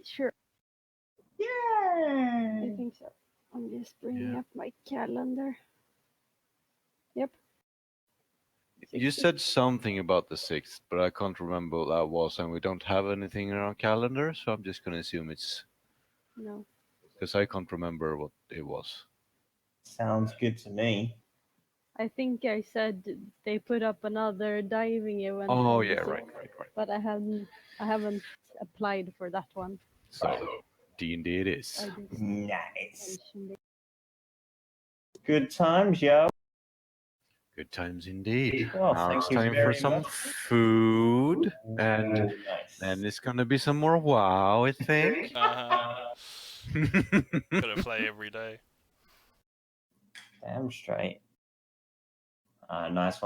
Sure. Yeah. I think so. I'm just bringing up my calendar. Yep. You said something about the 6th, but I can't remember what that was, and we don't have anything in our calendar, so I'm just going to assume it's... No. Because I can't remember what it was. Sounds good to me. I think I said they put up another diving event. Oh, on the yeah, 6th, right. But I haven't applied for that one. So, D&D it is. I just Nice. mentioned it. Good times, yo. Good times indeed. Well, now thank it's you time for very some much. food, and Nice. then it's gonna be some more WoW, I think. Gotta play every day. Damn straight. Nice one.